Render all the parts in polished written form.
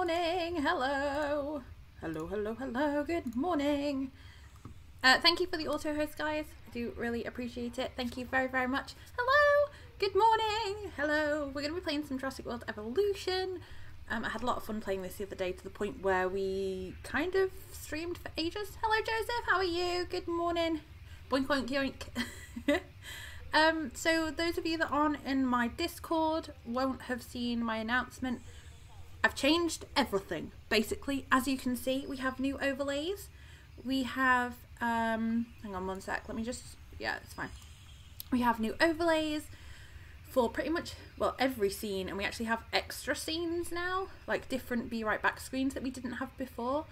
morning. Hello. Hello, hello, hello. Good morning. Thank you for the auto host, guys. I do really appreciate it. Thank you very, very much. Hello. Good morning. Hello. We're going to be playing some Jurassic World Evolution. I had a lot of fun playing this the other day to the point where we kind of streamed for ages. Hello, Joseph. How are you? Good morning. Boink, boink, yoink. So those of you that aren't in my Discord won't have seen my announcement. I've changed everything, basically. As you can see, we have new overlays. We have, hang on one sec, let me just, yeah, it's fine. We have new overlays for pretty much, well, every scene, and we actually have extra scenes now, like different Be Right Back screens that we didn't have before.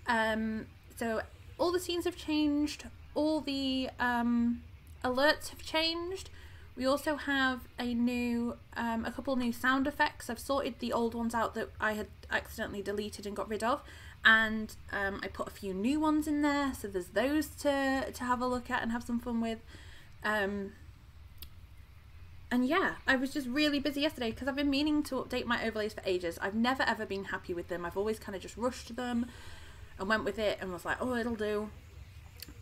So all the scenes have changed, all the alerts have changed. We also have a couple new sound effects. I've sorted the old ones out that I had accidentally deleted and got rid of, and I put a few new ones in there, so there's those to have a look at and have some fun with. And yeah, I was just really busy yesterday because I've been meaning to update my overlays for ages. I've never ever been happy with them. I've always kind of just rushed them and went with it and was like, oh, it'll do.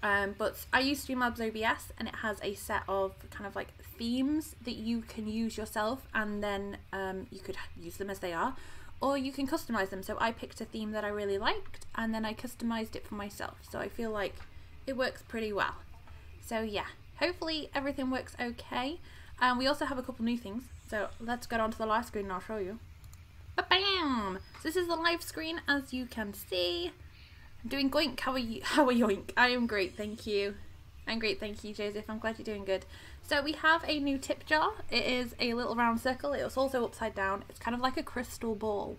But I use Streamlabs OBS, and it has a set of kind of like themes that you can use yourself, and then you could use them as they are, or you can customize them. So I picked a theme that I really liked, and then I customized it for myself. So I feel like it works pretty well. So yeah, hopefully everything works okay. We also have a couple new things. So let's get on to the live screen and I'll show you. Ba-bam! So this is the live screen, as you can see. I'm doing goink. How are you? How are yoink? I am great, thank you. I'm great, thank you, Joseph. I'm glad you're doing good. So we have a new tip jar. It is a little round circle. It's also upside down. It's kind of like a crystal ball.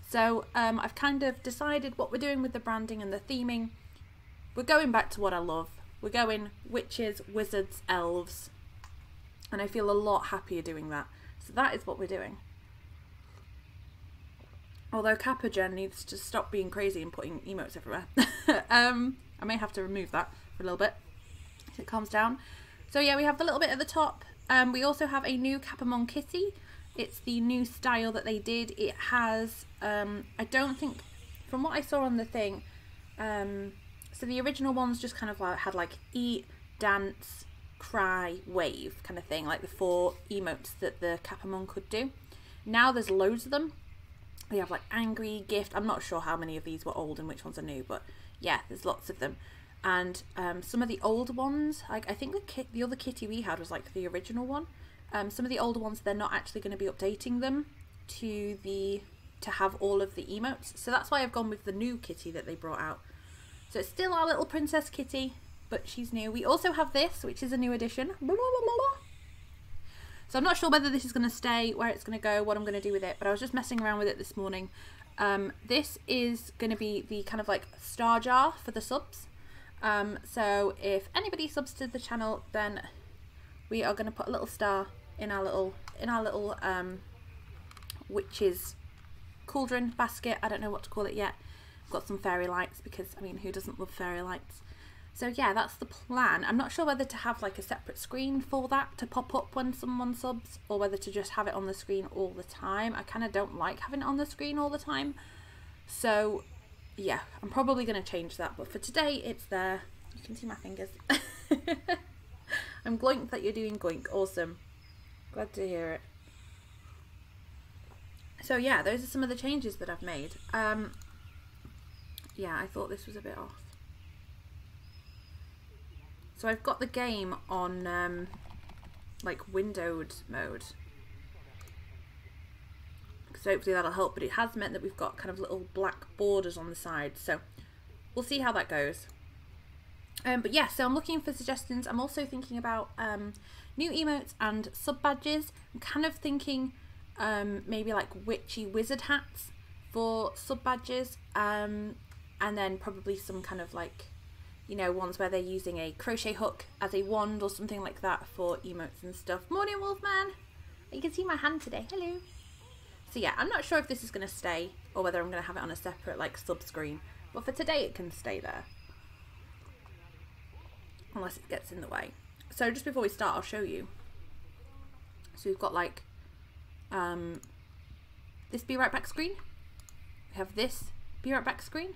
So I've kind of decided what we're doing with the branding and the theming. We're going back to what I love. We're going witches, wizards, elves. And I feel a lot happier doing that. So that is what we're doing. Although Kappa Gen needs to stop being crazy and putting emotes everywhere. I may have to remove that for a little bit so it calms down. So yeah, we have the little bit at the top. We also have a new Kapamon kitty. It's the new style that they did. It has, I don't think, from what I saw on the thing, so the original ones just kind of like had like eat, dance, cry, wave kind of thing, like the 4 emotes that the Kapamon could do. Now there's loads of them. They have like angry, gift. I'm not sure how many of these were old and which ones are new, but yeah, there's lots of them. And some of the older ones, like I think the other kitty we had was like the original one. Some of the older ones, they're not actually going to be updating them to have all of the emotes. So that's why I've gone with the new kitty that they brought out. So it's still our little princess kitty, but she's new. We also have this, which is a new addition. So I'm not sure whether this is going to stay, where it's going to go, what I'm going to do with it, but I was just messing around with it this morning. This is going to be the kind of like star jar for the subs. So if anybody subs to the channel, then we are going to put a little star in our little witch's cauldron basket. I don't know what to call it yet. I've got some fairy lights because, I mean, who doesn't love fairy lights? So yeah, that's the plan. I'm not sure whether to have like a separate screen for that to pop up when someone subs, or whether to just have it on the screen all the time. I kind of don't like having it on the screen all the time. So yeah, I'm probably going to change that. But for today, it's there. You can see my fingers. I'm gloink that you're doing goink. Awesome. Glad to hear it. So yeah, those are some of the changes that I've made. Yeah, I thought this was a bit off. So I've got the game on like windowed mode, so hopefully that'll help, but it has meant that we've got kind of little black borders on the side, so we'll see how that goes. But yeah, so I'm looking for suggestions. I'm also thinking about new emotes and sub badges. I'm kind of thinking maybe like witchy wizard hats for sub badges, and then probably some kind of like, you know, ones where they're using a crochet hook as a wand or something like that for emotes and stuff. Morning, Wolfman! You can see my hand today. Hello! So yeah, I'm not sure if this is going to stay or whether I'm going to have it on a separate like sub screen. But for today it can stay there. Unless it gets in the way. So just before we start, I'll show you. So we've got like this Be Right Back screen. We have this be right back screen.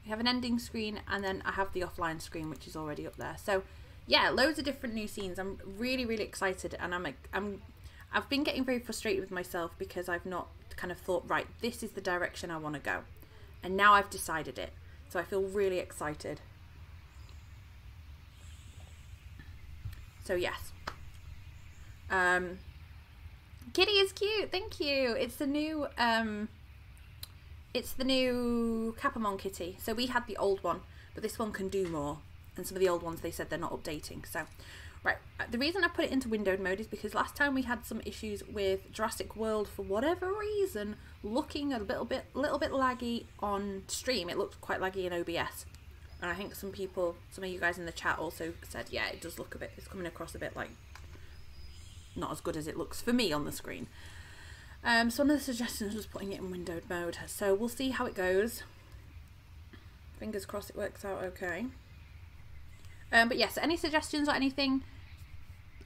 We have an ending screen, and then I have the offline screen, which is already up there. So yeah, loads of different new scenes. I'm really, really excited, and I've been getting very frustrated with myself because I've not kind of thought, right, this is the direction I want to go, and now I've decided it. So I feel really excited. So yes. Kitty is cute, thank you. It's the new Capamon kitty. So we had the old one, but this one can do more, and some of the old ones they said they're not updating. So right, the reason I put it into windowed mode is because last time we had some issues with Jurassic World for whatever reason looking a little bit laggy on stream. It looked quite laggy in OBS, and I think some of you guys in the chat also said, yeah, it does look a bit, it's coming across a bit like not as good as it looks for me on the screen. So one of the suggestions was putting it in windowed mode, so we'll see how it goes. Fingers crossed it works out okay. But yes, any suggestions or anything,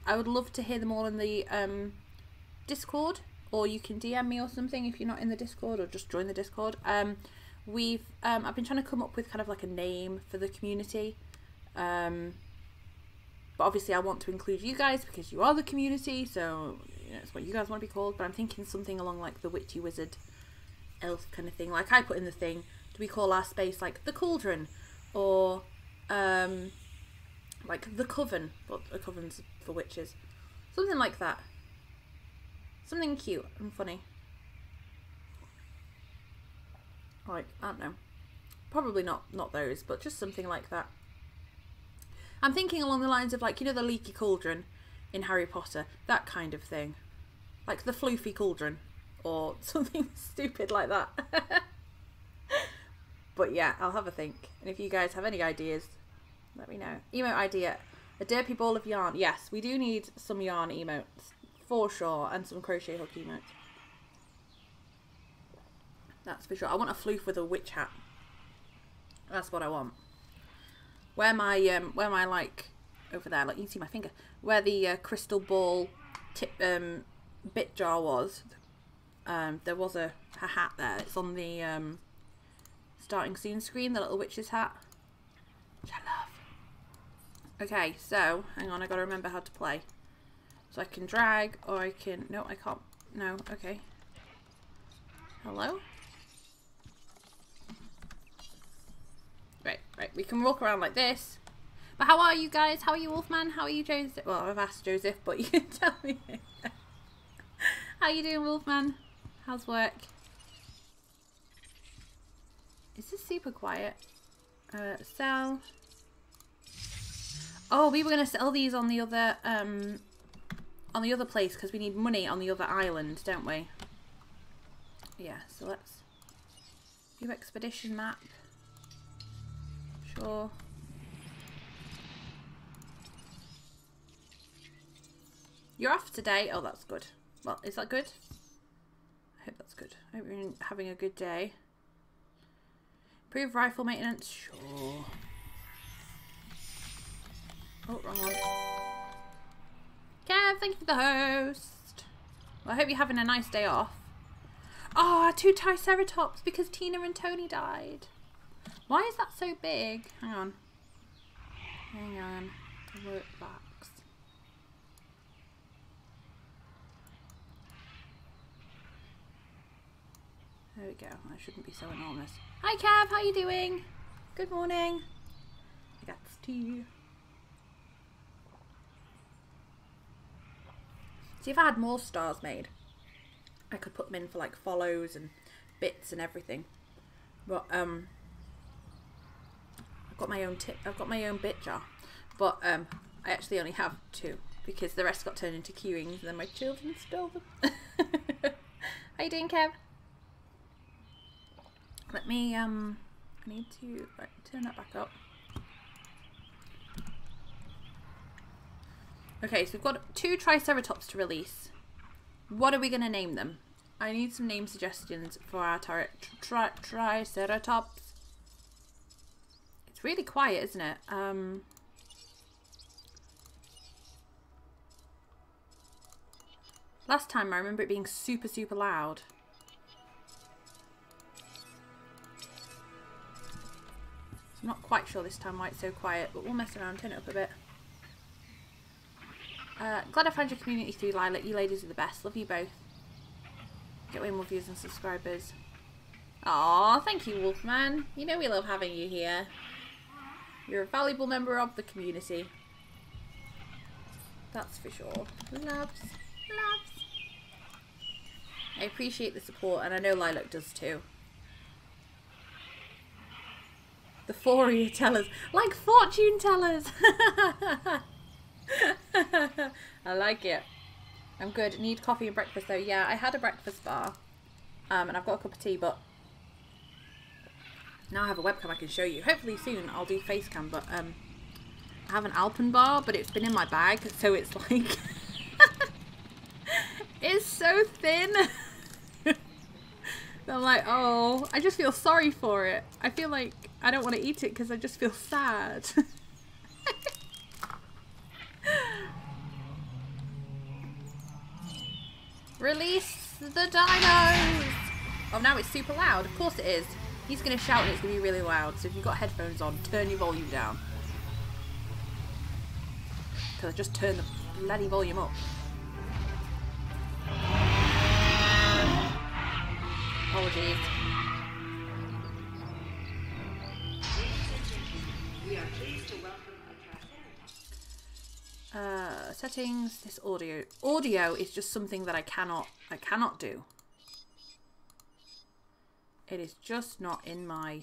I would love to hear them all in the Discord, or you can DM me or something if you're not in the Discord, or just join the Discord. I've been trying to come up with kind of like a name for the community. But obviously I want to include you guys because you are the community, so you know, it's what you guys want to be called. But I'm thinking something along like the witchy wizard elf kind of thing. Like I put in the thing, do we call our space like the cauldron, or like the coven, but the coven's for witches. Something like that. Something cute and funny. Like, I don't know. Probably not those, but just something like that. I'm thinking along the lines of, like, you know, the leaky cauldron in Harry Potter, that kind of thing. Like the floofy cauldron, or something stupid like that. But yeah, I'll have a think. And if you guys have any ideas, let me know. Emote idea, a derpy ball of yarn. Yes, we do need some yarn emotes, for sure, and some crochet hook emotes. That's for sure. I want a floof with a witch hat. That's what I want. Where my like over there, like you can see my finger, where the crystal ball tip bit jar was, there was a hat there. It's on the starting scene screen, the little witch's hat, which I love. Okay, so hang on, I gotta remember how to play. So I can drag, or I can, no, I can't, no, okay. Hello? Right, we can walk around like this. But how are you guys? How are you, Wolfman? How are you, Joseph? Well, I've asked Joseph, but you can tell me. How you doing, Wolfman? How's work? Is this super quiet? Sell. Oh, we were going to sell these on the other place because we need money on the other island, don't we? Yeah, so let's do expedition map. Sure. You're off today? Oh, that's good. Well, is that good? I hope that's good. I hope you're having a good day. Improve rifle maintenance? Sure. Oh, wrong one. Kev, thank you for the host. Well, I hope you're having a nice day off. Oh, 2 Triceratops because Tina and Tony died. Why is that so big? Hang on. Hang on. Workbox. There we go. That shouldn't be so enormous. Hi, Cav. How you doing? Good morning. I got tea. See, if I had more stars made, I could put them in for like follows and bits and everything. But I've got my own I've got my own bit jar, but I actually only have 2 because the rest got turned into keyings and then my children stole them. How you doing, Kev? Let me I need to turn that back up. Okay, so we've got 2 Triceratops to release. What are we going to name them? I need some name suggestions for our Triceratops. It's really quiet, isn't it? Last time I remember it being super, super loud. quite sure this time why it's so quiet, but we'll mess around, turn it up a bit. Glad I found your community through Lilac. You ladies are the best. Love you both. Get way more views and subscribers. Aw, thank you, Wolfman. You know we love having you here. You're a valuable member of the community. That's for sure. Loves. Loves. I appreciate the support, and I know Lilac does too. The Fourier tellers. Like fortune tellers! I like it. I'm good. Need coffee and breakfast though. Yeah, I had a breakfast bar. And I've got a cup of tea, but now I have a webcam I can show you. Hopefully soon I'll do face cam, but I have an Alpenbar, but it's been in my bag, so it's like it's so thin. I'm like, oh, I just feel sorry for it. I feel like I don't want to eat it because I just feel sad. Release the dinos! Oh, now it's super loud. Of course it is. He's going to shout and it's going to be really loud. So if you've got headphones on, turn your volume down. Because I just turned the bloody volume up. Apologies. Settings, this audio. Audio is just something that I cannot do. It is just not in my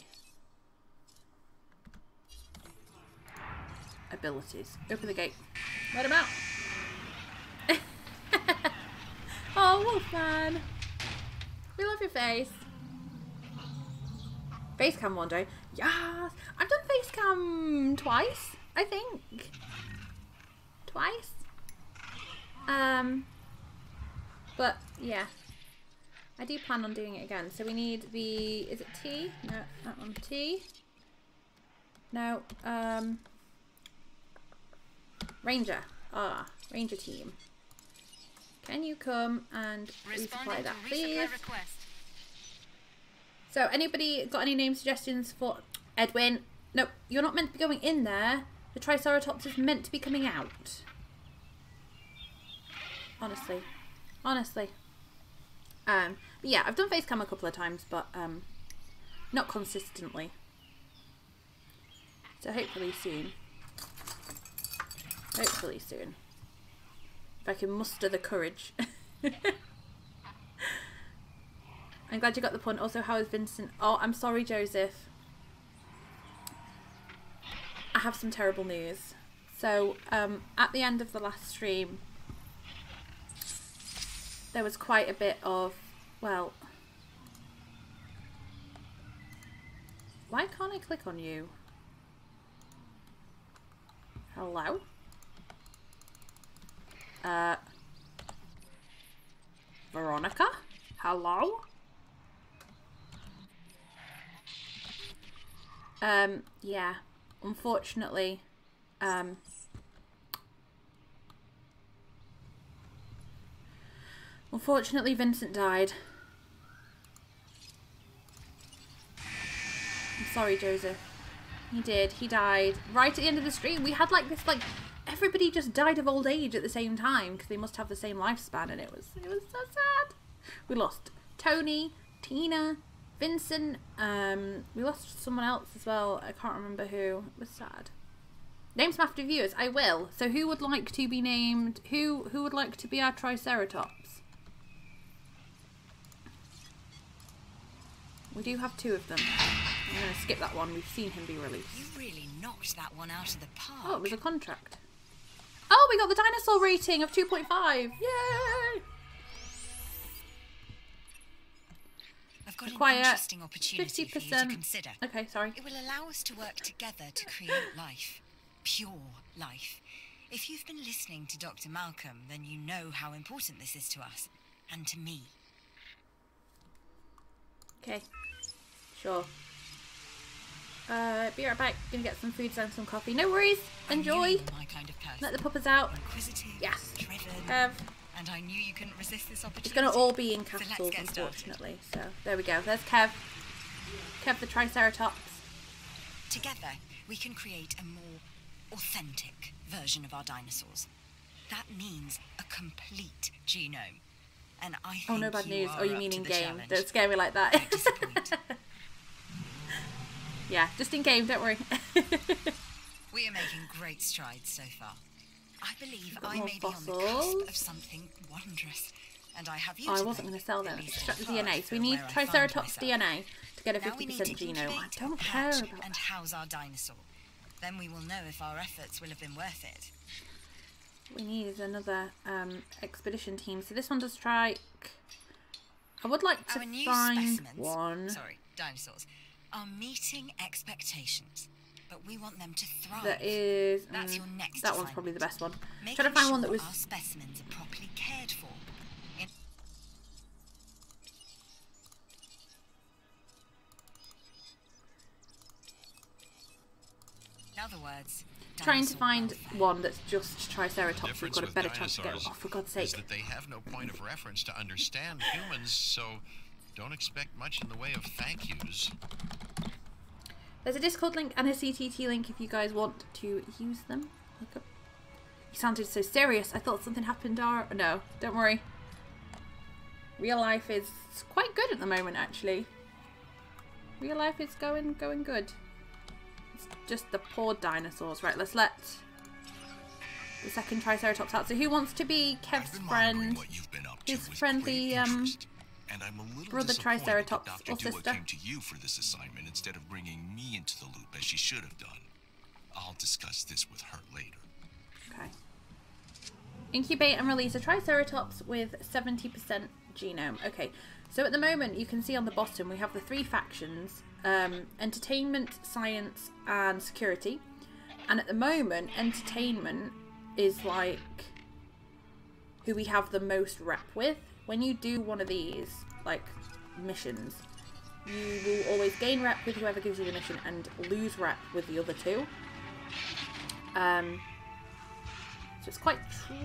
abilities. Open the gate. Let him out. Oh, Wolfman. We love your face. Face cam one day. Yes. I've done face cam twice, I think. Twice. But yeah. I do plan on doing it again. So we need the, is it T? No, that one. T. No, Ranger. Ah, Ranger team. Can you come and resupply that, please? So, anybody got any name suggestions for Edwin? No, you're not meant to be going in there. The Triceratops is meant to be coming out. Honestly. Honestly. But yeah, I've done face cam a couple of times, but not consistently. So hopefully soon. Hopefully soon. If I can muster the courage. I'm glad you got the pun. Also, how is Vincent? Oh, I'm sorry, Joseph. I have some terrible news. So, at the end of the last stream, there was quite a bit of, well, why can't I click on you? Hello? Veronica? Hello? Yeah, unfortunately, Vincent died. I'm sorry, Joseph. He did. He died right at the end of the stream. We had like this, like, everybody just died of old age at the same time because they must have the same lifespan, and it was so sad. We lost Tony, Tina, Vincent. We lost someone else as well. I can't remember who. It was sad. Name some after viewers. I will. So who would like to be named? Who would like to be our Triceratops? We do have two of them. I'm going to skip that one. We've seen him be released. You really knocked that one out of the park. Oh, it was a contract. Oh, we got the dinosaur rating of 2.5. Yay! I've got Acquire an interesting opportunity 50%. for you to consider. Okay, sorry. It will allow us to work together to create life. Pure life. If you've been listening to Dr. Malcolm, then you know how important this is to us. And to me. Okay. Sure. Be right back. Gonna get some food and some coffee. No worries. Enjoy. My kind of person. Let the puppers out. Inquisitive, Yes. driven, and I knew you couldn't resist this opportunity. It's gonna all be in So let's capitals, get unfortunately. So there we go. There's Kev. Kev the Triceratops. Together, we can create a more authentic version of our dinosaurs. That means a complete genome. And I think oh, no bad news. are Oh, you up mean to in the game? challenge. Don't scare me like that. Don't disappoint. Yeah, just in game, don't worry. We are making great strides so far. I believe Got I more may be on the fossils. cusp of something wondrous. And I have you Oh, I to wasn't thank, going to sell them. at least Extract the in part, DNA. So we for need where I find Triceratops myself. DNA to get a Now we need 50% to genome. I incubate, don't care hatch, about and house our dinosaur. Then we will know if our efforts will have been worth it. we need another expedition team. So this one does strike. I would like to Our new find specimens, one dinosaurs, are meeting expectations. But we want them to thrive. that is. That's your next that one's assignment. probably the best one. Making Trying to find sure one that was. our specimens are properly cared for. In other words, Trying to dinosaur find welfare. one that's just Triceratops. We've Difference got a with better chance to get. dinosaurs Oh, for God's sake! is that they have no point of reference to understand humans, so don't expect much in the way of thank yous. There's a Discord link and a CTT link if you guys want to use them. Look up. You sounded so serious. I thought something happened. No, don't worry. Real life is quite good at the moment, actually. Real life is going good. It's just the poor dinosaurs. Right, let's let the second Triceratops out. So who wants to be Kev's friend? What you've been up to His with friendly great interest, and I'm a little brother disappointed that Triceratops Dr. or Dua sister? came to you for this assignment instead of bringing me into the loop as she should have done. I'll discuss this with her later. Okay. Incubate and release a Triceratops with 70% genome. Okay, so at the moment you can see on the bottom we have the three factions. Entertainment, science and security. And at the moment entertainment is like who we have the most rep with. When you do one of these like missions, you will always gain rep with whoever gives you the mission and lose rep with the other two. So it's quite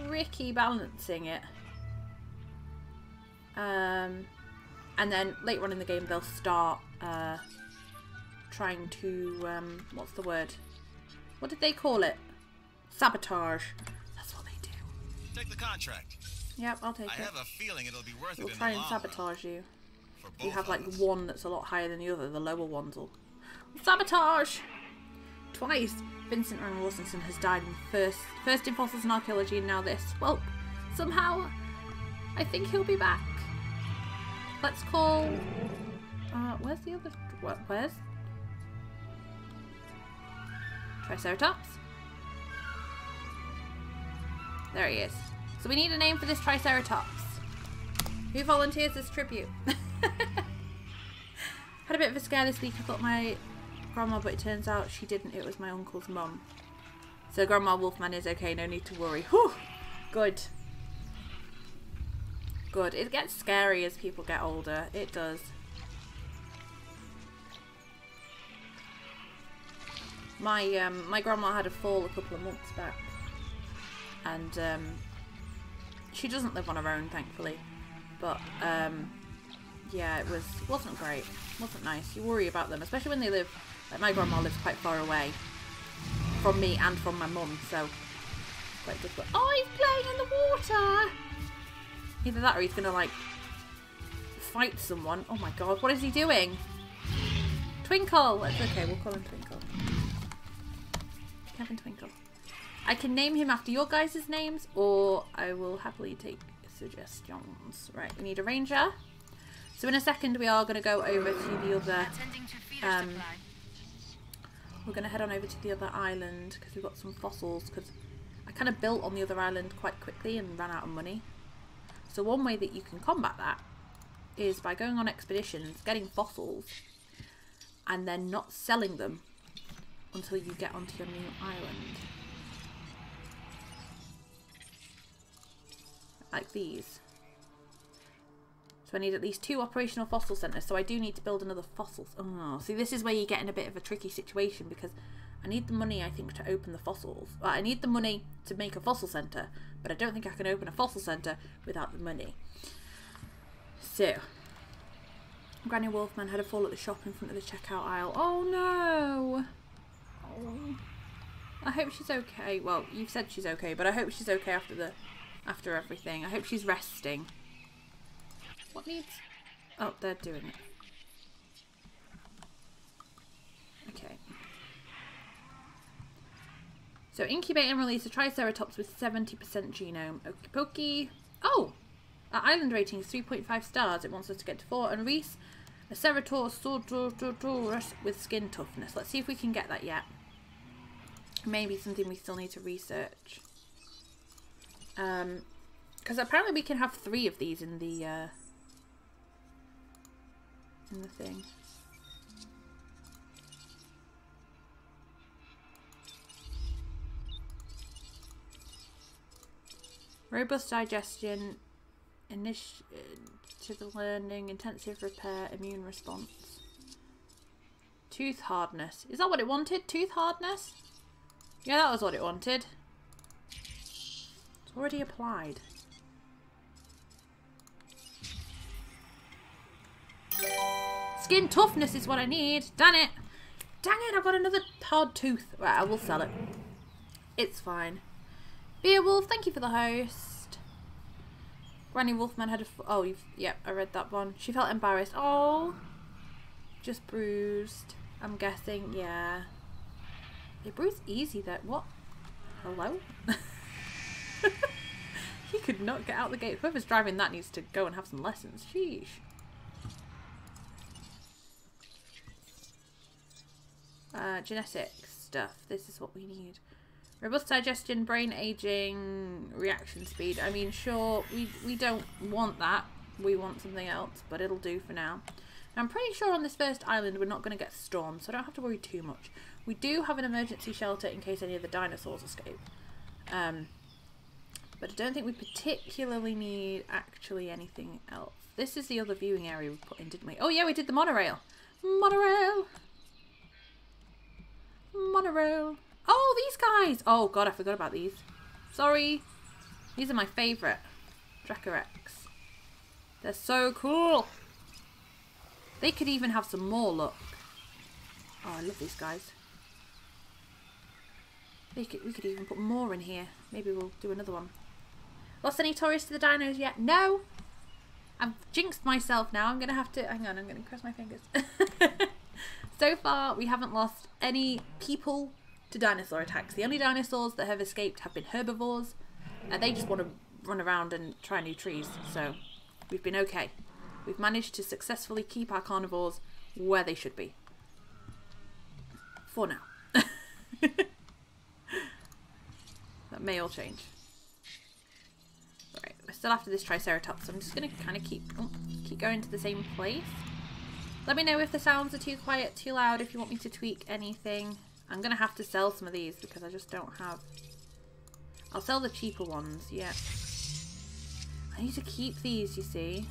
tricky balancing it. And then later on in the game they'll start trying to what's the word? What did they call it? Sabotage. That's what they do. Take the contract. Yep, I'll take I it. have a feeling it'll be worth We'll it in try the and long run. sabotage you. For You both have like of us. one that's a lot higher than the other. The lower ones will sabotage. Twice, Vincent Ronald Wilsonson has died in first in fossils and archaeology, and now this. Well, somehow, I think he'll be back. Let's call. Where's the other? Where's Triceratops? There he is. So we need a name for this Triceratops. Who volunteers as tribute? Had a bit of a scare this week. I thought my grandma, but it turns out she didn't. It was my uncle's mum. So Grandma Wolfman is okay. No need to worry. Whew. Good. Good. It gets scary as people get older. It does. My grandma had a fall a couple of months back, and she doesn't live on her own, thankfully. But yeah, it wasn't great. Wasn't nice. You worry about them, especially when they live. Like my grandma lives quite far away from me and from my mum, so it's quite difficult. Oh, he's playing in the water. Either that or he's gonna like fight someone. Oh my god, what is he doing? Twinkle. It's okay. We'll call him Twinkle. Kevin Twinkle. I can name him after your guys' names, or I will happily take suggestions. Right, we need a ranger. So in a second we are going to go over to the other... we're going to head on over to the other island, because we've got some fossils, because I kind of built on the other island quite quickly and ran out of money. So one way that you can combat that is by going on expeditions, getting fossils, and then not selling them until you get onto your new island. Like these. So I need at least 2 operational fossil centres, so I do need to build another fossil. Oh, see, this is where you get in a bit of a tricky situation, because I need the money, I think, to open the fossils. Well, I need the money to make a fossil centre, but I don't think I can open a fossil centre without the money. So, Granny Wolfman had a fall at the shop in front of the checkout aisle. Oh no! Oh. I hope she's okay. Well, you've said she's okay, but I hope she's okay after everything. I hope she's resting. What needs... Oh, they're doing it. Okay. So incubate and release a Triceratops with 70% genome. Okie pokey. Oh! Our island rating is 3.5 stars. It wants us to get to 4. And Reese, a Ceratosaurus with skin toughness. Let's see if we can get that yet. Maybe something we still need to research. Because apparently we can have 3 of these in the thing. Robust digestion, initiative learning, intensive repair, immune response. Tooth hardness. Is that what it wanted? Tooth hardness? Yeah, that was what it wanted. It's already applied. Skin toughness is what I need. Damn it. Dang it, I've got another hard tooth. Right, I will sell it. It's fine. Beowulf, thank you for the host. Granny Wolfman had a... Oh, yep, I read that one. She felt embarrassed. Oh. Just bruised. I'm guessing, yeah. They bruise easy though. What? Hello? He could not get out the gate. Whoever's driving that needs to go and have some lessons. Sheesh. Genetic stuff. This is what we need. Robust digestion, brain aging, reaction speed. I mean, sure, we don't want that. We want something else, but it'll do for now. Now, I'm pretty sure on this first island we're not going to get stormed, so I don't have to worry too much. We do have an emergency shelter in case any of the dinosaurs escape. But I don't think we particularly need actually anything else. This is the other viewing area we put in, didn't we? Oh yeah, we did the monorail. Monorail! Monorail! Oh, these guys! Oh god, I forgot about these. Sorry. These are my favourite. Dracorex. They're so cool! They could even have some more, look. Oh, I love these guys. We could even put more in here. Maybe we'll do another one. Lost any tourists to the dinos yet? No! I've jinxed myself now. I'm going to have to... Hang on, I'm going to cross my fingers. So far, we haven't lost any people to dinosaur attacks. The only dinosaurs that have escaped have been herbivores. And they just want to run around and try new trees. So, we've been okay. We've managed to successfully keep our carnivores where they should be. For now. That may all change. Right, we're still after this Triceratops, so I'm just going to kind of keep going to the same place. Let me know if the sounds are too quiet, too loud, if you want me to tweak anything. I'm going to have to sell some of these because I just don't have... I'll sell the cheaper ones, yeah. I need to keep these, you see.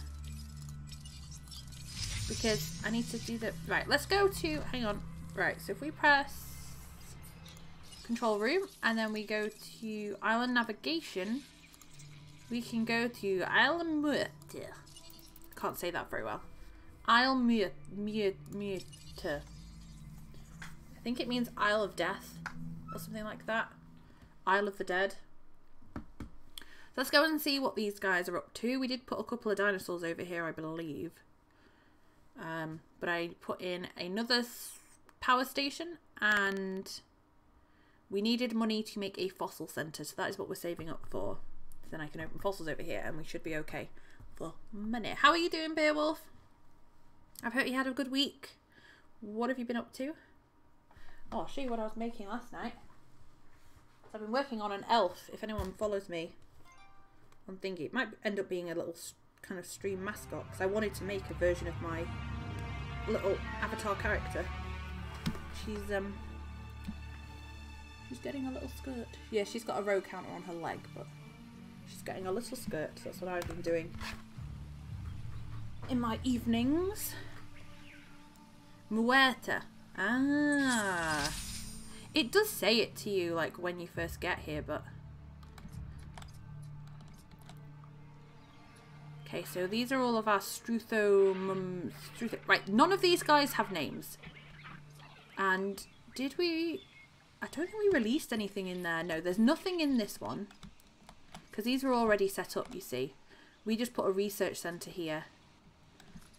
Because I need to do the... Right, let's go to... Hang on. Right, so if we press... Control room, and then we go to island navigation, we can go to Isle Mute. Can't say that very well. Isle Mute. I think it means Isle of Death or something like that. Isle of the Dead. So let's go and see what these guys are up to. We did put a couple of dinosaurs over here, I believe. But I put in another power station and... We needed money to make a fossil centre, so that is what we're saving up for. So then I can open fossils over here and we should be okay for money. How are you doing, Beowulf? I've heard you had a good week. What have you been up to? Oh, I'll show you what I was making last night. So I've been working on an elf, if anyone follows me on Thingy. It might end up being a little kind of stream mascot, because I wanted to make a version of my little avatar character. She's getting a little skirt. Yeah, she's got a row counter on her leg, but she's getting a little skirt. So that's what I've been doing in my evenings. Muerta. Ah. It does say it to you, like, when you first get here, but... Okay, so these are all of our Right, none of these guys have names. And did we... I don't think we released anything in there. No, there's nothing in this one. Because these are already set up, you see. We just put a research centre here,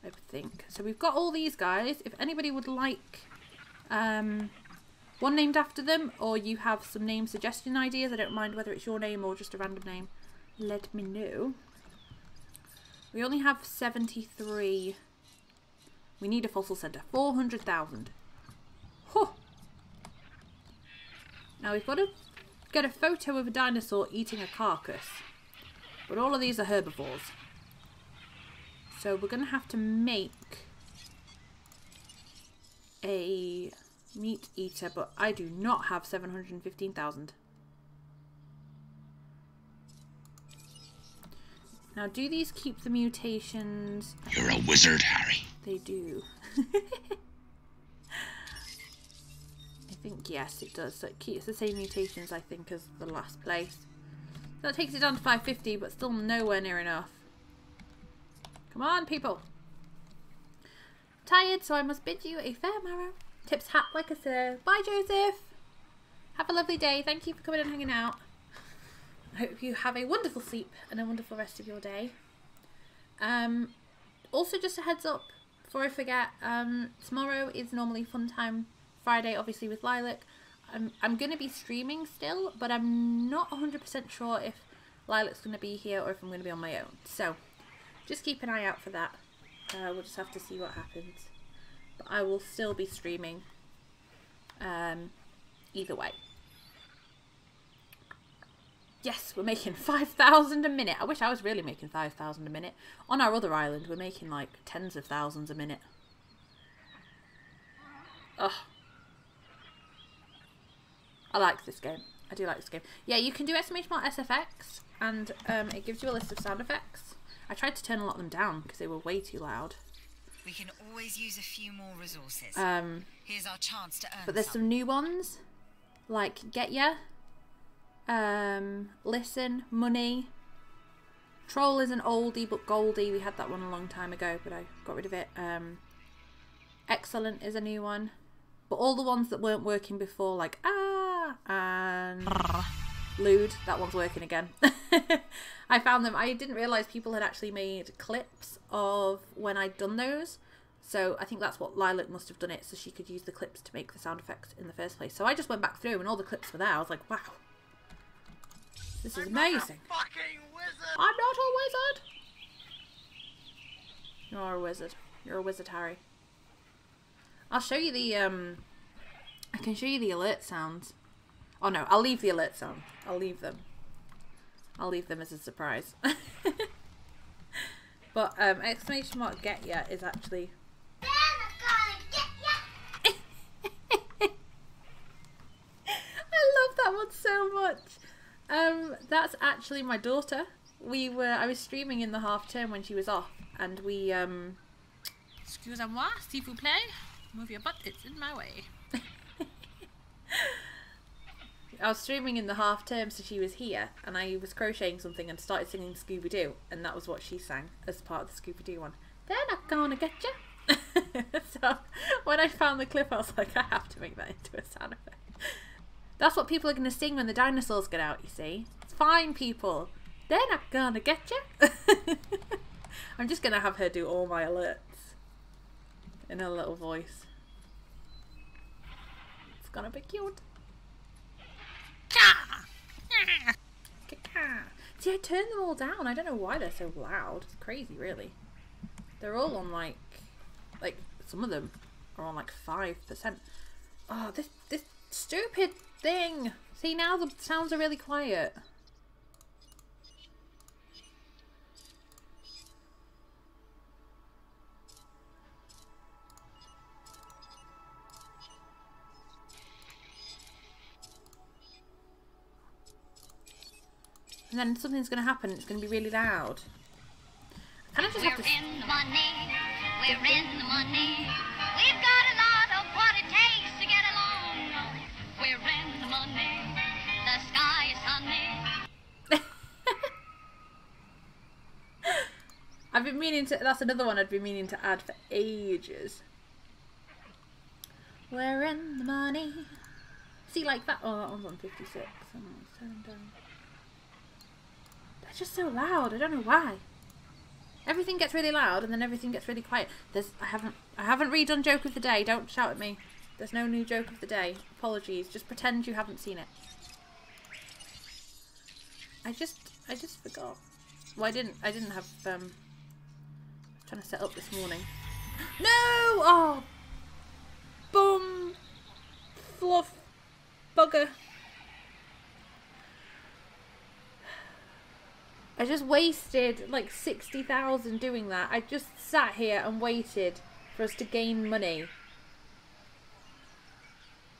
I think. So we've got all these guys. If anybody would like one named after them, or you have some name suggestion ideas, I don't mind whether it's your name or just a random name, let me know. We only have 73. We need a fossil centre. 400,000. Huh. Now we've got to get a photo of a dinosaur eating a carcass. But all of these are herbivores. So we're going to have to make a meat eater, but I do not have 715,000. Now, do these keep the mutations? You're a wizard, Harry. They do. I think, yes, it does. So it keeps the same mutations, I think, as the last place. That takes it down to 550, but still nowhere near enough. Come on, people. Tired, so I must bid you a farewell. Tips hat like a sir. Bye, Joseph. Have a lovely day. Thank you for coming and hanging out. I hope you have a wonderful sleep and a wonderful rest of your day. Also, just a heads up, before I forget, tomorrow is normally Fun Time Friday, obviously with Lilac. I'm going to be streaming still, but I'm not 100% sure if Lilac's going to be here or if I'm going to be on my own. So, just keep an eye out for that. We'll just have to see what happens. But I will still be streaming either way. Yes, we're making 5,000 a minute. I wish I was really making 5,000 a minute. On our other island, we're making like tens of thousands a minute. Ugh. I like this game. I do like this game. Yeah, you can do exclamation mark SFX, and it gives you a list of sound effects. I tried to turn a lot of them down because they were way too loud. We can always use a few more resources. Here's our chance to earn. But there's some new ones, like Get Ya, Listen, Money. Troll is an oldie but goldie. We had that one a long time ago, but I got rid of it. Excellent is a new one. But all the ones that weren't working before, like and Lewd, that one's working again. I found them. I didn't realise people had actually made clips of when I'd done those. So I think that's what Lilac must have done it, so she could use the clips to make the sound effects in the first place. So I just went back through and all the clips were there. I was like, wow. This is amazing. I'm not a wizard. You're a wizard. You're a wizard, Harry. I'll show you the, I can show you the alert sounds. Oh no, I'll leave the alert sound. I'll leave them. I'll leave them as a surprise. But, exclamation mark Get Ya is actually... I love that one so much. That's actually my daughter. I was streaming in the half term when she was off, and we, excusez-moi, s'il vous plaît. Move your butt, it's in my way. I was streaming in the half term, so she was here, and I was crocheting something and started singing Scooby-Doo, and that was what she sang as part of the Scooby-Doo one. They're not gonna get you. So when I found the clip, I was like, I have to make that into a sound effect. That's what people are gonna sing when the dinosaurs get out, you see. It's fine, people. They're not gonna get you. I'm just gonna have her do all my alerts in her little voice. It's gonna be cute. See, I turned them all down. I don't know why they're so loud. It's crazy, really. They're all on like some of them are on like 5%. Oh, this stupid thing. See, now the sounds are really quiet. And then something's going to happen. It's going to be really loud. I just have to... We're in the money. We're in the money. We've got a lot of what it takes to get along. We're in the money. The sky is sunny. I've been meaning to... That's another one I've been meaning to add for ages. We're in the money. See, like that. Oh, that one's on 56. Oh, it's turning down. They're just so loud. I don't know why. Everything gets really loud and then everything gets really quiet. I haven't redone joke of the day. Don't shout at me. There's no new joke of the day. Apologies. Just pretend you haven't seen it. I just forgot. Well, I didn't have trying to set up this morning. No! Oh! Boom! Fluff! Bugger! I just wasted like 60,000 doing that. I just sat here and waited for us to gain money.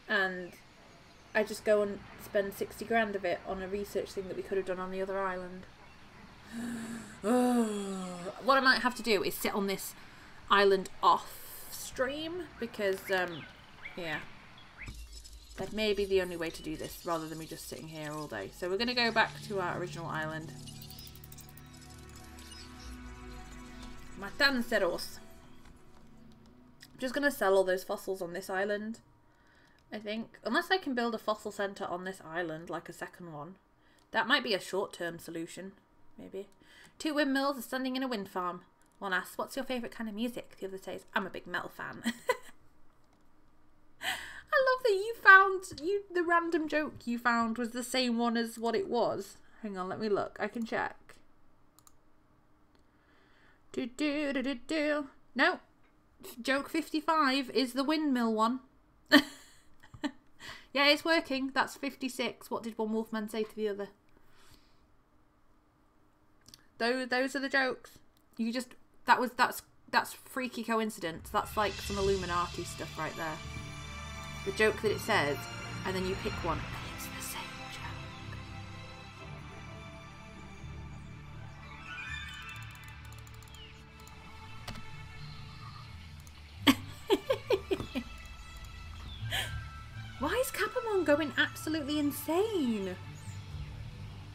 And I just go and spend 60 grand of it on a research thing that we could have done on the other island. What I might have to do is sit on this island off stream because yeah, that may be the only way to do this rather than me just sitting here all day. So we're going to go back to our original island. Matanceros. I'm just going to sell all those fossils on this island, I think. Unless I can build a fossil centre on this island, like a second one. That might be a short-term solution, maybe. 2 windmills are standing in a wind farm. One asks, what's your favourite kind of music? The other says, I'm a big metal fan. I love that you found, the random joke you found was the same one as what it was. Hang on, let me look. I can check. No. Joke 55 is the windmill one. Yeah, it's working. That's 56. What did one wolfman say to the other? Those are the jokes. You just that's freaky coincidence. That's like some Illuminati stuff right there. The joke that it says, and then you pick one, and it's the same joke. Why is Capamon going absolutely insane?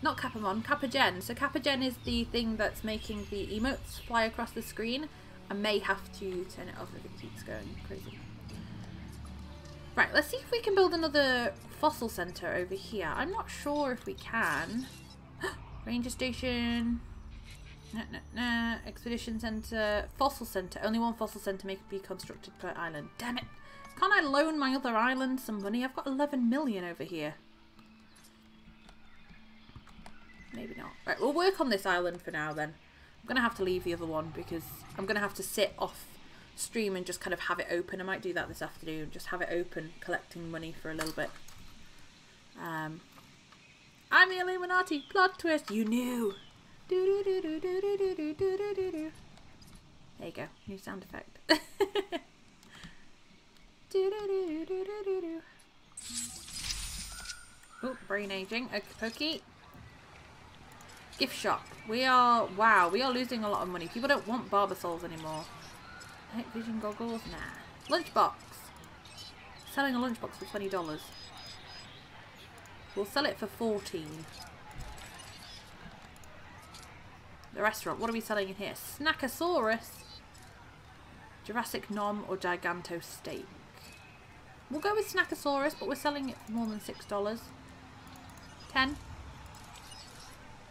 Not Capamon, Capagen. So Capagen is the thing that's making the emotes fly across the screen. I may have to turn it off if it keeps going crazy. Right, let's see if we can build another fossil centre over here. I'm not sure if we can. Ranger station. Expedition centre. Fossil centre. Only one fossil centre may be constructed per island. Damn it. Can't I loan my other island some money? I've got 11 million over here. Maybe not. Right, we'll work on this island for now then. I'm going to have to leave the other one because I'm going to have to sit off stream and just kind of have it open. I might do that this afternoon. Just have it open, collecting money for a little bit. I'm the Illuminati. Plot twist. You knew. There you go. New sound effect. Oh, brain aging. Okie pokey. Gift shop. We are losing a lot of money. People don't want barber souls anymore. Night vision goggles? Nah. Lunchbox. Selling a lunchbox for $20. We'll sell it for 14. The restaurant. What are we selling in here? Snackosaurus. Jurassic Nom or Giganto Steak. We'll go with Snackosaurus, but we're selling it for more than $6. 10.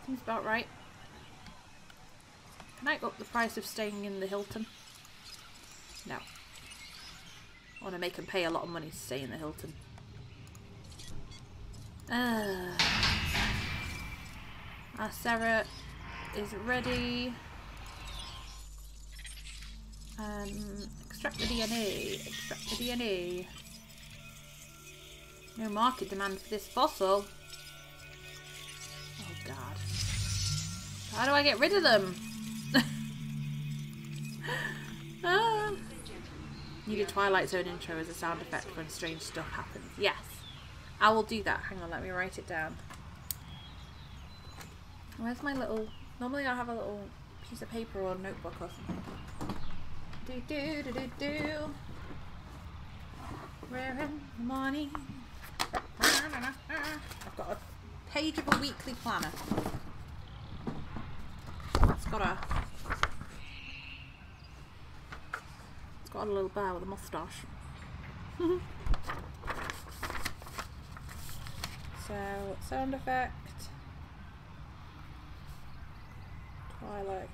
Seems about right. Can I up the price of staying in the Hilton? No. I want to make them pay a lot of money to stay in the Hilton. Our Sarah is ready. Extract the DNA. Extract the DNA. No market demand for this fossil. Oh god. How do I get rid of them? Need a Twilight Zone intro as a sound effect when strange stuff happens. Yes. I will do that. Hang on, let me write it down. Where's my little... Normally I have a little piece of paper or a notebook or something. Where in the morning? I've got a page of a weekly planner. It's got a little bear with a moustache. So, sound effect. Twilight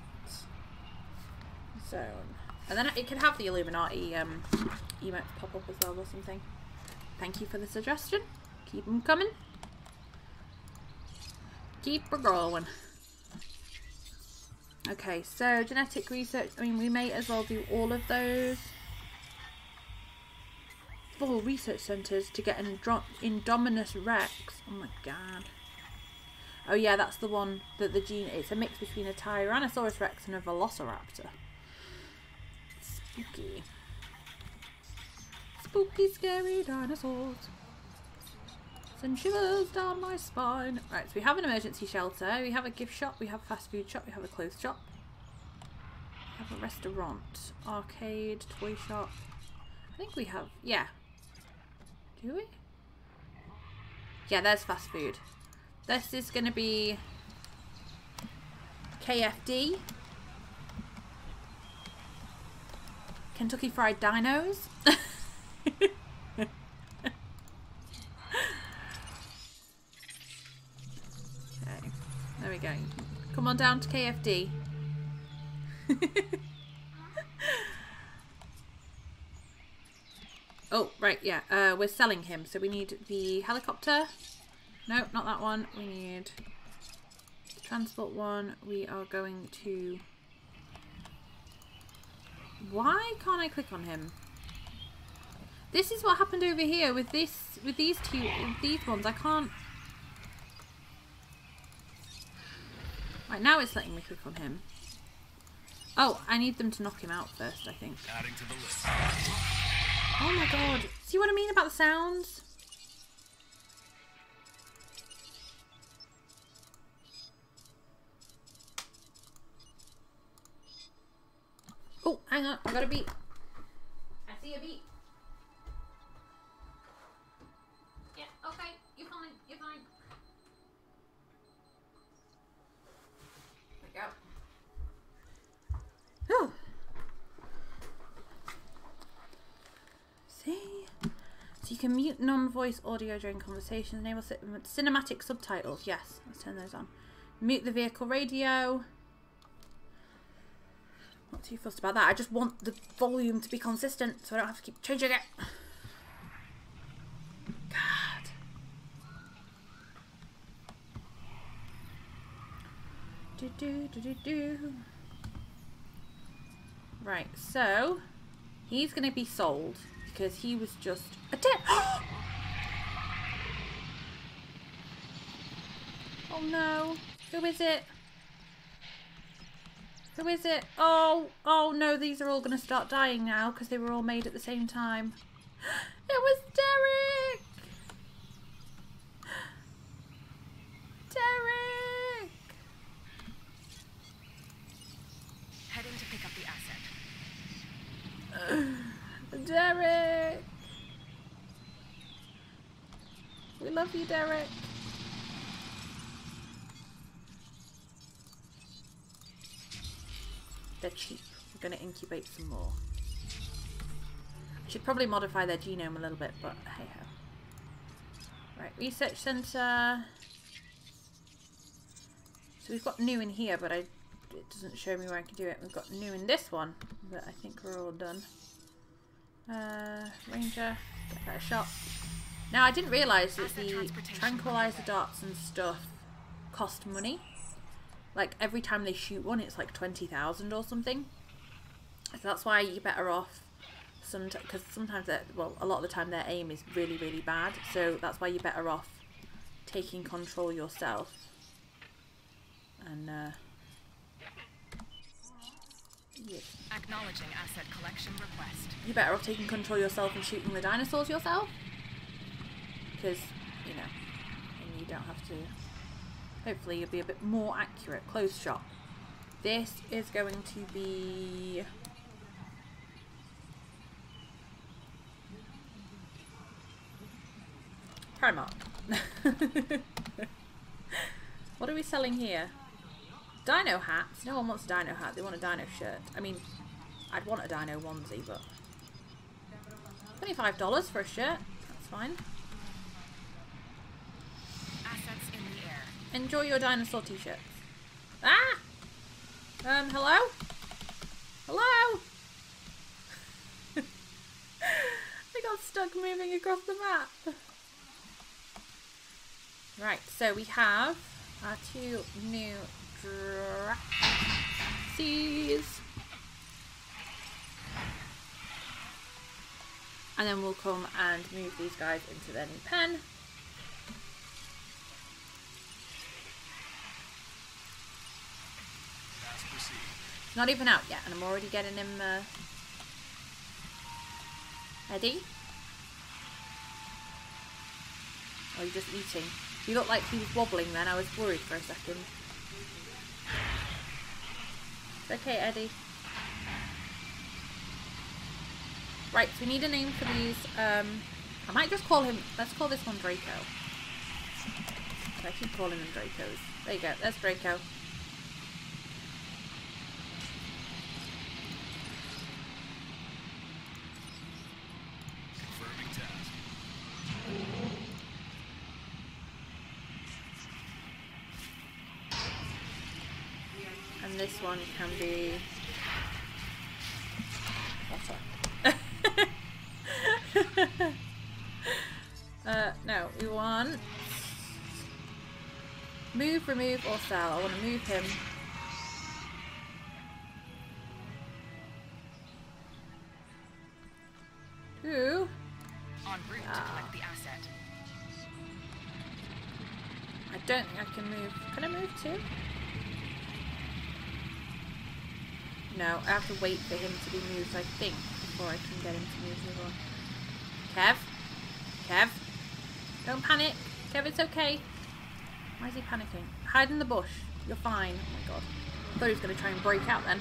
Zone. And then it can have the Illuminati emote pop up as well or something. Thank you for the suggestion. Keep them coming. Keep her going. Okay, so genetic research. I mean, we may as well do all of those. 4 research centres to get an Indominus Rex. Oh my god. Oh yeah, that's the one that the gene. It's a mix between a Tyrannosaurus Rex and a Velociraptor. Spooky. Spooky, scary dinosaurs. Send shivers down my spine. Right, so we have an emergency shelter, we have a gift shop, we have a fast food shop, we have a clothes shop. We have a restaurant, arcade, toy shop. I think we have, yeah. Do we? Yeah, there's fast food. This is going to be KFD. Kentucky Fried Dinos. Okay, there we go. Come on down to KFD. Oh, right, yeah. We're selling him, so we need the helicopter. No, not that one. We need the transport one. We are going to... Why can't I click on him? This is what happened over here with these ones. I can't... Right, now it's letting me click on him. Oh, I need them to knock him out first, I think. Adding to the list. Oh my god. See what I mean about the sounds? Oh, hang on. I got a beat. I see a beat. Yeah, okay. You're fine. You're fine. There we go. Whew. See? So you can mute non-voice audio during conversations, enable cinematic subtitles. Yes, let's turn those on. Mute the vehicle radio. Not too fussed about that. I just want the volume to be consistent so I don't have to keep changing it. God. Do. Right, so he's going to be sold because he was just a dead. Oh no. Who is it? Who is it? Oh no, these are all going to start dying now because they were all made at the same time. It was Derek! Derek! Heading to pick up the asset. Derek! We love you, Derek. They're cheap. We're going to incubate some more. I should probably modify their genome a little bit, but hey ho. Right, research centre. So we've got new in here, but it doesn't show me where I can do it. We've got new in this one, but I think we're all done. Ranger, get better shot. Now I didn't realise that the tranquilizer darts and stuff cost money. Like every time they shoot one, it's like 20,000 or something. So that's why you're better off. Because sometimes, well, a lot of the time their aim is really, really bad. So that's why you're better off taking control yourself. And yeah. Acknowledging asset collection request. You're better off taking control yourself and shooting the dinosaurs yourself. Because, you know, and you don't have to. Hopefully you'll be a bit more accurate. Close shot. This is going to be... Primark. What are we selling here? Dino hats? No one wants a dino hat. They want a dino shirt. I mean, I'd want a dino onesie, but... $25 for a shirt. That's fine. Enjoy your dinosaur t-shirts. Ah! Hello? Hello? I got stuck moving across the map. Right, so we have our 2 new Draxies. And then we'll come and move these guys into their new pen. Not even out yet, and I'm already getting him ready. Oh, you're just eating. He looked like he was wobbling then. I was worried for a second. It's okay, Eddie. Right, so we need a name for these. I might just call him, let's call this one Draco. I keep calling them Dracos. There you go, there's Draco. Confirming task. And this one can be Potter. No, we want move, remove, or sell. I want to move him. To En route to collect the asset. I don't think I can move. Can I move too? No, I have to wait for him to be moved, I think, before I can get him to move the other one. Kev? Kev? Don't panic. Kev, it's okay. Why is he panicking? Hide in the bush. You're fine. Oh my god. I thought he was going to try and break out then.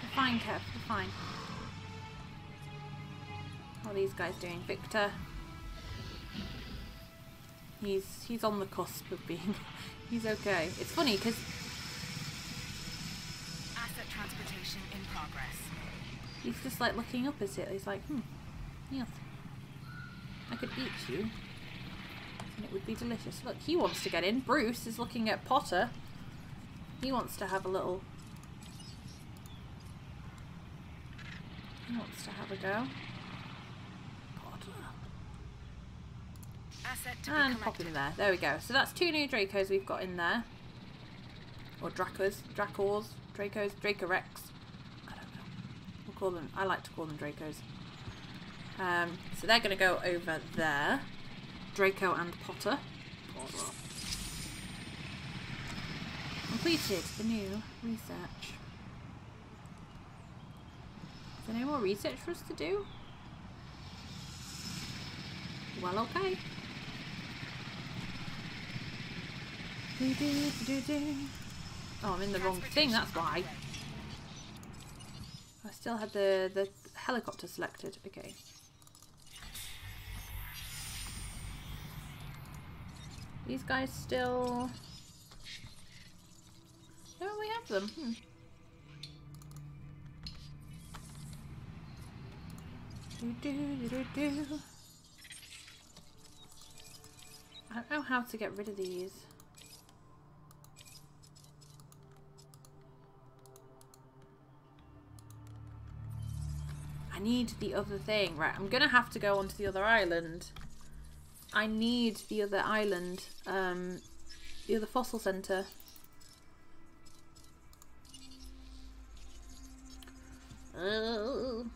You're fine, Kev. You're fine. What are these guys doing? Victor. He's on the cusp of being... He's okay. It's funny because... Asset transportation in progress. He's just like looking up at it. He's like, yes. I could eat you. And it would be delicious. Look, he wants to get in. Bruce is looking at Potter. He wants to have a little... He wants to have a go. Potter. Asset to And be pop collected. him there. There we go. So that's 2 new Dracos we've got in there. Or Dracos. Dracors. Dracos. Dracorex. I don't know. We'll call them... I like to call them Dracos. So they're going to go over there. Draco and Potter. Completed the new research. Is there no more research for us to do? Well, okay. Oh, I'm in the wrong thing, that's why. I still had the helicopter selected. Okay. These guys still... Don't we have them? I don't know how to get rid of these. I need the other thing. Right, I'm gonna have to go onto the other island. I need the other island, the other fossil centre. Oh.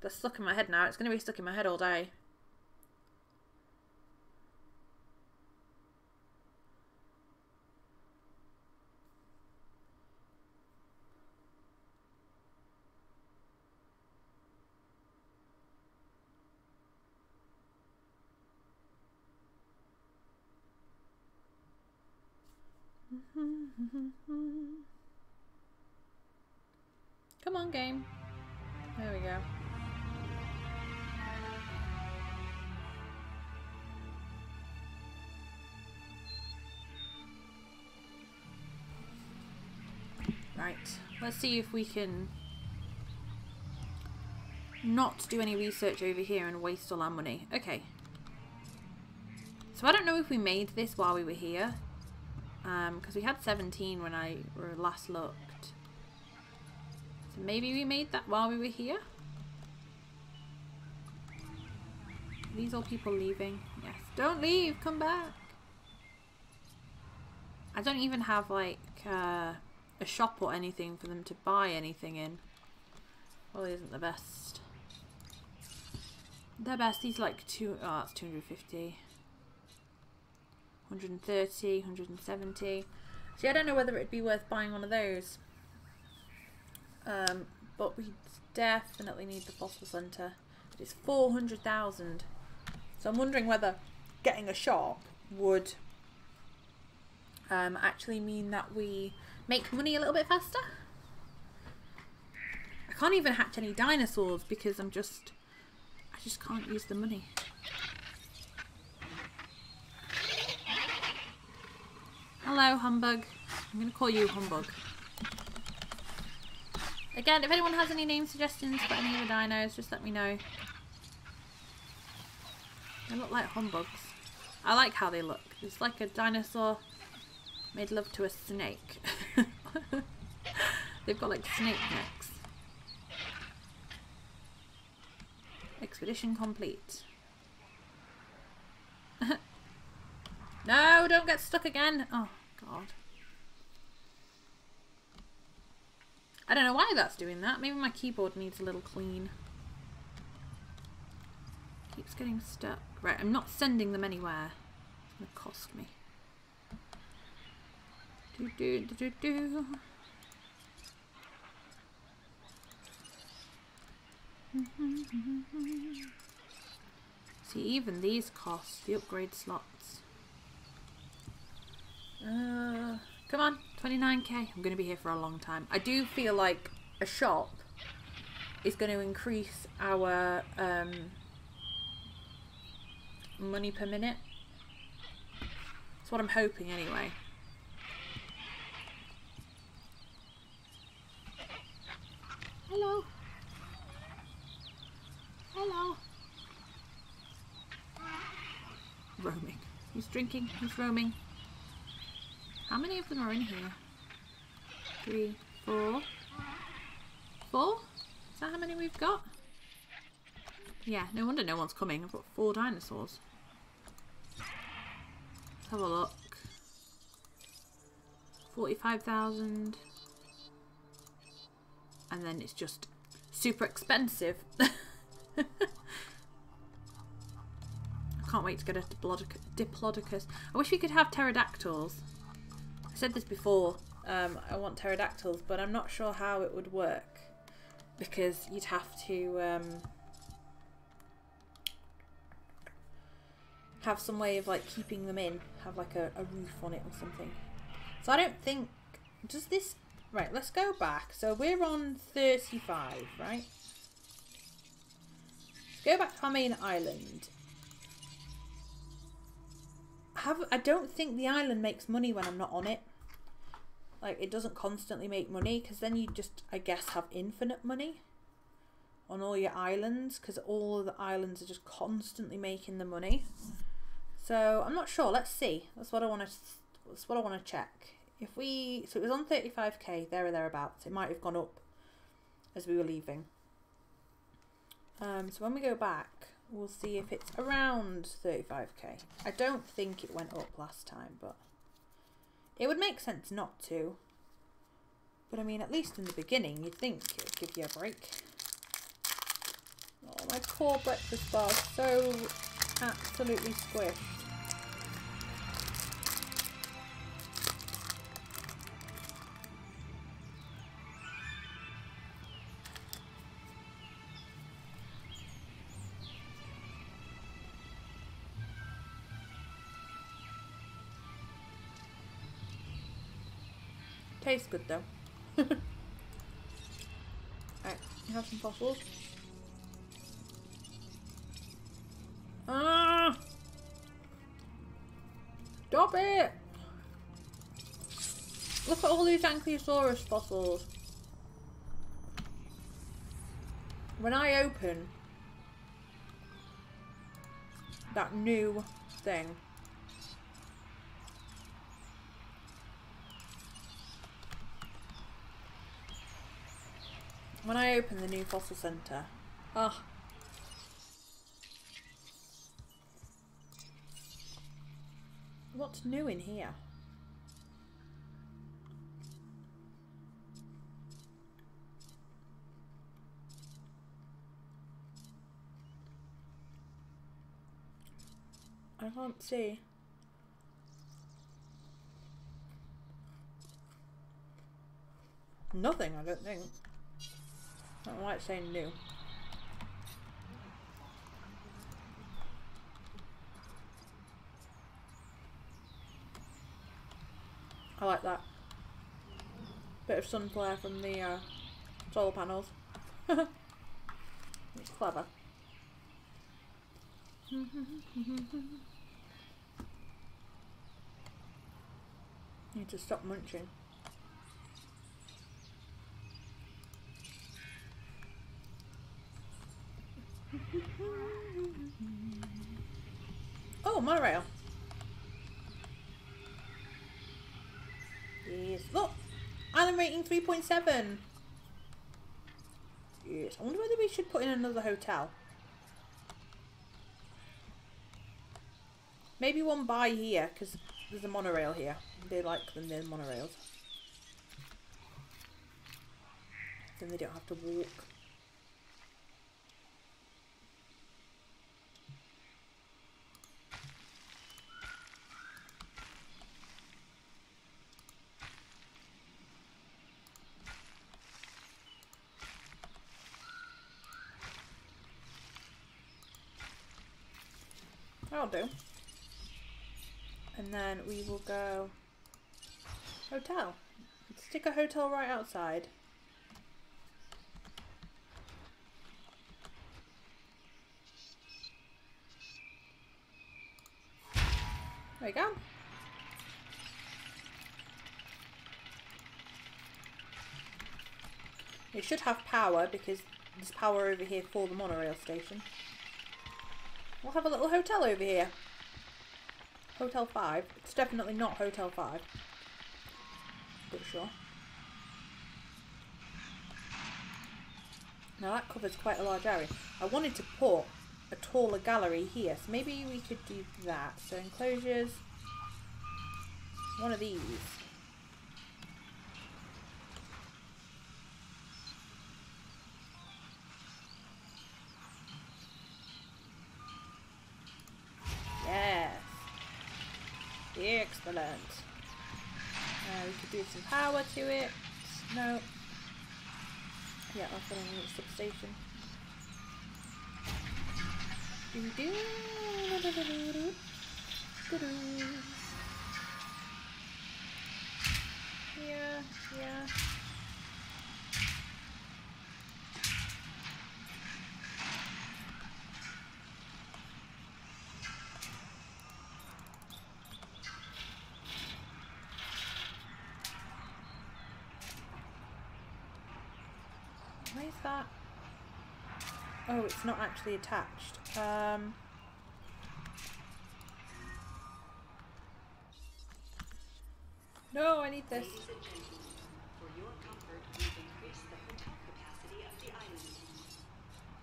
That's stuck in my head now. It's going to be stuck in my head all day. Come on, game. There we go. Right. Let's see if we can not do any research over here and waste all our money. Okay. So I don't know if we made this while we were here. Because we had 17 when I last looked. So maybe we made that while we were here? Are these all people leaving? Yes. Don't leave! Come back! I don't even have like a shop or anything for them to buy anything in. Probably isn't the best. The best, these like that's 250. 130, 170. See, I don't know whether it'd be worth buying one of those. But we definitely need the fossil centre. It's 400,000. So I'm wondering whether getting a shop would actually mean that we make money a little bit faster. I can't even hatch any dinosaurs because I just can't use the money. Hello, Humbug. I'm going to call you Humbug. Again, if anyone has any name suggestions for any of the dinos, just let me know. They look like humbugs. I like how they look. It's like a dinosaur made love to a snake. They've got like snake necks. Expedition complete. No, don't get stuck again. Oh, God. I don't know why that's doing that. Maybe my keyboard needs a little clean. Keeps getting stuck. Right, I'm not sending them anywhere. It's going to cost me. Do. See, even these cost the upgrade slots. Come on, 29k. I'm going to be here for a long time. I do feel like a shop is going to increase our money per minute. That's what I'm hoping anyway. Hello. Hello. Roaming. He's drinking. He's roaming. How many of them are in here? 3, 4. 4? Is that how many we've got? Yeah, no wonder no one's coming. I've got 4 dinosaurs. Let's have a look. 45,000. And then it's just super expensive. I can't wait to get a Diplodocus. I wish we could have pterodactyls. I said this before. I want pterodactyls, but I'm not sure how it would work. Because you'd have to have some way of like keeping them in. Have like a roof on it or something. So I don't think... Does this... Right, let's go back. So we're on 35, right? Let's go back to our main island. I don't think the island makes money when I'm not on it. Like, it doesn't constantly make money, because then you just, I guess, have infinite money on all your islands, because all of the islands are just constantly making the money. So I'm not sure. Let's see. That's what I want to check. If we, so it was on 35k, there or thereabouts. It might have gone up as we were leaving. So when we go back, we'll see if it's around 35k. I don't think it went up last time, but it would make sense not to. But I mean, at least in the beginning, you'd think it would give you a break. Oh, my poor breakfast bar is so absolutely squished. Tastes good though. Alright, you have some fossils. Ah! Stop it! Look at all these Ankylosaurus fossils. When I open that new thing, when I open the new fossil center, ah, what's new in here? I can't see. Nothing, I don't think. I don't like saying new. I like that. Bit of sun flare from the solar panels. It's clever. Need to stop munching. Oh, monorail. Yes. Look! Island rating 3.7. Yes. I wonder whether we should put in another hotel. Maybe one by here, because there's a monorail here. They like them near monorails. Then they don't have to walk. That'll do. And then we will go hotel. Stick a hotel right outside. There we go. It should have power because there's power over here for the monorail station. We'll have a little hotel over here. Hotel 5. It's definitely not Hotel 5. But sure. Now that covers quite a large area. I wanted to put a taller gallery here, so maybe we could do that. So enclosures. One of these. Yes. Excellent. We could do some power to it. No. Yeah, that's what I need. Substation. Yeah, yeah. Why is that? Oh, it's not actually attached. No, I need this. Ladies and gentlemen, for your comfort, we've increased the hotel capacity of the island.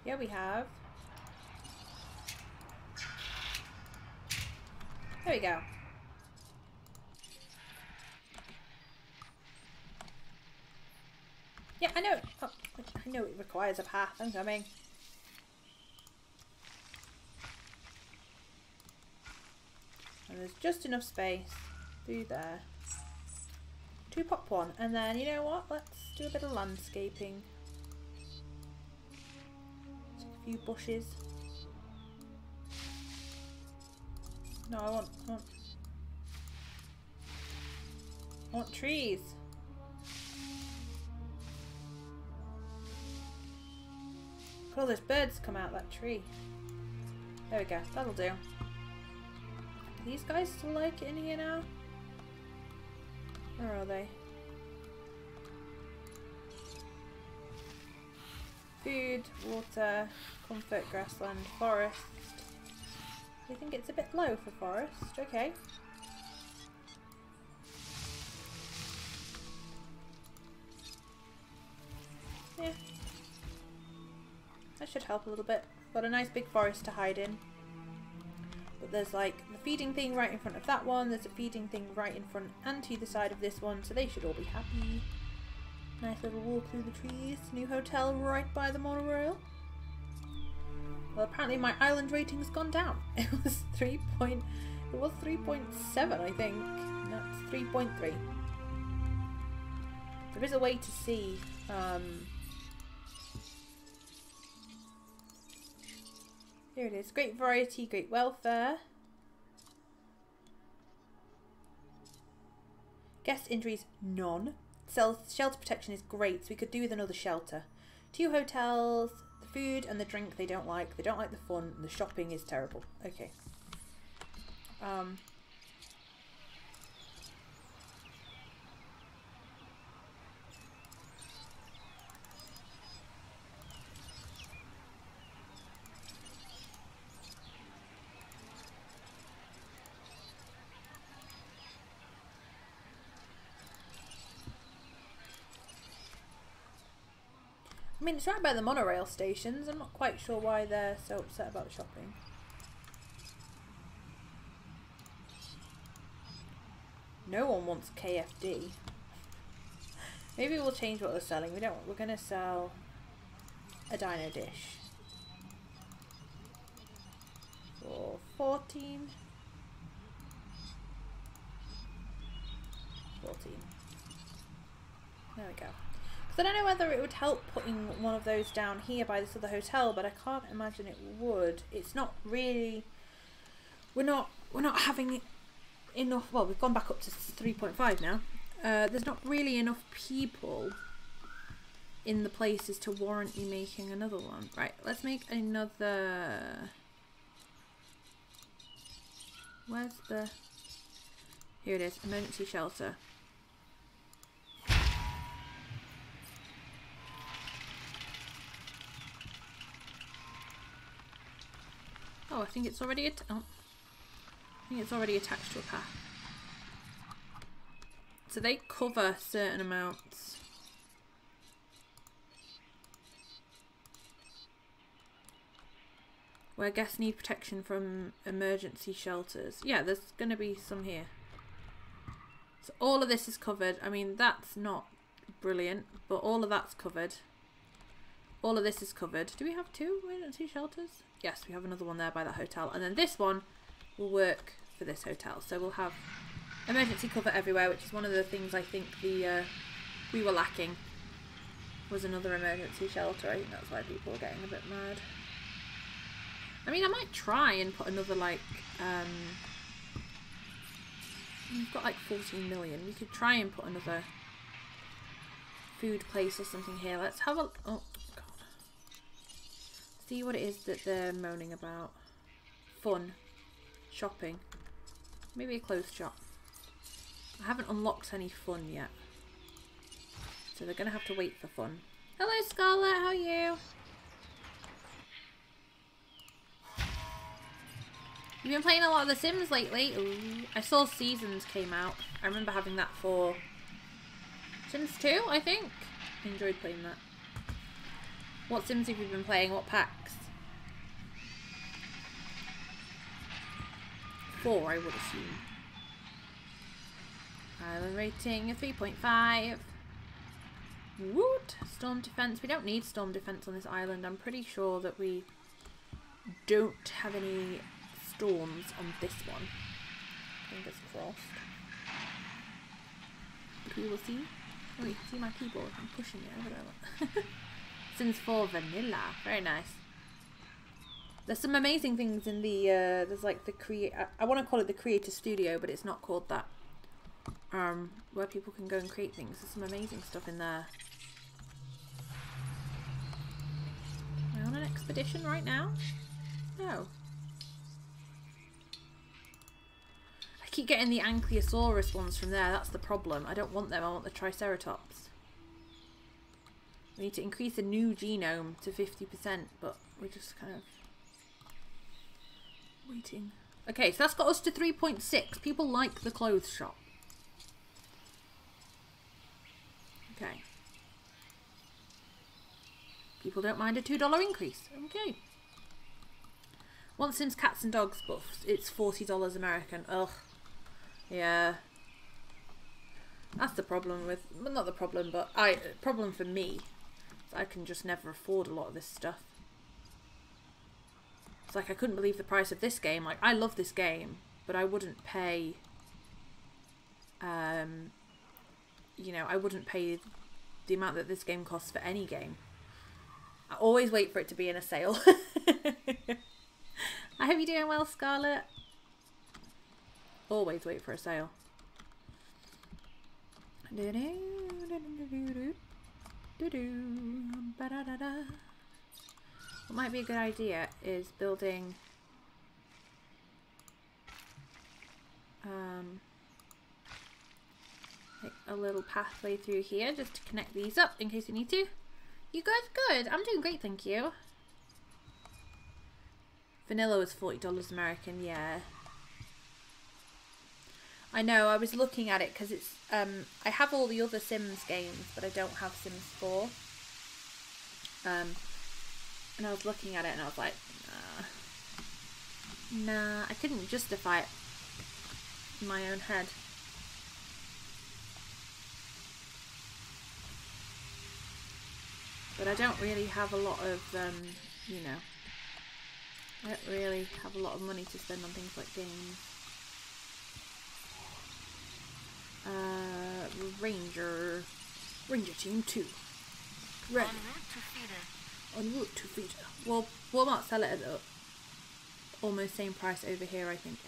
Yeah, we have. There we go. Yeah, I know. Oh, I know it requires a path. I'm coming. And there's just enough space through there to pop one. And then, you know what? Let's do a bit of landscaping. Take a few bushes. No, I want trees. Look at all those birds come out that tree. There we go. That'll do. These guys still like it in here now? Where are they? food, water, comfort, grassland, forest. I think it's a bit low for forest. Okay. Yeah. That should help a little bit. Got a nice big forest to hide in. But there's like the feeding thing right in front of that one. There's a feeding thing right in front and to the side of this one. So they should all be happy. Nice little walk through the trees. New hotel right by the monorail. Well, apparently my island rating's gone down. It was 3.7, I think. That's 3.3. There is a way to see. Here it is. Great variety, great welfare. Guest injuries, none. Shelter protection is great, so we could do with another shelter. 2 hotels. The food and the drink they don't like. They don't like the fun. And the shopping is terrible. Okay. I mean, it's right by the monorail stations. I'm not quite sure why they're so upset about the shopping. No one wants KFD. Maybe we'll change what we're selling. We're gonna sell a dino dish for 14. 14. There we go. I don't know whether it would help putting one of those down here by this other hotel, but I can't imagine it would. It's not really. We're not having enough. Well, we've gone back up to 3.5 now. There's not really enough people in the places to warrant you making another one. Right, let's make another. Where's the? Here it is. Emergency shelter. Oh, I think it's already attached to a path. So they cover certain amounts. Where guests need protection from emergency shelters. Yeah, there's going to be some here. So all of this is covered. I mean, that's not brilliant, but all of that's covered. All of this is covered. Do we have 2 emergency shelters? Yes, we have another one there by that hotel. And then this one will work for this hotel. So we'll have emergency cover everywhere, which is one of the things I think we were lacking. Was another emergency shelter. I think that's why people are getting a bit mad. I mean, I might try and put another, like, we've got like 14 million. We could try and put another food place or something here. Let's have a... Oh, God. See what it is that they're moaning about. Fun. Shopping. Maybe a clothes shop. I haven't unlocked any fun yet. So they're going to have to wait for fun. Hello, Scarlett. How are you? You've been playing a lot of The Sims lately. Ooh. I saw Seasons came out. I remember having that for Sims 2, I think. I enjoyed playing that. What Sims have you been playing? What packs? 4, I would assume. Island rating of 3.5. Woot! Storm defense. We don't need storm defense on this island. I'm pretty sure that we don't have any storms on this one. Fingers crossed. But we will see. Oh, you can see my keyboard. I'm pushing it over there. Sims 4 vanilla. Very nice. There's some amazing things in the there's like the I want to call it the creator studio, but it's not called that. Where people can go and create things. There's some amazing stuff in there. Am I on an expedition right now? No. I keep getting the Ankylosaurus ones from there. That's the problem. I don't want them. I want the Triceratops. We need to increase a new genome to 50%, but we're just kind of waiting. Okay, so that's got us to 3.6. People like the clothes shop. Okay. People don't mind a $2 increase. Okay. Want Sims Cats and Dogs, but it's $40 American. Ugh. Yeah. That's the problem with... Well, not the problem, but... problem for me. I can just never afford a lot of this stuff. It's like I couldn't believe the price of this game. Like, I love this game, but I wouldn't pay... you know, I wouldn't pay the amount that this game costs for any game. I always wait for it to be in a sale. I hope you're doing well, Scarlett. Always wait for a sale. What might be a good idea is building like a little pathway through here just to connect these up in case you need to. You good? Good. I'm doing great, thank you. Vanilla was $40 American, yeah. I know, I was looking at it because it's, I have all the other Sims games, but I don't have Sims 4. And I was looking at it and I was like, nah, I couldn't justify it in my own head. But I don't really have a lot of, you know, I don't really have a lot of money to spend on things like games. Ranger Team 2. Ready. En route to feeder. Well, Walmart sell it at almost same price over here, I think.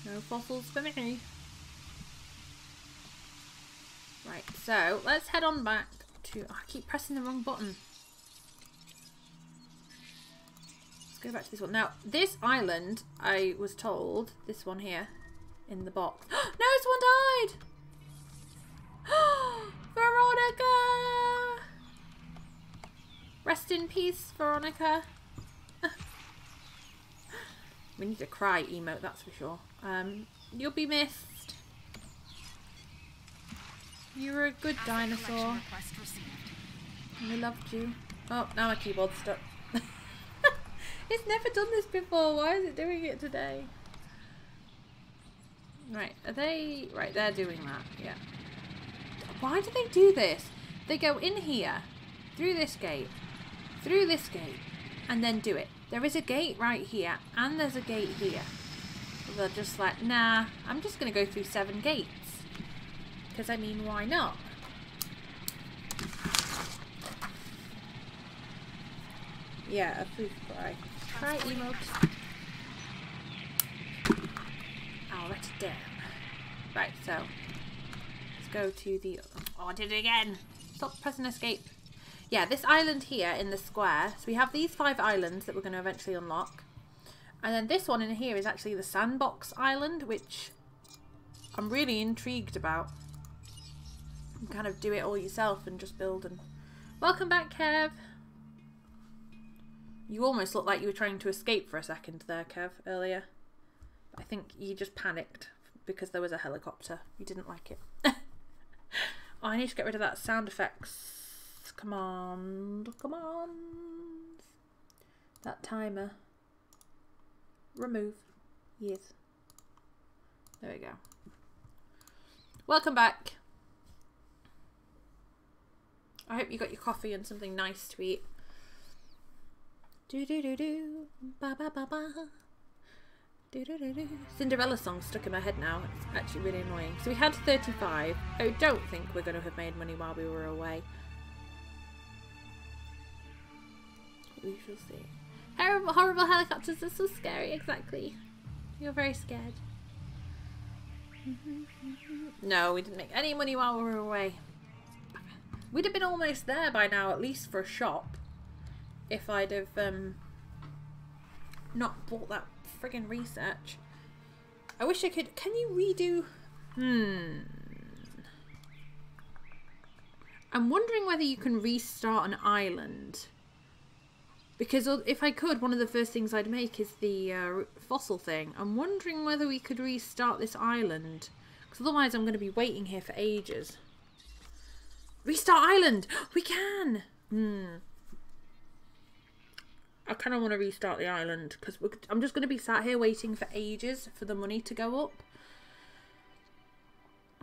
No fossils for me. Right, so let's head on back to... Oh, I keep pressing the wrong button. Let's go back to this one. Now, this island, I was told, this one here, in the box. No, someone died! Veronica! Rest in peace, Veronica. We need a cry emote, that's for sure. You'll be missed. You were a good dinosaur. And we loved you. Oh, now my keyboard's stuck. It's never done this before. Why is it doing it today? Right, are they... Right, they're doing that, yeah. Why do they do this? They go in here, through this gate, and then do it. There is a gate right here, and there's a gate here. So they're just like, nah, I'm just going to go through 7 gates. Because, I mean, why not? Yeah, a food cry. Cry emote. I'll write it down. Right, so... Let's go to the... Oh, I did it again! Stop pressing escape. Yeah, this island here in the square. So we have these 5 islands that we're going to eventually unlock. And then this one in here is actually the sandbox island, which I'm really intrigued about. You can kind of do it all yourself and just build and... Welcome back, Kev! You almost looked like you were trying to escape for a second there, Kev, earlier. I think you just panicked because there was a helicopter. You didn't like it. Oh, I need to get rid of that sound effects command. Command. That timer. Remove. Yes. There we go. Welcome back. I hope you got your coffee and something nice to eat. Do do do do. Ba ba ba ba. Do do do do. Cinderella song stuck in my head now. It's actually really annoying. So we had 35. I don't think we're going to have made money while we were away. We shall see. Horrible, horrible helicopters are so scary. Exactly. You're very scared. No, we didn't make any money while we were away. We'd have been almost there by now, at least for a shop. If I'd have not bought that friggin' research. I wish I could... Can you redo I'm wondering whether you can restart an island. Because if I could, one of the first things I'd make is the fossil thing. I'm wondering whether we could restart this island. Because otherwise I'm going to be waiting here for ages. Restart island! We can! I kind of want to restart the island. Because I'm just going to be sat here waiting for ages for the money to go up.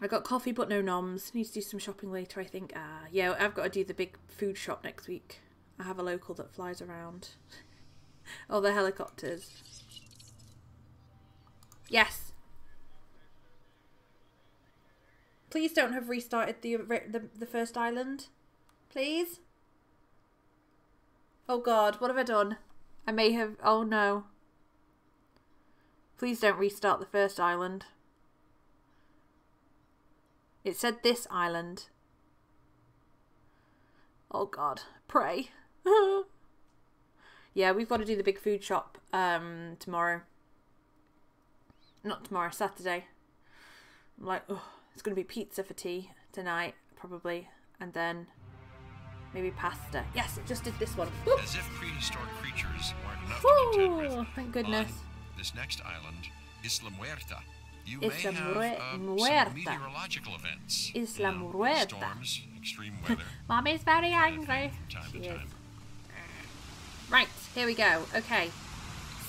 I got coffee but no noms. Need to do some shopping later, I think. Yeah, I've got to do the big food shop next week. I have a local that flies around. Oh, the helicopters. Yes. Please don't have restarted the first island. Please. Oh God, what have I done? I may have... Oh no. Please don't restart the first island. It said this island. Oh God, pray. Yeah, we've got to do the big food shop tomorrow. Not tomorrow, Saturday. I'm like, oh, it's going to be pizza for tea tonight, probably. And then maybe pasta. Yes, it just did this one. Woo! As if prehistoric creatures weren't enough to contend with. Oh, thank goodness. On this next island, Isla Muerta, you Isla may have Muerta. some meteorological events. Isla Muerta. Storms, extreme weather. Mommy's very angry. From time She to is. time. Right, here we go. Okay.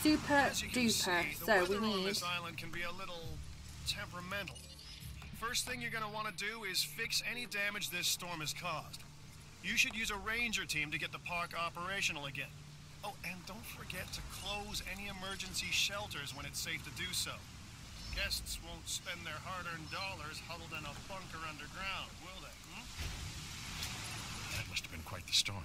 Super As you can duper. see, the So we weather on need... this island can be a little temperamental. First thing you're going to want to do is fix any damage this storm has caused. You should use a ranger team to get the park operational again. Oh, and don't forget to close any emergency shelters when it's safe to do so. Guests won't spend their hard-earned dollars huddled in a bunker underground, will they? That must have been quite the storm.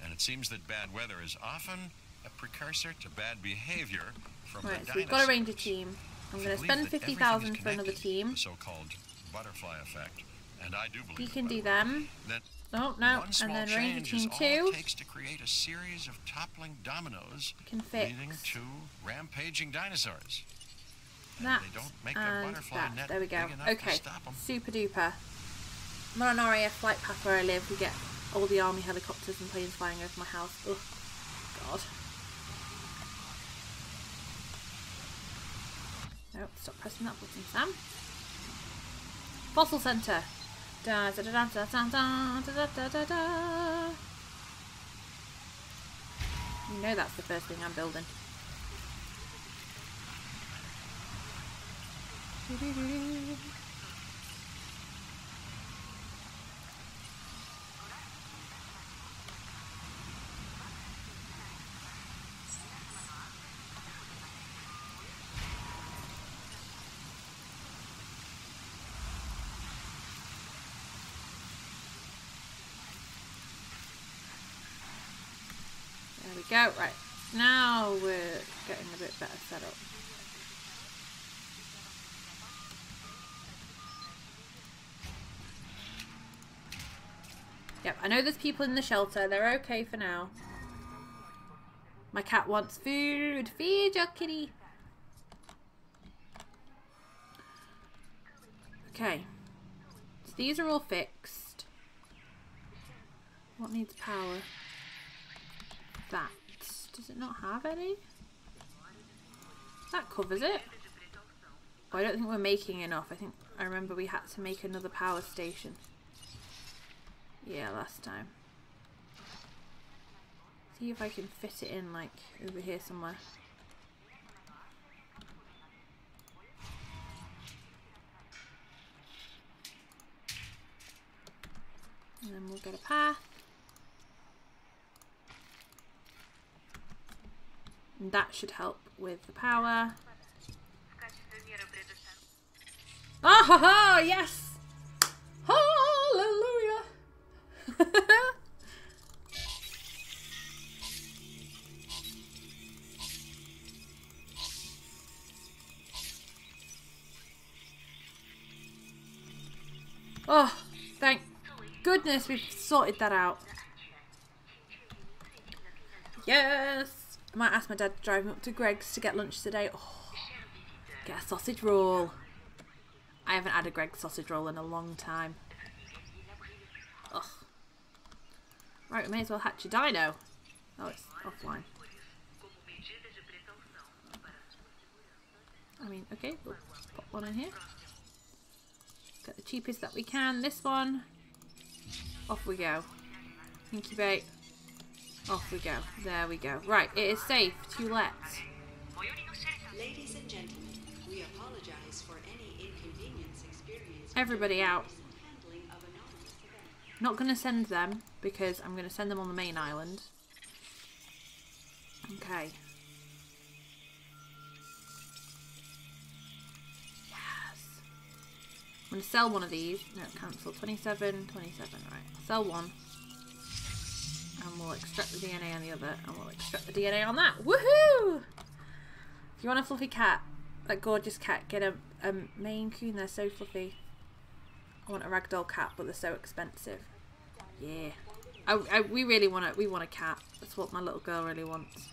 And it seems that bad weather is often a precursor to bad behavior from Right, the so we've got a dinosaurs. ranger team. I'm I going to believe spend that everything 50,000 is for another connected, team. The so-called butterfly effect. And I do believe You it, can by do the way, them. that Oh, no. one And small then ranger change team is all 2 it takes to create a series of toppling dominoes can fix leading to rampaging dinosaurs. that They don't make their and butterfly that. net There we go. big enough to Okay, stop 'em. super duper. I'm on an RAF flight path where I live. We get all the army helicopters and planes flying over my house. Oh, God. No, stop pressing that button, Sam. Fossil Centre. Da da da da da da da da da da da. You know that's the first thing I'm building. There we go. Right. Now we're getting a bit better set up. Yep, I know there's people in the shelter. They're okay for now. My cat wants food. Feed your kitty. Okay. So these are all fixed. What needs power? That. Does it not have any? That covers it. Oh, I don't think we're making enough. I remember we had to make another power station. Yeah, last time. See if I can fit it in, like, over here somewhere. And then we'll get a path. And that should help with the power. Ah ha ha! Yes! Hallelujah! Oh, thank goodness we've sorted that out. Yes! I might ask my dad to drive me up to Greg's to get lunch today. Oh, get a sausage roll. I haven't had a Greg's sausage roll in a long time. Ugh. Right, we may as well hatch a dino. Oh, it's offline. I mean, okay, we'll pop one in here. Get the cheapest that we can. This one. Off we go. Incubate. Off we go. There we go. Right, it is safe to let. Ladies and gentlemen, we apologize for any inconvenience experienced. Everybody out. Handling of anonymous events. Not going to send them because I'm going to send them on the main island. Okay. Yes. I'm going to sell one of these. No, cancel. 27, 27. Right. Sell one. And we'll extract the DNA on the other. And we'll extract the DNA on that. Woohoo! If you want a fluffy cat, a gorgeous cat, get a Maine Coon. They're so fluffy. I want a ragdoll cat, but they're so expensive. Yeah. We really want a cat. That's what my little girl really wants.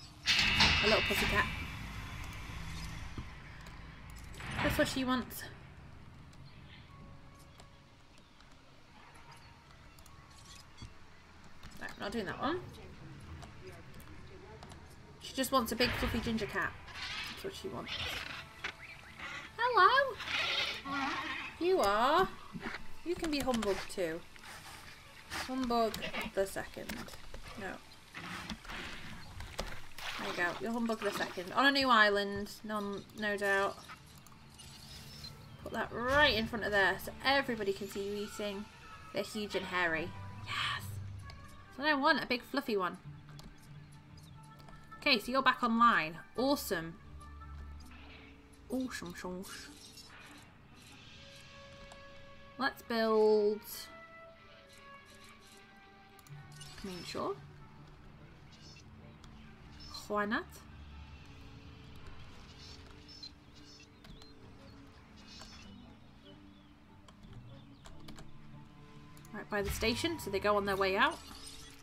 A little pussy cat. That's what she wants. No, I'm not doing that one. She just wants a big fluffy ginger cat. That's what she wants. Hello. You are. You can be Humbug too. Humbug the second. No. There you go. You're Humbug the second. On a new island. No doubt. Put that right in front of there so everybody can see you eating. They're huge and hairy. Yes. That's what I want. A big fluffy one. Okay, so you're back online. Awesome. Awesome sauce. Let's build... I mean, sure. Why not? Right by the station, so they go on their way out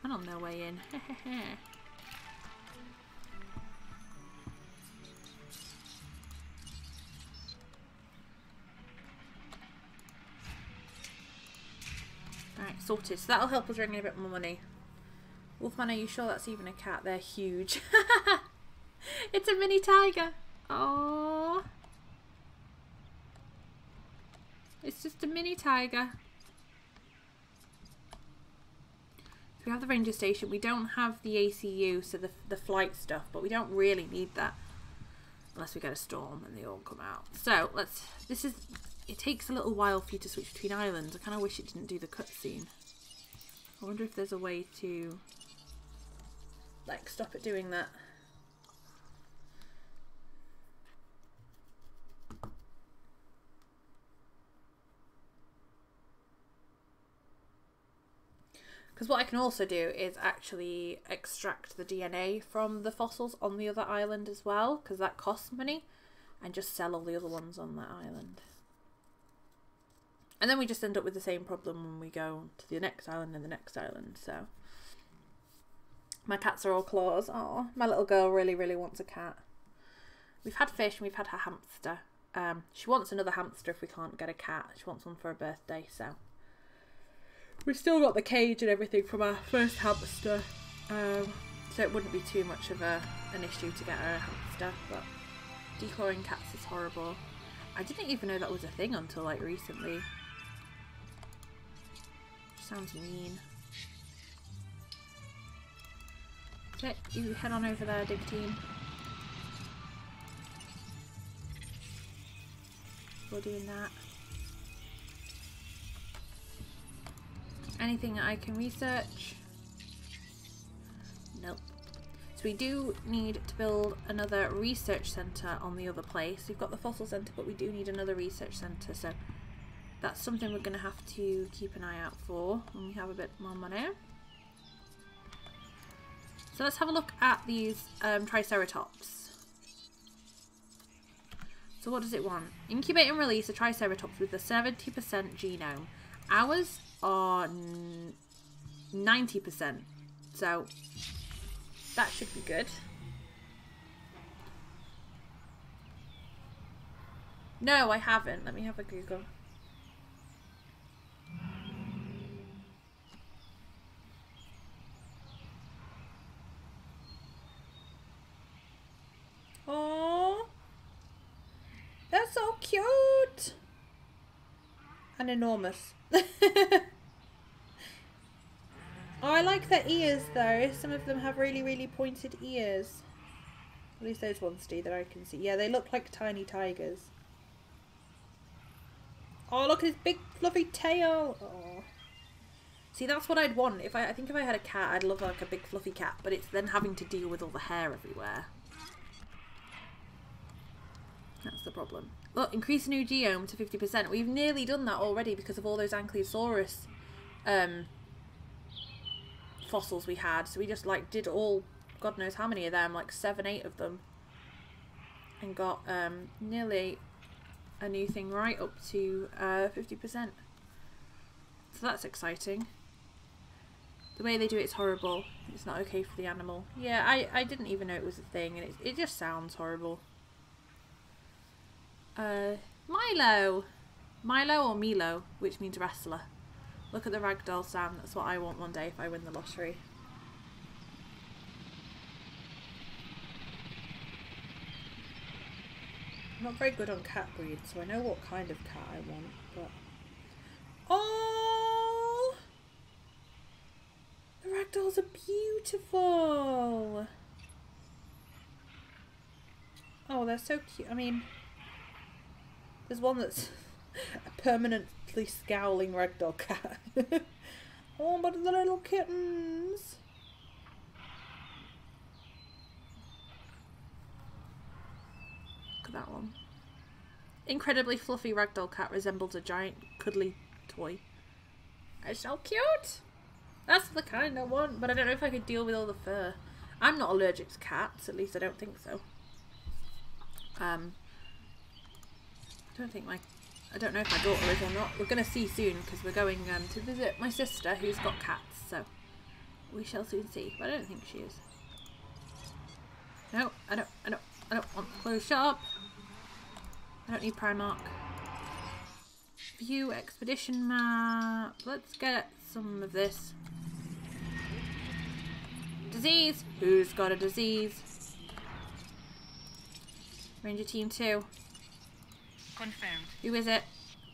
and on their way in. Right, sorted. So that'll help us bring in a bit more money. Wolfman, are you sure that's even a cat? They're huge. It's a mini tiger. Aww. It's just a mini tiger. So we have the ranger station. We don't have the ACU, so the flight stuff, but we don't really need that unless we get a storm and they all come out. So it takes a little while for you to switch between islands. I kind of wish it didn't do the cutscene. I wonder if there's a way to like stop it doing that. Because what I can also do is actually extract the DNA from the fossils on the other island as well, because that costs money, and just sell all the other ones on that island. And then we just end up with the same problem when we go to the next island and the next island, so. My cats are all claws. Oh, my little girl really, really wants a cat. We've had fish and we've had her hamster. She wants another hamster if we can't get a cat. She wants one for her birthday, so. We've still got the cage and everything from our first hamster. So it wouldn't be too much of an issue to get her a hamster, but declawing cats is horrible. I didn't even know that was a thing until like recently. Sounds mean. Okay, you head on over there, dig team. We're doing that. Anything that I can research? Nope. So we do need to build another research centre on the other place. We've got the fossil centre, but we do need another research centre, so that's something we're going to have to keep an eye out for when we have a bit more money. So let's have a look at these Triceratops. So what does it want? Incubate and release a Triceratops with a 70% genome. Ours are 90%, so that should be good. No, I haven't. Let me have a Google. cute! And enormous. Oh, I like their ears though. Some of them have really, really pointed ears. At least those ones do that I can see. Yeah, they look like tiny tigers. Oh, look at his big fluffy tail. Oh. See, that's what I'd want. I think if I had a cat, I'd love like a big fluffy cat, but it's then having to deal with all the hair everywhere. That's the problem. Look, increase new geome to 50%. We've nearly done that already because of all those Ankylosaurus fossils we had. So we just like did all, God knows how many of them, like 7, 8 of them, and got nearly a new thing right up to 50%. So that's exciting. The way they do it's horrible. It's not okay for the animal. Yeah, I didn't even know it was a thing, and it just sounds horrible. Milo or Milo, which means wrestler. Look at the ragdoll, Sam. That's what I want one day if I win the lottery. I'm not very good on cat breeds, so I know what kind of cat I want, but... Oh! The ragdolls are beautiful! Oh, they're so cute. I mean... There's one that's a permanently scowling ragdoll cat. Oh, but the little kittens! Look at that one. Incredibly fluffy ragdoll cat resembles a giant cuddly toy. It's so cute! That's the kind I want, but I don't know if I could deal with all the fur. I'm not allergic to cats, at least I don't think so. I don't know if my daughter is or not. We're going to see soon because we're going to visit my sister who's got cats, so we shall soon see. But I don't think she is. No, I don't want to close shop. I don't need Primark. View expedition map. Let's get some of this. Disease. Who's got a disease? Ranger team 2. Confirmed. Who is it?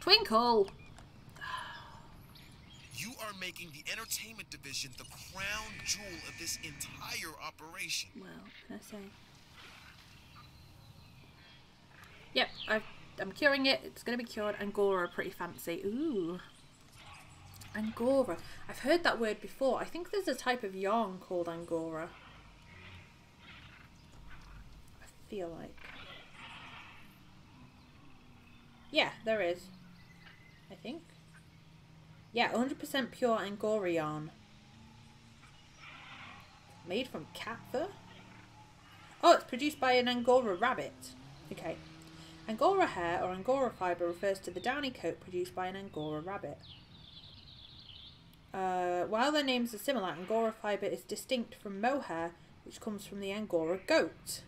Twinkle! You are making the entertainment division the crown jewel of this entire operation. Well, what can I say? Yep, I'm curing it. It's going to be cured. Angora are pretty fancy. Ooh. Angora. I've heard that word before. I think there's a type of yarn called Angora. I feel like. Yeah, there is. I think. Yeah, 100% pure Angora yarn. Made from cat fur? Oh, it's produced by an Angora rabbit. Okay. Angora hair or Angora fibre refers to the downy coat produced by an Angora rabbit. While their names are similar, Angora fibre is distinct from mohair, which comes from the Angora goat.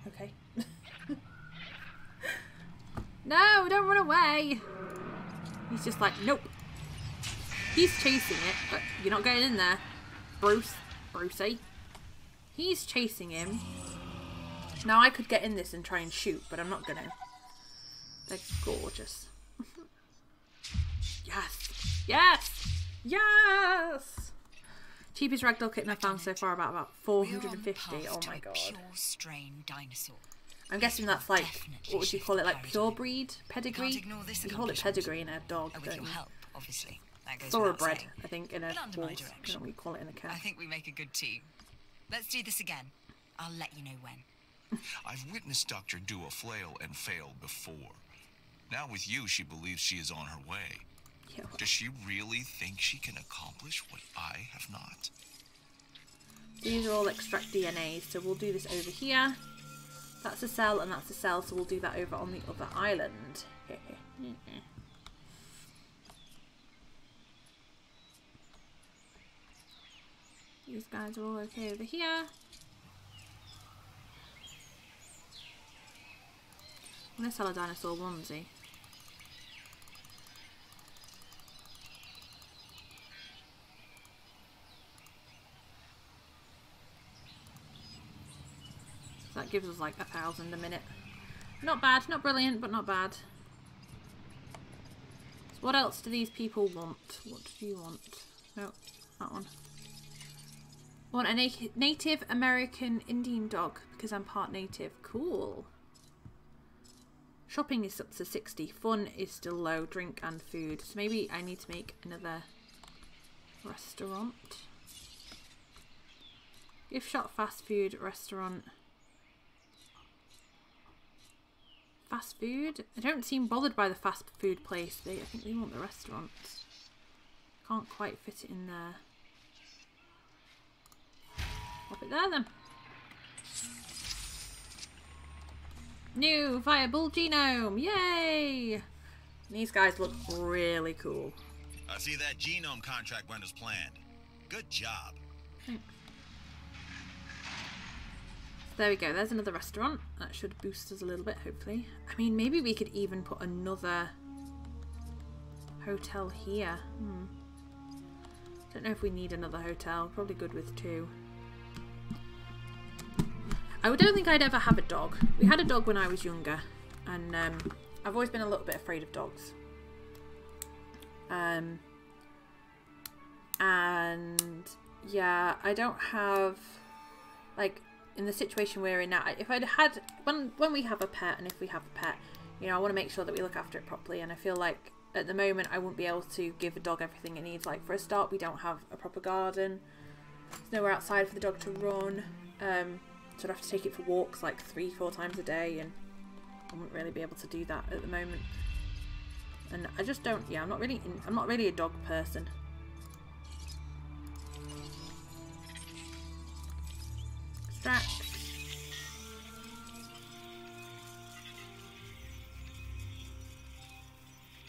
Okay. No, don't run away! He's just like, nope. He's chasing it, but you're not going in there. Brucey. He's chasing him. Now I could get in this and try and shoot, but I'm not gonna. They're gorgeous. Yes! Yes! Yes! Cheapest ragdoll kitten I've found so far about 450. Oh my god. Pure strain dinosaur. I'm guessing that's like, what would you call it, like pure breed? Pedigree? You call it pedigree in a dog, With don't your you? help, obviously. That goes Thoroughbred, without saying. I think, in a But under my horse. I don't direction. know what you call it in a cat. I think we make a good team. Let's do this again. I'll let you know when. I've witnessed Dr. do a flail and fail before. Now with you, she believes she is on her way. Yeah. Does she really think she can accomplish what I have not? These are all extract DNA, so we'll do this over here. That's a cell and that's a cell, so we'll do that over on the other island. These guys are all okay over here. I'm going to sell a dinosaur onesie. That gives us like 1,000 a minute. Not bad, not brilliant, but not bad. So what else do these people want? What do you want? No, that one. I want a Native American Indian dog because I'm part native. Cool. Shopping is up to 60. Fun is still low. Drink and food. So maybe I need to make another restaurant. Gift shop, fast food, restaurant. Fast food? I don't seem bothered by the fast food place. I think they want the restaurants. Can't quite fit it in there. Pop it there then. New viable genome! Yay! These guys look really cool. I see that genome contract went as planned. Good job. Thanks. There we go, there's another restaurant. That should boost us a little bit, hopefully. I mean, maybe we could even put another hotel here. Don't know if we need another hotel. Probably good with 2. I don't think I'd ever have a dog. We had a dog when I was younger, and I've always been a little bit afraid of dogs. And yeah, I don't have, like, in the situation we're in now, if I'd had, when we have a pet, and if we have a pet, you know, I want to make sure that we look after it properly, and I feel like at the moment I wouldn't be able to give a dog everything it needs. Like, for a start, we don't have a proper garden. There's nowhere outside for the dog to run. So I'd have to take it for walks like 3-4 times a day, and I wouldn't really be able to do that at the moment. And I just don't, yeah, I'm not really a dog person. Extract.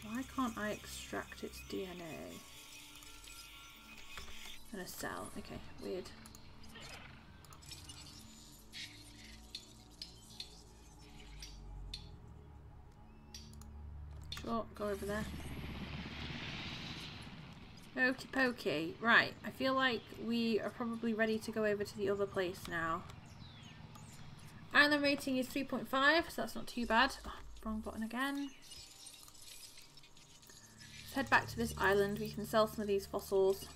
Why can't I extract its DNA? And a cell. Okay, weird. Sure, go over there. Okie pokey. Right, I feel like we are probably ready to go over to the other place now. Island rating is 3.5, so that's not too bad. Oh, wrong button again. Let's head back to this island. We can sell some of these fossils.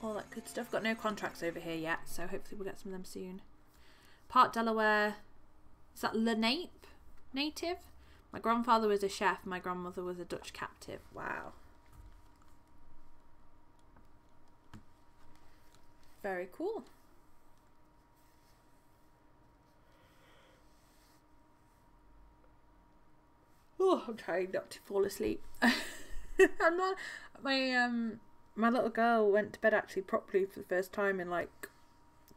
All that good stuff. Got no contracts over here yet, so hopefully we'll get some of them soon. Part Delaware. Is that Lenape? Native? My grandfather was a chef. My grandmother was a Dutch captive. Wow. Very cool. Oh, I'm trying not to fall asleep. I'm not. My little girl went to bed actually properly for the first time in like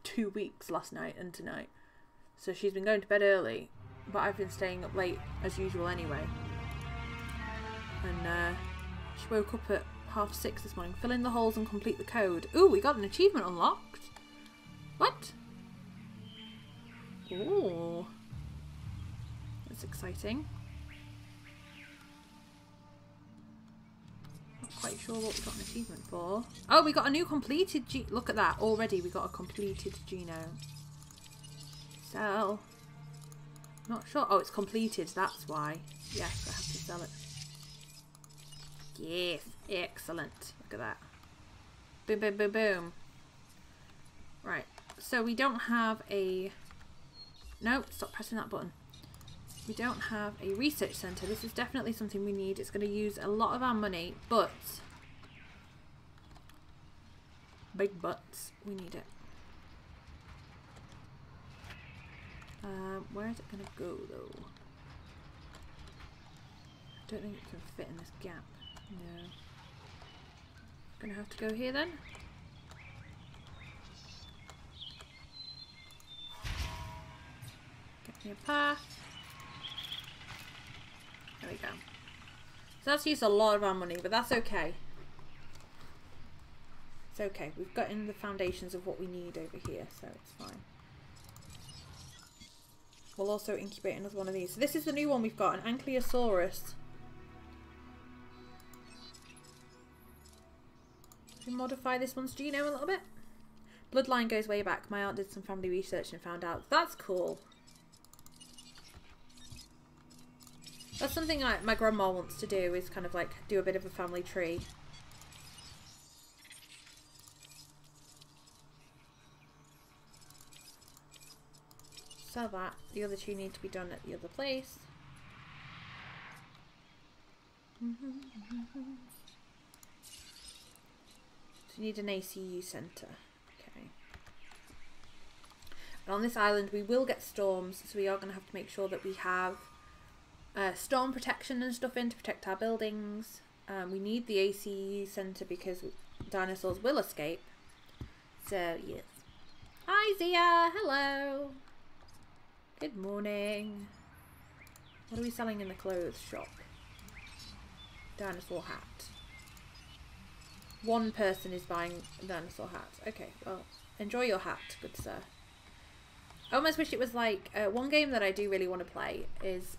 2 weeks last night and tonight. So she's been going to bed early, but I've been staying up late as usual anyway. And she woke up at 6:30 this morning. Fill in the holes and complete the code. Ooh, we got an achievement unlocked. What? Ooh. That's exciting. Not quite sure what we got an achievement for. Oh, we got a new completed look at that. Already we got a completed genome. Sell. Not sure. Oh, it's completed. That's why. Yes, I have to sell it. Yes. Excellent. Look at that. Boom, boom, boom, boom. Right. So we don't have a... No, stop pressing that button. We don't have a research centre. This is definitely something we need. It's going to use a lot of our money, but... Big buts. We need it. Where is it going to go, though? I don't think it can fit in this gap. No. Gonna have to go here then. Get me a path. There we go. So that's used a lot of our money, but that's okay. It's okay. We've got in the foundations of what we need over here, so it's fine. We'll also incubate another one of these. So this is the new one we've got, an Ankylosaurus. We modify this one's genome a little bit. Bloodline goes way back. My aunt did some family research and found out. That's cool. That's something like my grandma wants to do, is kind of like do a bit of a family tree. So that the other two need to be done at the other place. So you need an ACU centre. Okay. And on this island we will get storms, so we are going to have to make sure that we have storm protection and stuff in to protect our buildings. We need the ACU centre because dinosaurs will escape. So yes. Hi Zia, hello. Good morning. What are we selling in the clothes shop? Dinosaur hat. One person is buying a dinosaur hat. Okay, well, enjoy your hat, good sir. I almost wish it was like one game that I do really want to play is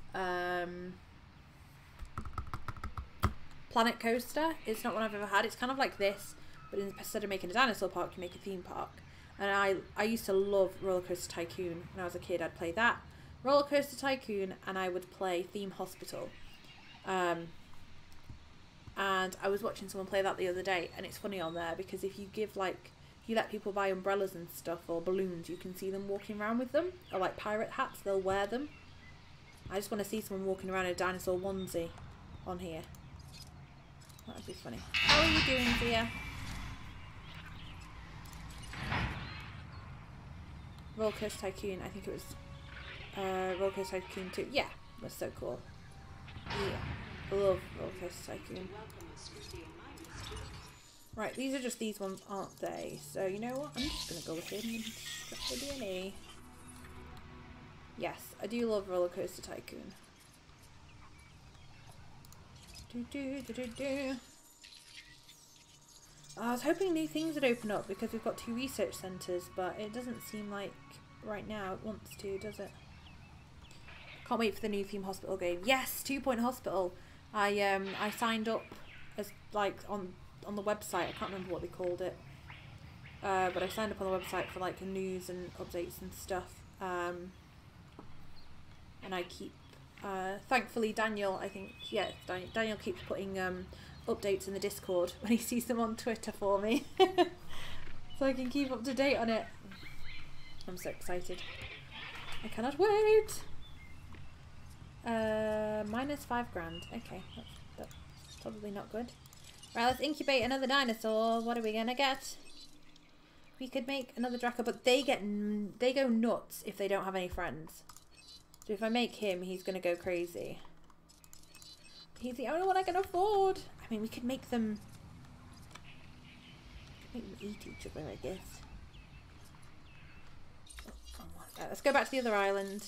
Planet Coaster. It's not one I've ever had. It's kind of like this, but instead of making a dinosaur park, you make a theme park. And I used to love Roller Coaster Tycoon. When I was a kid, I'd play that, Roller Coaster Tycoon, and I would play Theme Hospital. And I was watching someone play that the other day, and it's funny on there because if you give like, you let people buy umbrellas and stuff or balloons, you can see them walking around with them, or like pirate hats, they'll wear them. I just want to see someone walking around in a dinosaur onesie on here. That would be funny. How are you doing, Zia? Roller Coaster Tycoon, I think it was Roller Coaster Tycoon 2. Yeah, it was so cool. Yeah, I love Roller Coaster Tycoon. Right, these are just these ones, aren't they? So you know what? I'm just gonna go with it and extract the DNA. Yes, I do love Roller Coaster Tycoon. I was hoping new things would open up because we've got 2 research centres, but it doesn't seem like right now it wants to, does it? Can't wait for the new Theme Hospital game. Yes, 2 Point Hospital. I signed up as like on the website. I can't remember what they called it, but I signed up on the website for like news and updates and stuff. And I keep thankfully Daniel, I think, yeah, Daniel keeps putting updates in the Discord when he sees them on Twitter for me, so I can keep up to date on it. I'm so excited. I cannot wait. Minus 5 grand. Okay, that's probably not good. Right, let's incubate another dinosaur. What are we gonna get? We could make another Draco, but they go nuts if they don't have any friends. So if I make him, he's gonna go crazy. He's the only one I can afford. I mean, we could make them eat each other, I guess. Right, let's go back to the other island.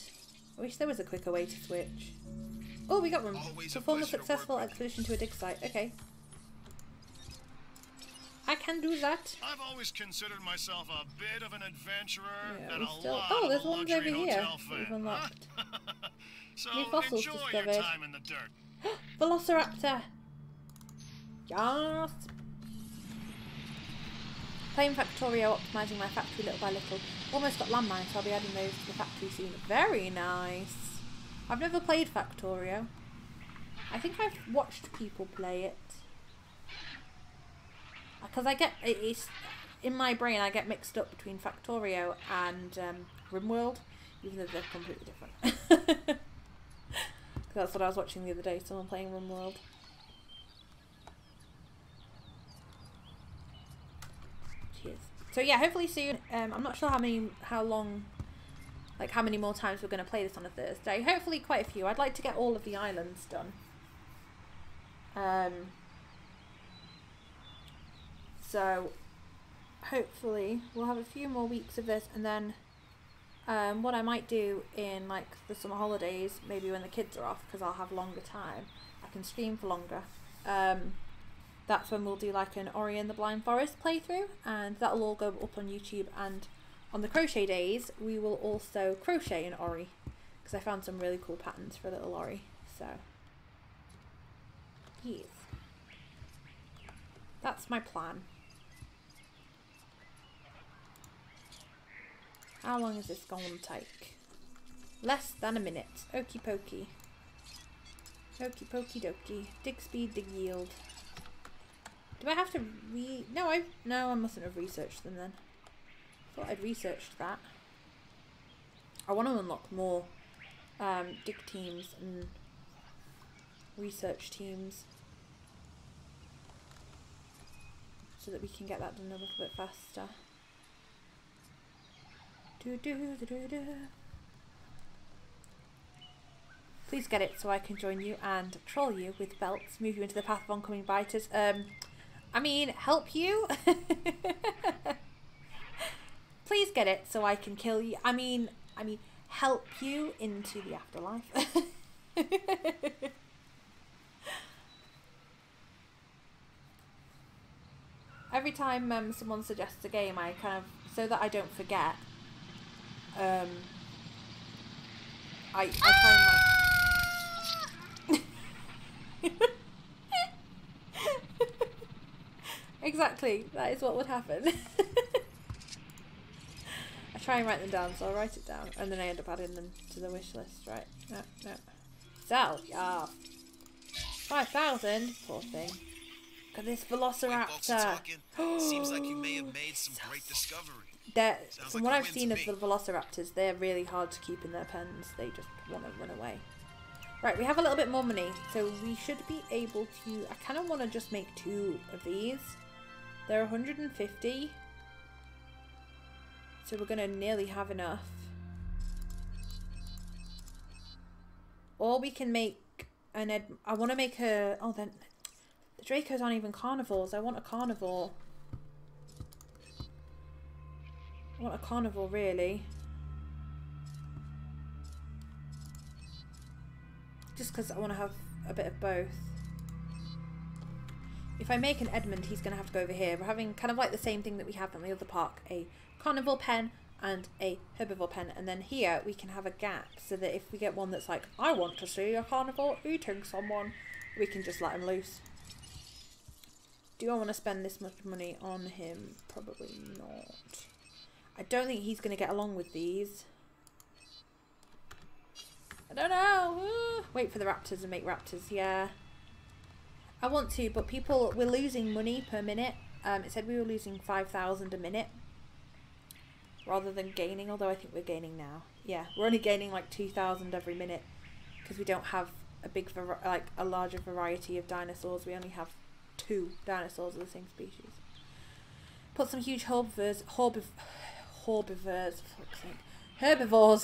I wish there was a quicker way to switch. Oh, we got one. Perform a successful expedition to a dig site. Okay. I can do that. I've always considered myself a bit of an adventurer Yeah, and still... lot Oh, there's of a ones over luxury here hotel that we've fan, unlocked. So New fossils enjoy discovered. your time in the dirt. Velociraptor. Yes. Playing Factorio, optimising my factory little by little. Almost got landmines, so I'll be adding those to the factory soon. Very nice. I've never played Factorio. I think I've watched people play it. Because I get, it's in my brain, I get mixed up between Factorio and RimWorld, even though they're completely different. That's what I was watching the other day, someone playing RimWorld. Cheers. So yeah, hopefully soon. I'm not sure how many more times we're going to play this on a Thursday. Hopefully quite a few. I'd like to get all of the islands done. So hopefully we'll have a few more weeks of this, and then what I might do in like the summer holidays, maybe when the kids are off, because I'll have longer time, I can stream for longer. That's when we'll do like an Ori and the Blind Forest playthrough, and that'll all go up on YouTube. And on the crochet days we will also crochet in Ori, because I found some really cool patterns for little Ori. So yes, that's my plan. How long is this going to take? Less than a minute. Okie pokey. Okie pokey dokie. Dig speed, dig yield. Do I have to No, I mustn't have researched them then. Thought I'd researched that. I want to unlock more dig teams and research teams so that we can get that done a little bit faster. Please get it so I can join you and troll you with belts, move you into the path of oncoming biters. I mean, help you? Please get it so I can kill you. I mean, help you into the afterlife. Every time someone suggests a game, I kind of, so that I don't forget, I try and like... Exactly, that is what would happen. I try and write them down, so I'll write it down, and then I end up adding them to the wish list, right? No. Sell, yeah. 5,000? Poor thing. Look at this velociraptor. Seems like you may have made some great discovery. From what I've seen of the velociraptors, they're really hard to keep in their pens. They just want to run away. Right, we have a little bit more money, so we should be able to... I kind of want to just make 2 of these. They're 150. So we're going to nearly have enough. Or we can make an... I want to make a... Oh, then... The Dracos aren't even carnivores. I want a carnivore. I want a carnivore, really. Just because I want to have a bit of both. If I make an Edmund, he's going to have to go over here. We're having kind of like the same thing that we have in the other park. A carnivore pen and a herbivore pen. And then here we can have a gap so that if we get one that's like, I want to see a carnivore eating someone, we can just let him loose. Do I want to spend this much money on him? Probably not. I don't think he's going to get along with these. I don't know. Wait for the raptors and make raptors. Yeah. I want to, but we're losing money per minute. It said we were losing 5,000 a minute rather than gaining, although I think we're gaining now. Yeah, we're only gaining like 2,000 every minute because we don't have a larger variety of dinosaurs. We only have 2 dinosaurs of the same species. Put some huge herbivores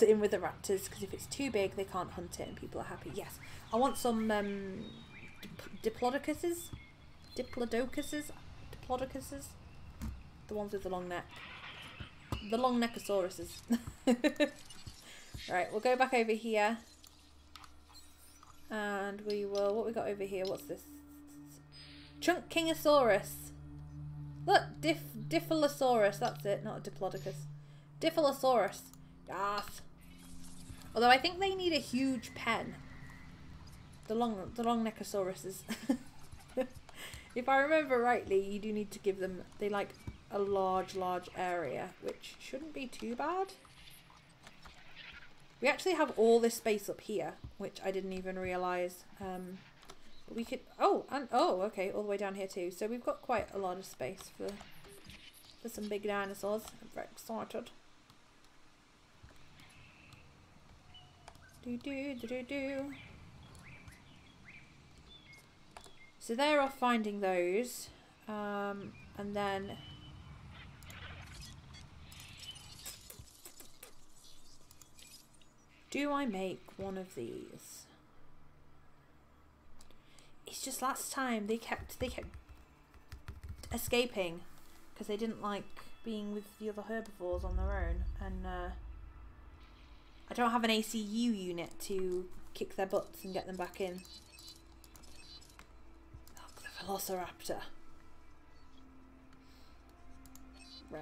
in with the raptors, because if it's too big they can't hunt it and people are happy. Yes, I want some diplodocuses, the ones with the long neck, the long neckosauruses. Right, we'll go back over here and we will, what we got over here, what's this? Chunk Kingosaurus. Look, Dilophosaurus, that's it, not a diplodocus. Dilophosaurus. Yes. Although I think they need a huge pen. The long neckosauruses. If I remember rightly, you do need to give them, they like a large area, which shouldn't be too bad. We actually have all this space up here, which I didn't even realise. We could, okay, all the way down here too. So we've got quite a lot of space for some big dinosaurs. I'm very excited. Do. So they're off finding those, and then do I make one of these? It's just last time they kept escaping because they didn't like being with the other herbivores on their own, and I don't have an ACU unit to kick their butts and get them back in. Look, the velociraptor. Rah.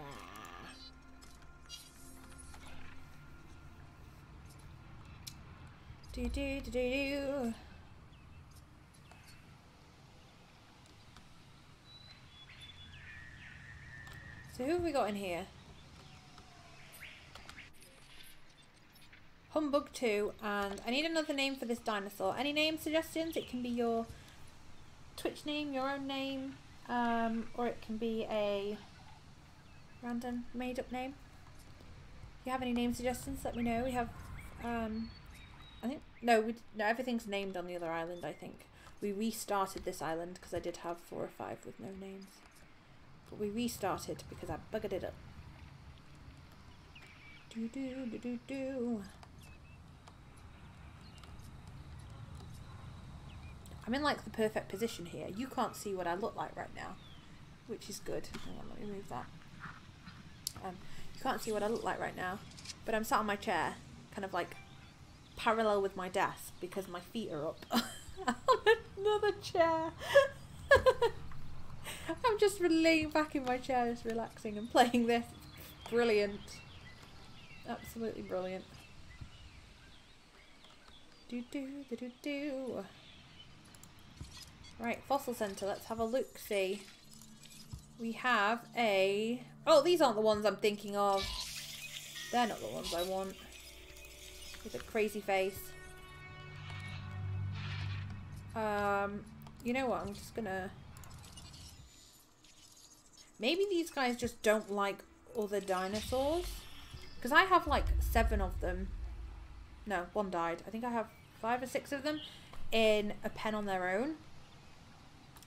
Do. So who have we got in here? Humbug 2, and I need another name for this dinosaur. Any name suggestions? It can be your Twitch name, your own name, or it can be a random made up name. If you have any name suggestions, let me know. We have, I think, no, everything's named on the other island, I think. We restarted this island because I did have 4 or 5 with no names. But we restarted because I buggered it up. Do. I'm in like the perfect position here. You can't see what I look like right now, which is good. Hang on, let me move that. You can't see what I look like right now, but I'm sat on my chair, kind of like parallel with my desk because my feet are up on another chair. I'm just laying back in my chair, just relaxing and playing this. It's brilliant. Absolutely brilliant. Do. Right, fossil centre. Let's have a look. See, we have a. Oh, these aren't the ones I'm thinking of. They're not the ones I want. With a crazy face. You know what? I'm just gonna. Maybe these guys just don't like other dinosaurs. Because I have like 7 of them. No, 1 died. I think I have 5 or 6 of them in a pen on their own.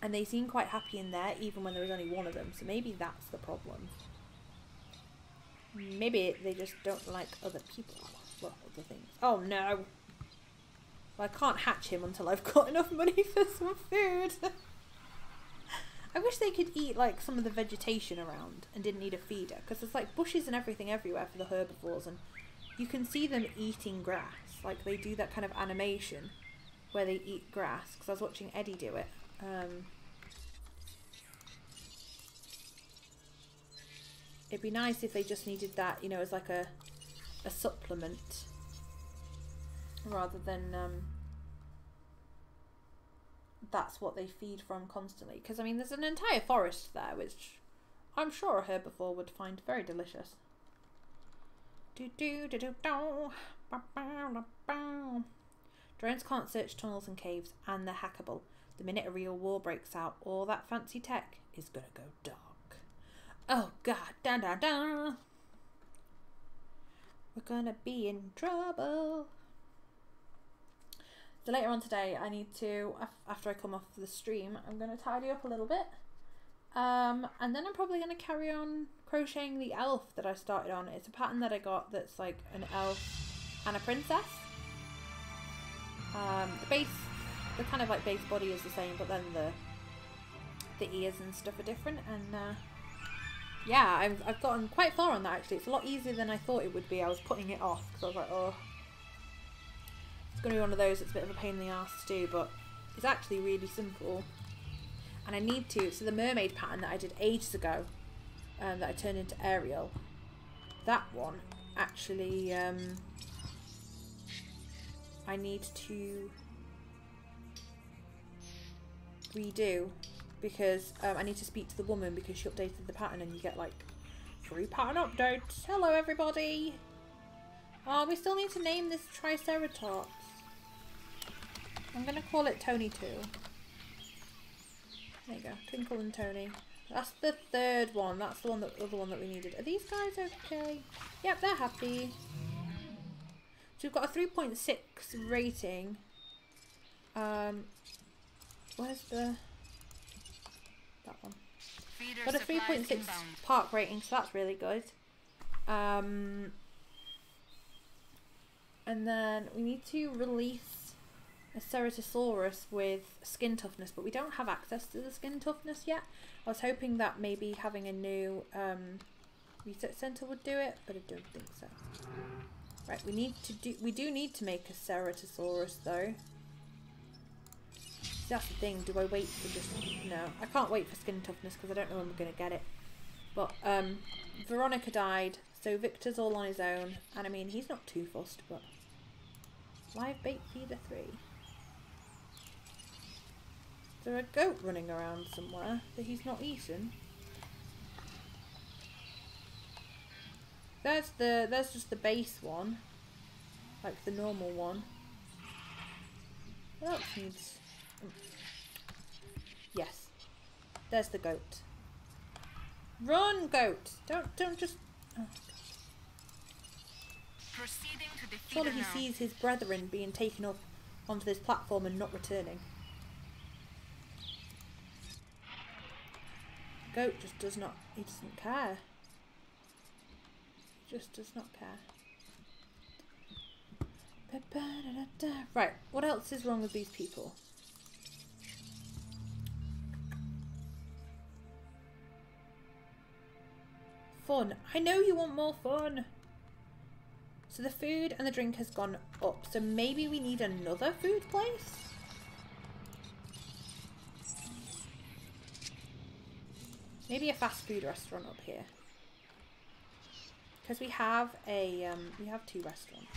And they seem quite happy in there, even when there was only 1 of them. So maybe that's the problem. Maybe they just don't like other people. Well, other things. Oh no! Well, I can't hatch him until I've got enough money for some food. I wish they could eat like some of the vegetation around and didn't need a feeder, because there's like bushes and everything everywhere for the herbivores, and you can see them eating grass. Like they do that kind of animation where they eat grass, because I was watching Eddie do it. It'd be nice if they just needed that, you know, as like a supplement rather than that's what they feed from constantly. Because I mean, there's an entire forest there, which I'm sure a herbivore would find very delicious. Drones can't search tunnels and caves, and they're hackable. The minute a real war breaks out, all that fancy tech is gonna go dark. Oh god, da. We're gonna be in trouble. So later on today, I need to, after I come off the stream, I'm going to tidy up a little bit. And then I'm probably going to carry on crocheting the elf that I started on. It's a pattern that I got that's like an elf and a princess. The base, the kind of like base body is the same, but then the ears and stuff are different. And yeah, I've gotten quite far on that actually. It's a lot easier than I thought it would be. I was putting it off because I was like, oh. It's going to be one of those that's a bit of a pain in the ass to do, but it's actually really simple. And I need to, so the mermaid pattern that I did ages ago, that I turned into Ariel, that one actually, I need to redo because I need to speak to the woman because she updated the pattern and you get like free pattern updates. Hello everybody! Oh, we still need to name this Triceratops. I'm going to call it Tony too. There you go, Twinkle and Tony. That's the 3rd one. That's the one, other one that we needed. Are these guys okay? Yep, they're happy. So we've got a 3.6 rating. Where's the... that one. Got a 3.6 park rating, so that's really good. And then we need to release a Ceratosaurus with skin toughness, but we don't have access to the skin toughness yet. I was hoping that maybe having a new research centre would do it, but I don't think so. Right, we do need to make a Ceratosaurus though. That's the thing, do I wait for just... No, I can't wait for skin toughness because I don't know when we're going to get it. But Veronica died, so Victor's all on his own, and I mean, he's not too fussed, but... Live bait feeder 3. Is there a goat running around somewhere that he's not eaten? There's just the base one. like the normal one. What else needs? Yes, there's the goat. Run, goat! Don't just. Oh. Proceeding to the Surely he sees his brethren being taken up onto this platform and not returning. Goat just does not. He doesn't care. He just does not care. Right, what else is wrong with these people? Fun. I know you want more fun. So the food and the drink has gone up. So maybe we need another food place? Maybe a fast food restaurant up here. Because we have we have 2 restaurants.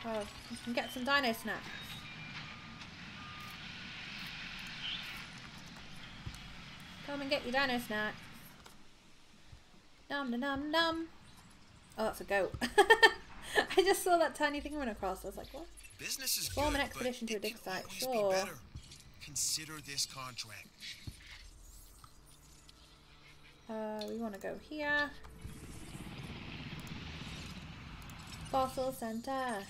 So we can get some dino snacks. Come and get your dino snacks. Nom nom nom nom. Oh, that's a goat. I just saw that tiny thing run across. I was like, what? Business is Form good, an expedition but to a it dig can site. always Sure. be better. Consider this contract. We want to go here. Fossil Center.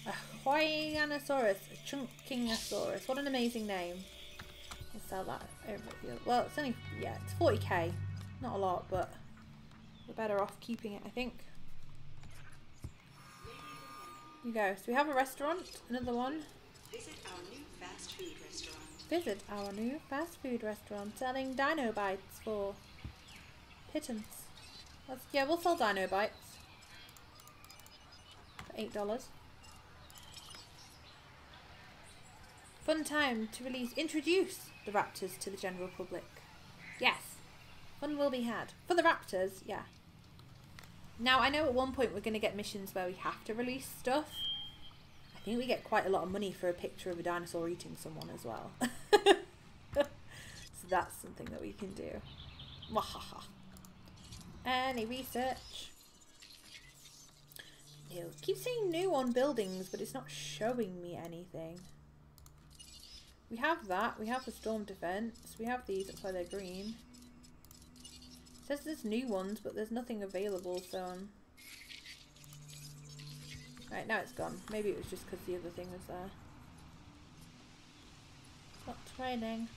A Huayanosaurus, a Chunkingosaurus. What an amazing name. We'll sell that over here. Well, it's only, yeah, it's 40k. Not a lot, but we're better off keeping it, I think. Here you go. So we have a restaurant, another one. Visit our new fast food restaurant. Visit our new fast food restaurant selling dino bites for pittance. Yeah, we'll sell dino bites for $8. Fun time to introduce the raptors to the general public. Yes, fun will be had. For the raptors, yeah. Now, I know at one point we're going to get missions where we have to release stuff. I think we get quite a lot of money for a picture of a dinosaur eating someone as well. So that's something that we can do. Wahaha. Any research? Ew. Keep saying new on buildings, but it's not showing me anything. We have that. We have the storm defense. We have these. That's why they're green. It says there's new ones, but there's nothing available, so... Right, now it's gone. Maybe it was just because the other thing was there. Not raining.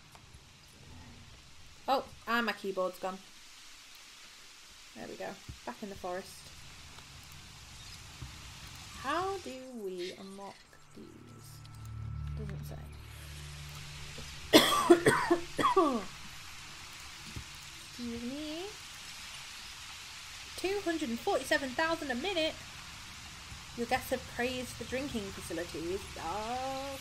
Oh, and my keyboard's gone. There we go. Back in the forest. How do we unlock these? Doesn't say. Excuse me. 247,000 a minute. Your guests have praised the drinking facilities. Oh.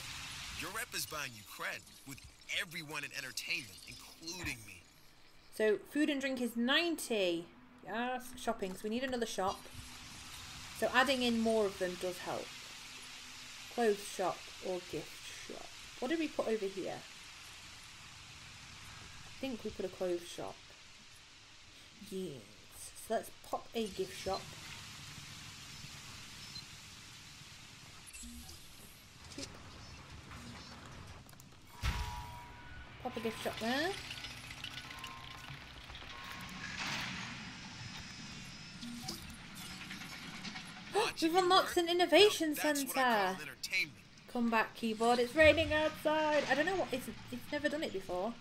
Your rep is buying you cred with everyone in entertainment, including me. So food and drink is 90. Yes, shopping. So we need another shop. So adding in more of them does help. Clothes shop or gift shop. What did we put over here? I think we put a clothes shop. Yes. So let's pop a gift shop. Pop a gift shop there. We've unlocked an innovation centre. Come back, keyboard. It's raining outside. I don't know what. It's never done it before.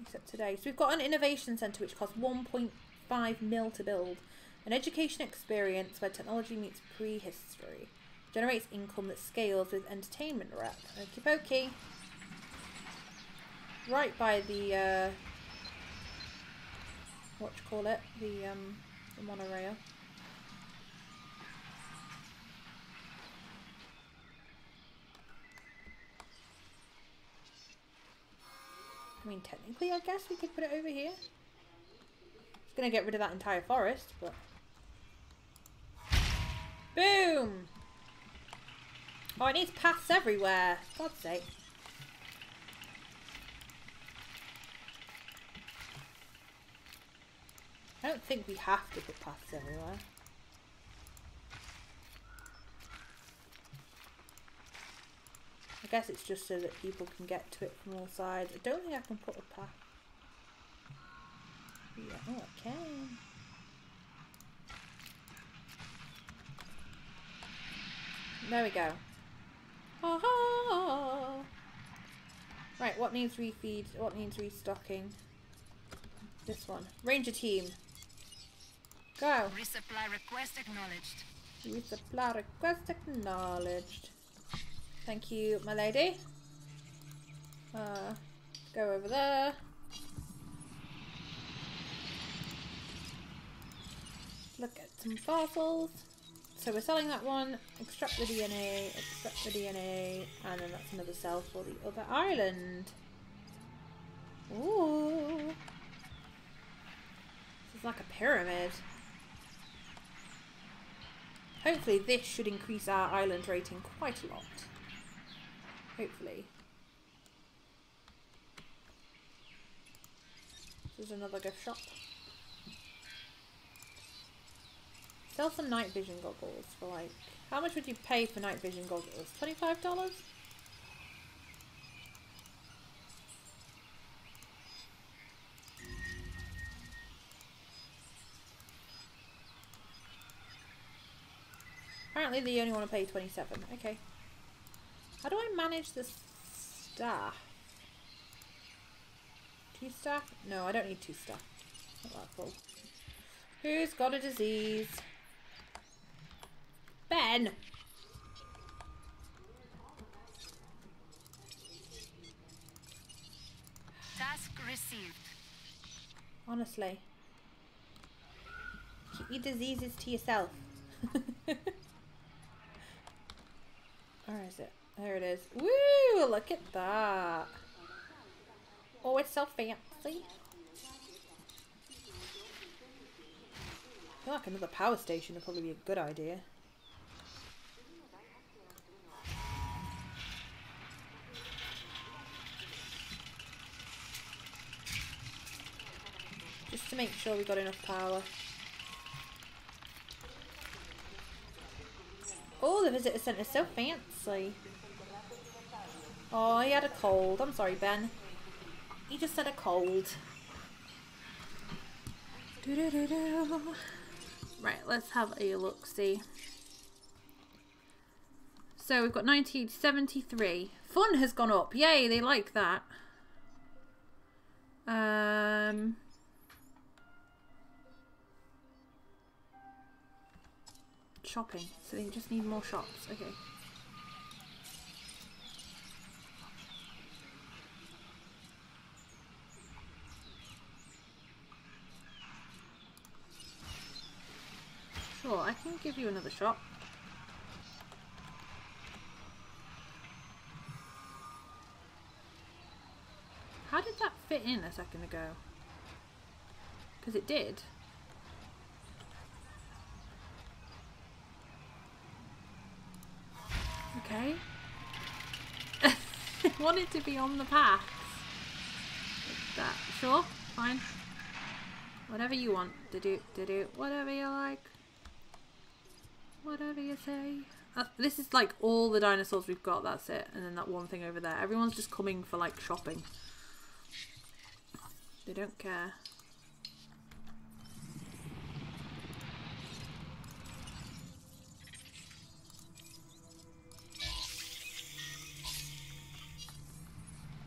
Except today. So we've got an innovation centre which costs 1.5 mil to build. An education experience where technology meets prehistory. Generates income that scales with entertainment rep. Okie dokie. Right by the what you call it? The monorail. I mean, technically, I guess we could put it over here. It's gonna get rid of that entire forest, but boom! Oh, it needs paths everywhere. God's sake. I don't think we have to put paths everywhere. I guess it's just so that people can get to it from all sides. I don't think I can put a path. Yeah, oh, I can. There we go. Ha-ha! Right, what needs refeed? What needs restocking? This one. Ranger team. Go. Resupply request acknowledged. Resupply request acknowledged. Thank you, my lady. Go over there. Look at some fossils. So we're selling that one, extract the DNA, and then that's another sell for the other island. Ooh. This is like a pyramid. Hopefully this should increase our island rating quite a lot. Hopefully. This is another gift shop. Sell some night vision goggles for like... How much would you pay for night vision goggles? $25? Apparently they only want to pay 27. Okay. How do I manage the staff? 2 staff? No, I don't need 2 staff. Not that full. Who's got a disease? Ben! Task received. Honestly. Keep your diseases to yourself. Where is it? There it is. Woo! Look at that. Oh, it's so fancy. I feel like another power station would probably be a good idea. Just to make sure we got enough power. Oh, the visitor centre is so fancy. Oh, he had a cold. I'm sorry, Ben. He just had a cold. Doo-doo-doo-doo. Right, let's have a look-see. So we've got 1973. Fun has gone up. Yay, they like that. Shopping. So they just need more shops. Okay. Sure, I can give you another shop. How did that fit in a second ago? Because it did. Okay. I want it to be on the path. Like that. Sure, fine. Whatever you want to do, whatever you like. Whatever you say. This is like all the dinosaurs we've got, that's it. And then that one thing over there. Everyone's just coming for like shopping. They don't care.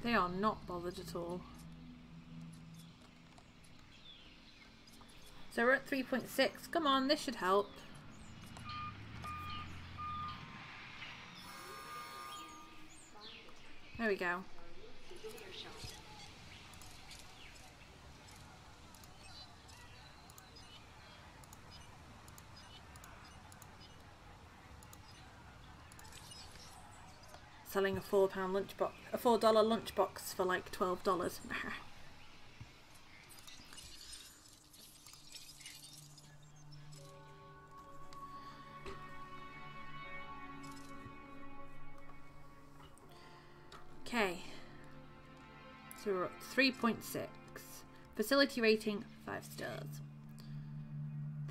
They are not bothered at all. So we're at 3.6. Come on, this should help. There we go. Selling a £4 lunchbox, a $4 lunchbox for like $12. Okay, so we're at 3.6. Facility rating 5 stars.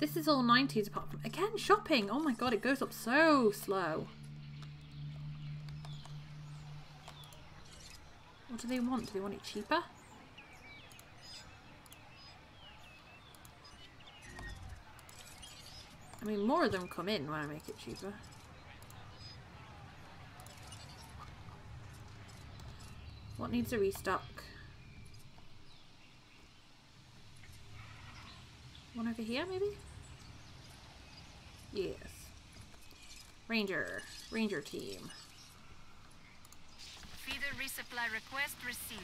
This is all 90s apart from... Again, shopping! Oh my god, it goes up so slow. What do they want? Do they want it cheaper? I mean, more of them come in when I make it cheaper. What needs a restock? One over here, maybe? Yes. Ranger team. Feeder resupply request received.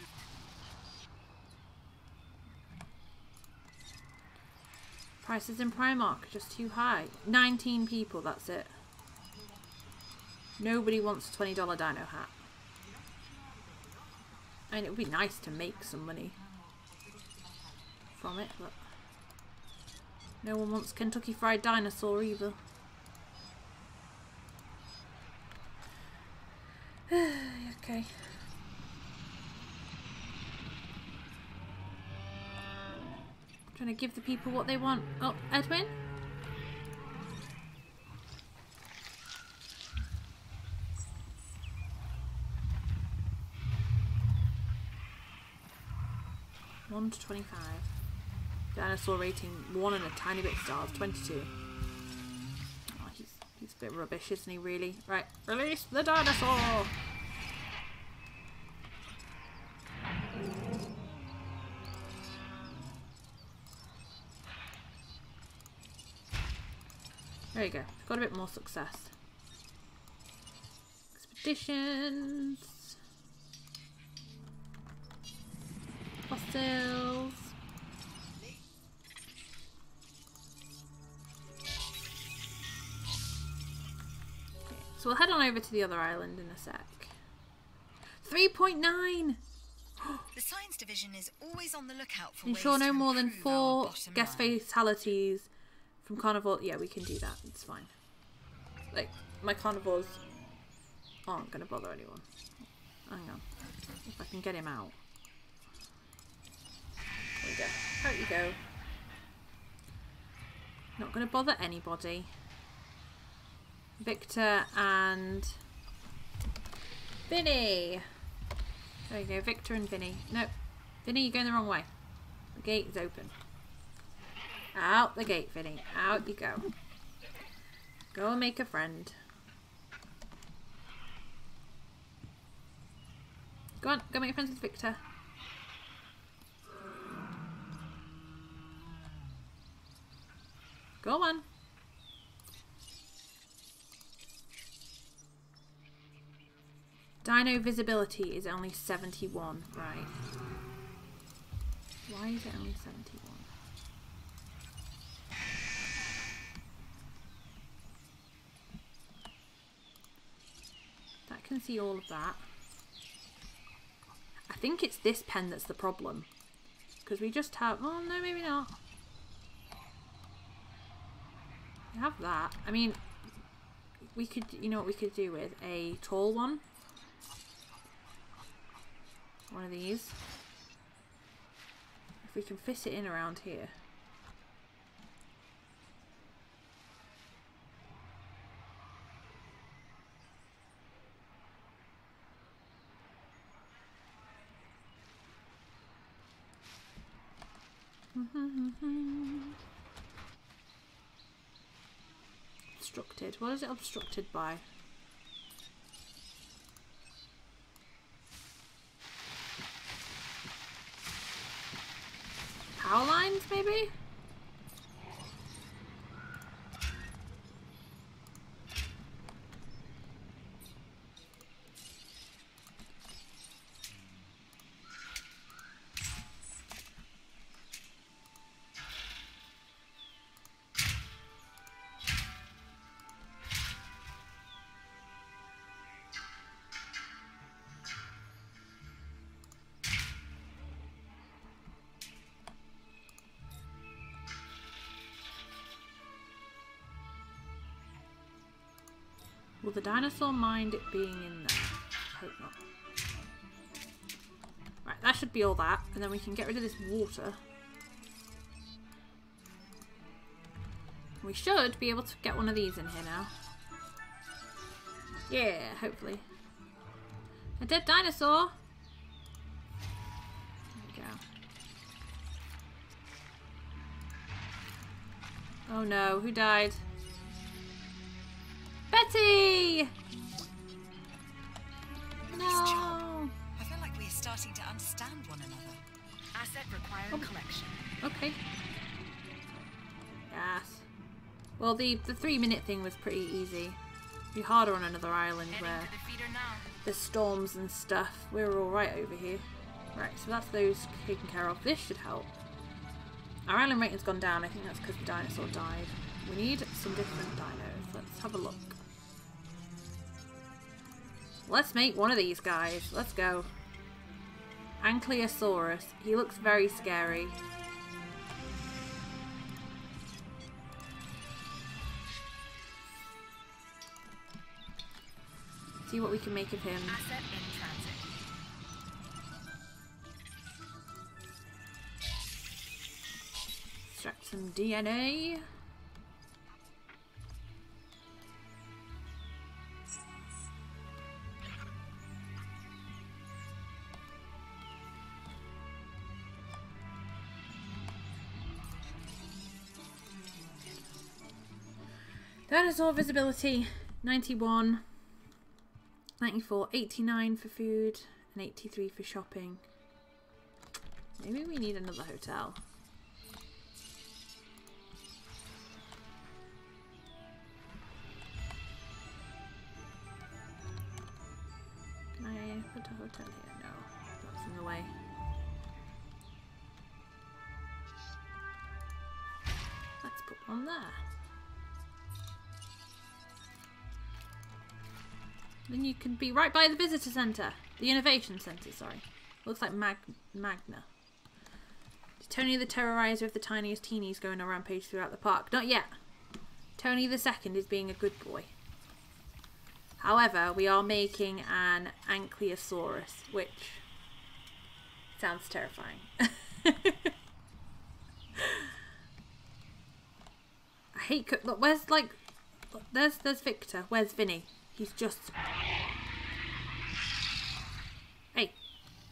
Prices in Primark are just too high. 19 people, that's it. Nobody wants a $20 dino hat. I mean, it would be nice to make some money from it, but no one wants Kentucky Fried Dinosaur either. Okay. Trying to give the people what they want. Oh, Edwin? (1 to 25). Dinosaur rating 1 and a tiny bit stars, 22. Oh, he's a bit rubbish, isn't he, really? Right, release the dinosaur! There you go. Got a bit more success. Expeditions. Fossils. Okay, so we'll head on over to the other island in a sec. 3.9! The science division is always on the lookout for Ensure ways no to more than improve 4 our bottom guest line. fatalities from carnivore. Yeah, we can do that. It's fine. Like, my carnivores aren't going to bother anyone. Hang on. If I can get him out. There we go. Out you go. Not going to bother anybody. Victor and Vinny. There you go. Victor and Vinny. No. Vinny, you're going the wrong way. The gate is open. Out the gate, Vinny. Out you go. Go and make a friend. Go on, go make friends with Victor. Go on. Dino visibility is only 71, right. Why is it only 71? That can see all of that. I think it's this pen that's the problem. Because we just have... Oh, no, maybe not. We have that. I mean, we could... You know what we could do with? A tall one. One of these. If we can fit it in around here. Obstructed. What is it obstructed by? Power lines, maybe? Will the dinosaur mind it being in there? I hope not. Right, that should be all that. And then we can get rid of this water. We should be able to get one of these in here now. Yeah, hopefully. A dead dinosaur. There we go. Oh no, who died? Betty! Nice job. No. I feel like we're starting to understand one another. Asset requiring collection. Okay. Yes. Well, the 3-minute thing was pretty easy. It'd be harder on another island Heading where to the feeder now. there's storms and stuff. We're all right over here. Right, so that's those taken care of. This should help. Our island rating's gone down. I think that's because the dinosaur died. We need some different dinos. Let's have a look. Let's make one of these guys. Let's go. Ankylosaurus. He looks very scary. See what we can make of him. Asset in transit. Extract some DNA. Dinosaur visibility 91, 94, 89 for food, and 83 for shopping. Maybe we need another hotel. Can I put a hotel here? No, that's in the way. Let's put one there. Then you can be right by the visitor centre. The innovation centre, sorry. Looks like Magna. Is Tony the Terrorizer of the tiniest teenies going on a rampage throughout the park? Not yet. Tony the Second is being a good boy. However, we are making an Ankylosaurus, which sounds terrifying. I hate look, where's like look, there's Victor. Where's Vinny? He's just... Hey,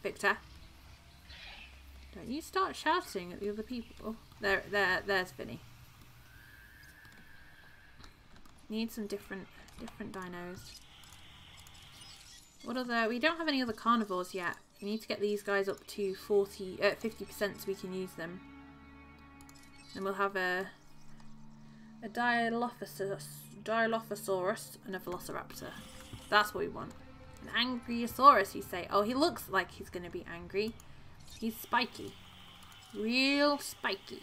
Victor. Don't you start shouting at the other people. There's Vinny. Need some different dinos. What other... We don't have any other carnivores yet. We need to get these guys up to 50% so we can use them. And we'll have a Dilophosaurus and a Velociraptor. That's what we want. An Ankylosaurus, you say. Oh, he looks like he's going to be angry. He's spiky. Real spiky.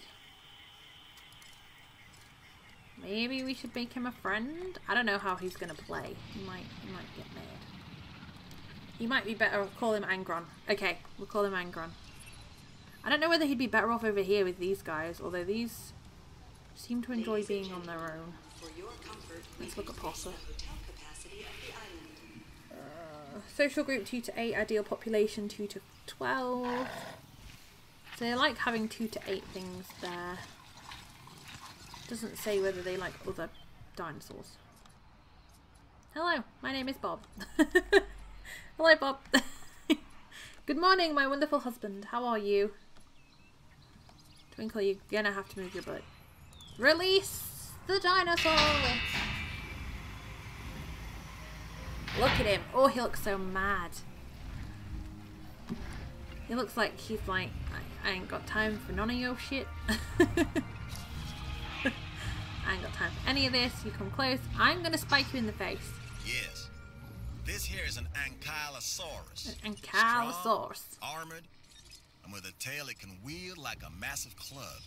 Maybe we should make him a friend? I don't know how he's going to play. He might get mad. He might be better. We'll call him Angron. Okay, we'll call him Angron. I don't know whether he'd be better off over here with these guys, although these seem to enjoy being on their own. Let's look at Potter. Social group 2 to 8, ideal population 2 to 12. So they like having 2 to 8 things there. Doesn't say whether they like other dinosaurs. Hello, my name is Bob. Hello, Bob. Good morning, my wonderful husband. How are you? Twinkle, you're gonna have to move your butt. Release the dinosaur! Look at him. Oh, he looks so mad. He looks like he's like, I ain't got time for none of your shit. I ain't got time for any of this. You come close, I'm gonna spike you in the face. Yes. This here is an Ankylosaurus. An Ankylosaurus. Strong, armored, and with a tail it can wield like a massive club.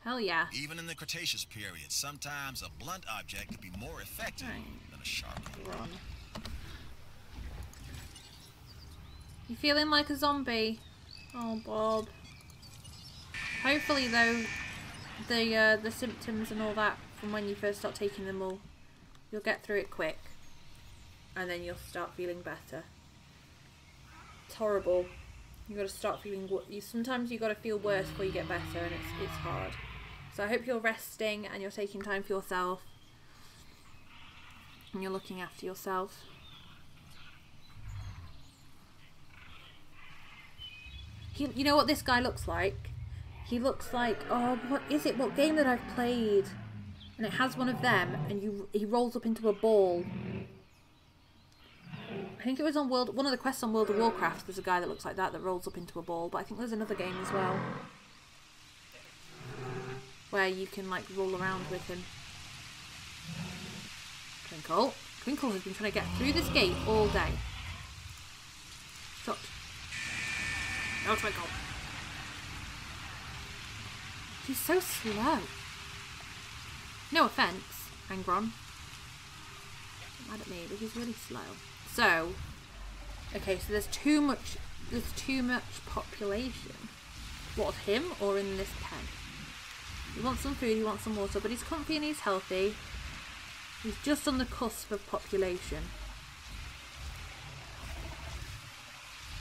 Hell yeah. Even in the Cretaceous period, sometimes a blunt object could be more effective than a sharp one. You feeling like a zombie? Oh, Bob. Hopefully, though, the symptoms and all that from when you first start taking them all, you'll get through it quick, and then you'll start feeling better. It's horrible. You got to start feeling. Sometimes you got to feel worse before you get better, and it's hard. So I hope you're resting and you're taking time for yourself. And you're looking after yourself. You know what this guy looks like? He looks like, oh, what is it? What game that I've played? And it has one of them, and he rolls up into a ball. I think it was on one of the quests on World of Warcraft. There's a guy that looks like that rolls up into a ball. But I think there's another game as well where you can like roll around with him. Twinkle. Twinkle has been trying to get through this gate all day. Stop. No, Twinkle. He's so slow. No offence, Angron. Don't mad at me, but he's really slow. So, okay, so there's too much population. What, of him or in this pen? He wants some food, he wants some water, but he's comfy and he's healthy. He's just on the cusp of population.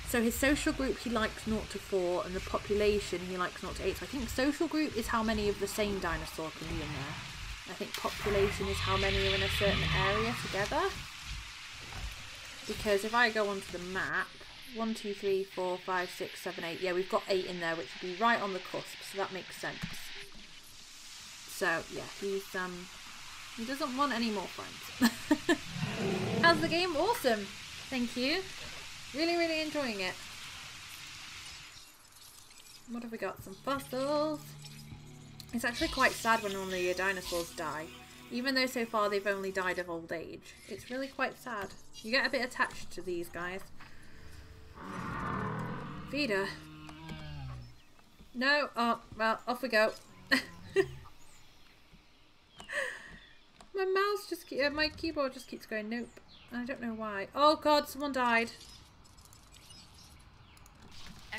So his social group he likes 0 to 4 and the population he likes 0 to 8. So I think social group is how many of the same dinosaur can be in there. I think population is how many are in a certain area together. Because if I go onto the map, 1, 2, 3, 4, 5, 6, 7, 8. Yeah, we've got 8 in there, which would be right on the cusp, so that makes sense. So yeah, he doesn't want any more friends. How's the game? Awesome. Thank you. Really, really enjoying it. What have we got? Some fossils. It's actually quite sad when one of your dinosaurs die. Even though so far they've only died of old age. It's really quite sad. You get a bit attached to these guys. Feeder. No. Oh, well, off we go. My mouse just my keyboard just keeps going nope. I don't know why. Oh god, someone died.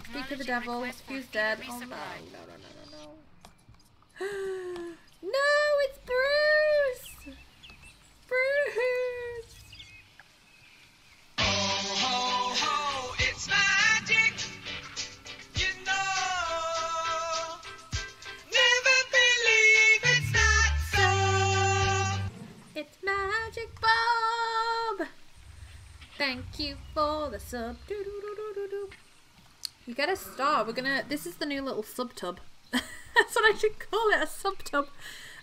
Speak of the devil. Who's dead? Oh no, no, no, no, no, no. No, it's Bruce! Bruce! Ho, ho, ho, it's magic, you know. Never believe it's not so. It's Magic Bob! Thank you for the sub. Doo -doo -doo -doo -doo -doo. You get a star. This is the new little sub tub. That's what I should call it, a sub tub.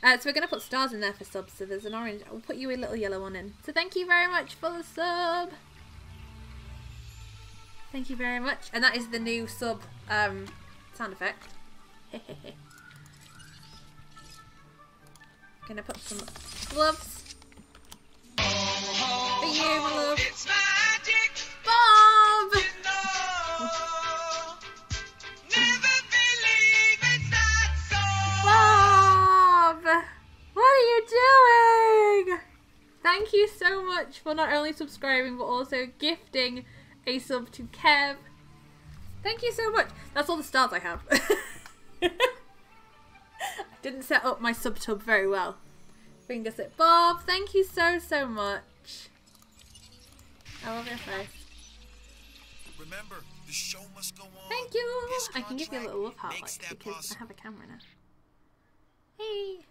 So we're going to put stars in there for subs. So there's an orange. I'll put you a little yellow one in. So thank you very much for the sub. Thank you very much. And that is the new sub sound effect. Gonna put some gloves for you, my love. It's magic, Bob! you know. Never believe it's not so. Bob! What are you doing? Thank you so much for not only subscribing but also gifting a sub to Kev. Thank you so much. That's all the stars I have. I didn't set up my sub tub very well. Fingers it. Bob, thank you so, so much. I love your face. Remember, the show must go on. Thank you. His I can give you a little love heart makes like, that because possible. I have a camera now. Hey.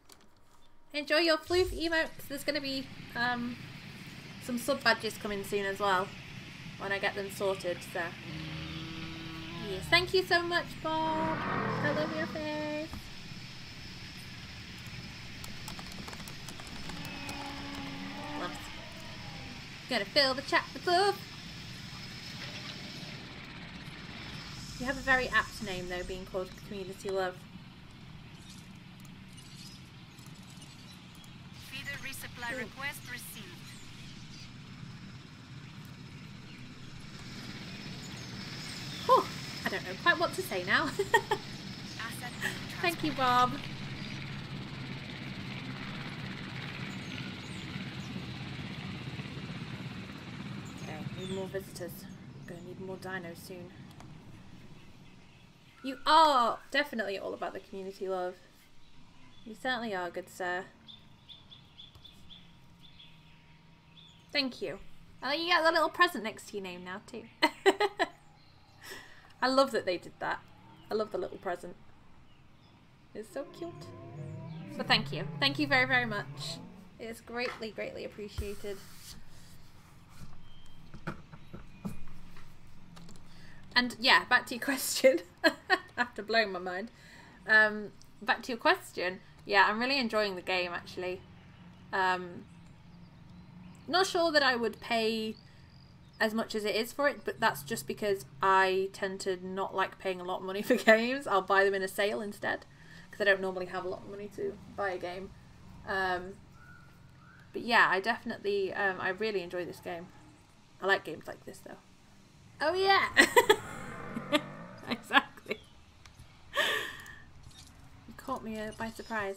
Enjoy your floof emotes. There's going to be some sub badges coming soon as well when I get them sorted. So yes, thank you so much, Bob. I love your face. Loves. Gonna fill the chat with love. You have a very apt name though, being called Community Love. Feeder resupply request received. Oh, I don't know quite what to say now. Asset being Thank you, transported. Bob. Okay, need more visitors. Gonna need more dinos soon. You are definitely all about the community love. You certainly are, good sir. Thank you. Oh, you got the little present next to your name now too. I love that they did that. I love the little present. It's so cute. But thank you. Thank you very, very much. It's greatly, greatly appreciated. And yeah, back to your question. After blowing my mind. Back to your question. Yeah, I'm really enjoying the game, actually. Not sure that I would pay as much as it is for it, but that's just because I tend to not like paying a lot of money for games. I'll buy them in a sale instead, because I don't normally have a lot of money to buy a game. But yeah, I definitely, I really enjoy this game. I like games like this, though. Oh yeah! Exactly. You caught me by surprise.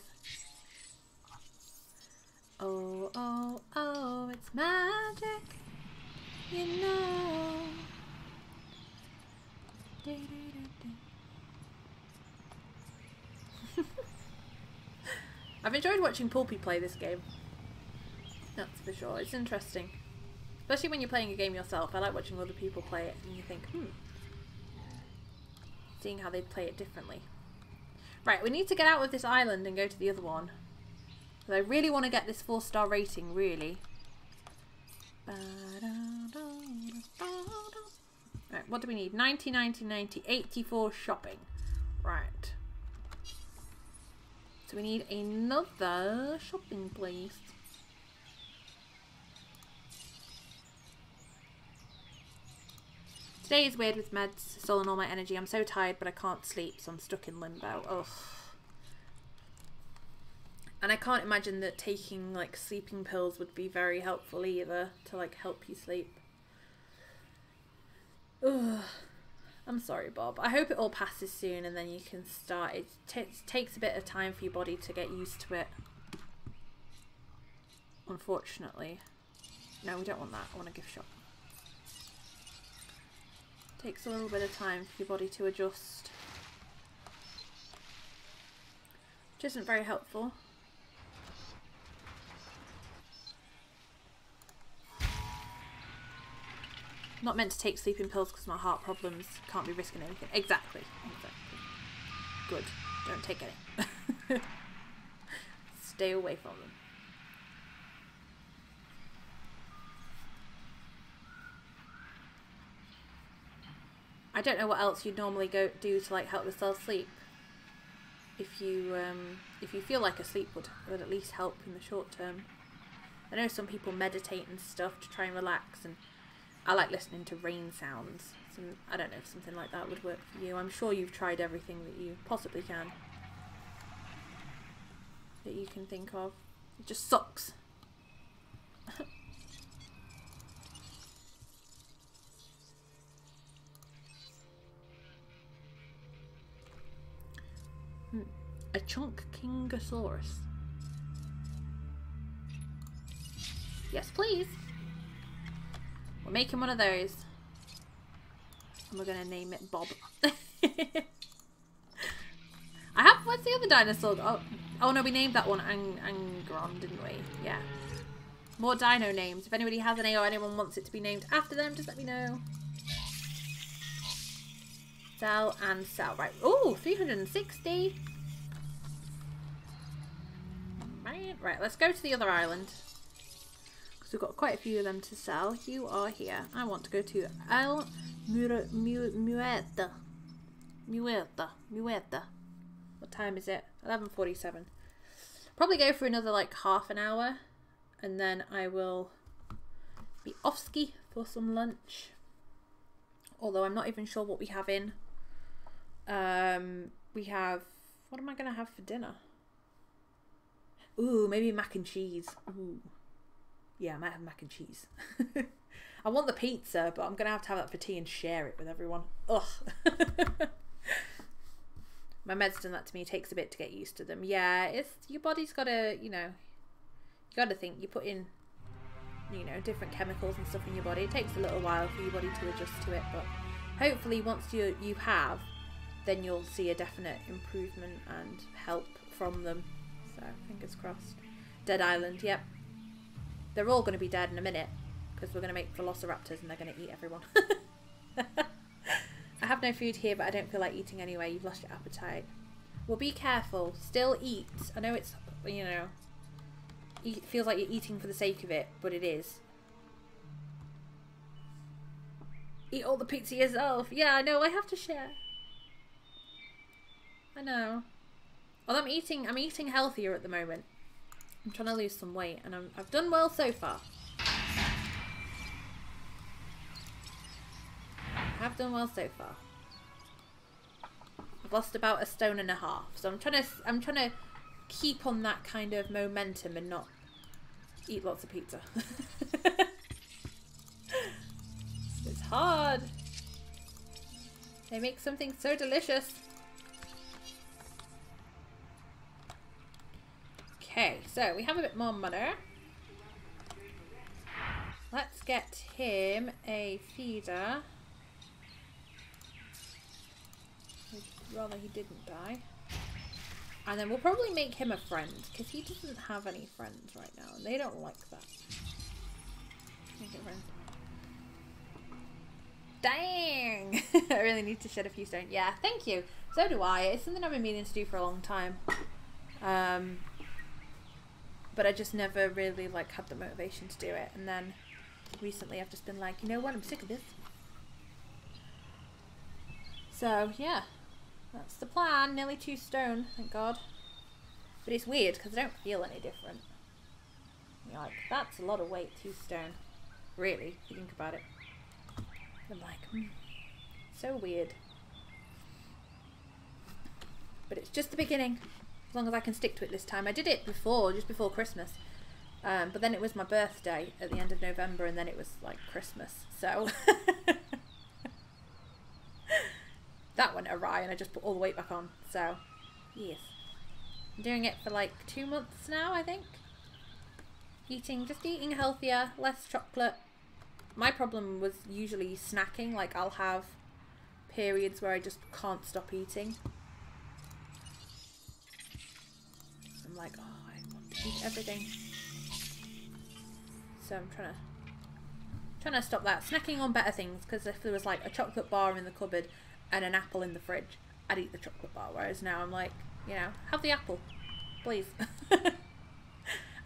Oh, oh, oh, it's magic, you know. Do, do, do, do. I've enjoyed watching Pulpy play this game. That's for sure. It's interesting. Especially when you're playing a game yourself. I like watching other people play it and you think, seeing how they play it differently. Right, we need to get out of this island and go to the other one. But I really want to get this 4-star rating, really. Right, what do we need? 90, 90, 90, 84 shopping. Right. So we need another shopping place. Today is weird with meds, stolen all my energy. I'm so tired, but I can't sleep, so I'm stuck in limbo. Ugh. And I can't imagine that taking like sleeping pills would be very helpful either to like help you sleep. Ugh. I'm sorry, Bob. I hope it all passes soon and then you can start. It takes a bit of time for your body to get used to it. Unfortunately. No, we don't want that. I want a gift shop. Takes a little bit of time for your body to adjust. Which isn't very helpful. Not meant to take sleeping pills because of my heart problems. Can't be risking anything. Exactly. Good. Don't take any. Stay away from them. I don't know what else you'd normally do to like help yourself sleep. If you feel like a sleep would at least help in the short term. I know some people meditate and stuff to try and relax, and I like listening to rain sounds. So I don't know if something like that would work for you. I'm sure you've tried everything that you possibly can. That you can think of. It just sucks. A chunk kingosaurus. Yes, please. We're making one of those. And we're going to name it Bob. What's the other dinosaur? Oh no, we named that one Angron, didn't we? Yeah. More dino names. If anybody has any or anyone wants it to be named after them, just let me know. Sell and sell. Right. Oh, 360. Right, let's go to the other island. Because we've got quite a few of them to sell. You are here. I want to go to El Muerta. What time is it? 11:47. Probably go for another like half an hour. And then I will be off-ski for some lunch. Although I'm not even sure what we have in. We have... What am I going to have for dinner? Ooh, maybe mac and cheese. Ooh. Yeah, I might have mac and cheese. I want the pizza, but I'm going to have that for tea and share it with everyone. Ugh. My med's done that to me. It takes a bit to get used to them. Yeah, it's your body's got to, you know, you got to think. You put in, you know, different chemicals and stuff in your body. It takes a little while for your body to adjust to it, but hopefully once you have, then you'll see a definite improvement and help from them. So, fingers crossed. Dead Island, yep. They're all going to be dead in a minute because we're going to make velociraptors and they're going to eat everyone. I have no food here, but I don't feel like eating anyway. You've lost your appetite. Well, be careful. Still eat. I know it's you know, it feels like you're eating for the sake of it, but it is. Eat all the pizza yourself. Yeah, I know, I have to share. I know. Well, I'm eating healthier at the moment. I'm trying to lose some weight, and I've done well so far. I have done well so far. I've lost about 1.5 stone, so I'm trying to keep on that kind of momentum and not eat lots of pizza. It's hard. They make something so delicious. Okay, so we have a bit more money. Let's get him a feeder. I'd rather he didn't die. And then we'll probably make him a friend, because he doesn't have any friends right now, and they don't like that. Make it a friend. Dang! I really need to shed a few stone. Yeah, thank you. So do I. It's something I've been meaning to do for a long time. But I just never really like had the motivation to do it. And then recently I've just been like, you know what, I'm sick of this. So yeah, that's the plan. Nearly 2 stone, thank God. But it's weird because I don't feel any different. You're like, that's a lot of weight, 2 stone. Really, if you think about it. I'm like, so weird. But it's just the beginning. As long as I can stick to it this time. I did it before, just before Christmas. But then it was my birthday at the end of November, and then it was like Christmas. So that went awry, and I just put all the weight back on. So yes, I'm doing it for like 2 months now, I think. Just eating healthier, less chocolate. My problem was usually snacking. Like, I'll have periods where I just can't stop eating. I'm like, oh, I want to eat everything. So I'm trying to stop that. Snacking on better things, because if there was like a chocolate bar in the cupboard and an apple in the fridge, I'd eat the chocolate bar. Whereas now I'm like, you know, have the apple, please. I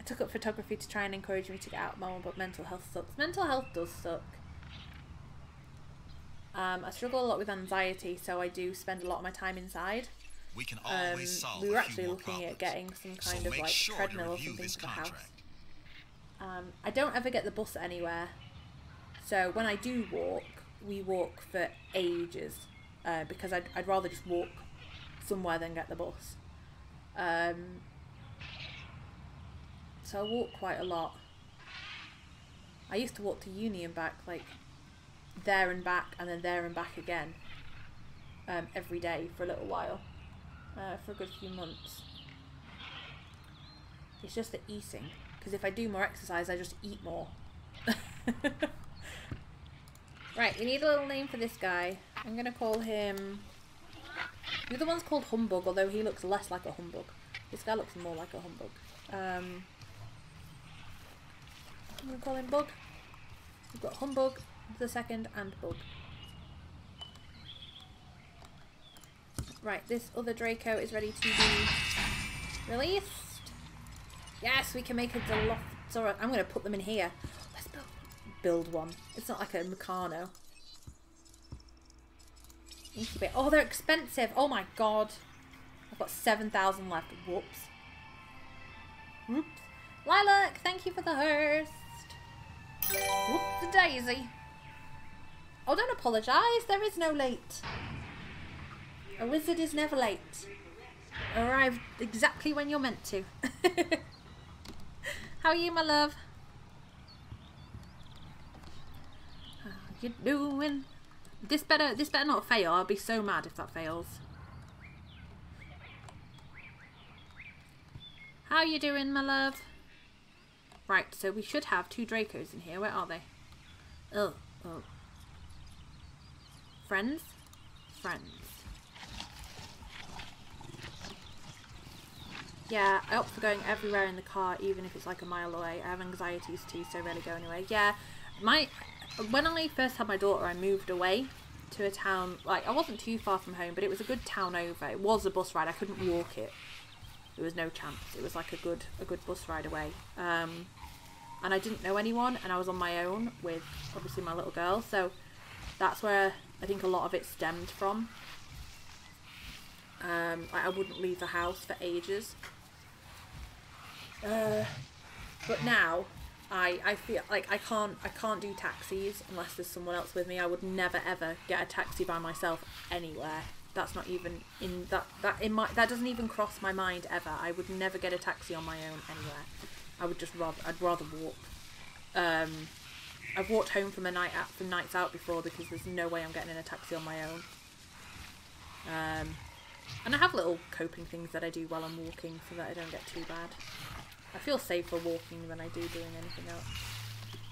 took up photography to try and encourage me to get out more, but mental health sucks. Mental health does suck. I struggle a lot with anxiety, so I do spend a lot of my time inside. We can always solve We were a actually few more looking problems. at getting some kind So of make like sure to treadmill or review something this for the house. contract. I don't ever get the bus anywhere, so when I do walk, we walk for ages, because I'd rather just walk somewhere than get the bus. So I walk quite a lot. I used to walk to uni and back, like there and back, and then there and back again, every day for a little while, for a good few months. It's just the eating, because if I do more exercise, I just eat more. Right, we need a little name for this guy. I'm gonna call him... The other one's called Humbug, although he looks less like a humbug. This guy looks more like a humbug. I'm gonna call him Bug. We've got Humbug, the second, and Bug. Right, this other Draco is ready to be released. Yes, we can make a Dilophosaurus. I'm gonna put them in here. Let's build one. It's not like a Meccano. Incubate. Oh, they're expensive. Oh my god. I've got 7,000 left. Whoops. Whoops. Lilac, thank you for the host. Whoops, the daisy. Oh, don't apologise. There is no late. A wizard is never late. Arrive exactly when you're meant to. How are you, my love? How you doing? This better not fail. I'll be so mad if that fails. How you doing, my love? Right, so we should have 2 Dracos in here. Where are they? Oh. Friends? Friends. Yeah, I opt for going everywhere in the car, even if it's like a mile away. I have anxieties too, so I rarely go anywhere. Yeah, when I first had my daughter, I moved away to a town, like, I wasn't too far from home, but it was a good town over. It was a bus ride. I couldn't walk it. There was no chance. It was like a good bus ride away. And I didn't know anyone, and I was on my own with obviously my little girl, so that's where I think a lot of it stemmed from. I wouldn't leave the house for ages. But now I feel like I can't do taxis unless there's someone else with me. I would never ever get a taxi by myself anywhere. That's not even in that doesn't even cross my mind ever. I would never get a taxi on my own anywhere. I'd rather walk. I've walked home from nights out before because there's no way I'm getting in a taxi on my own. And I have little coping things that I do while I'm walking so that I don't get too bad. I feel safer walking than I do doing anything else.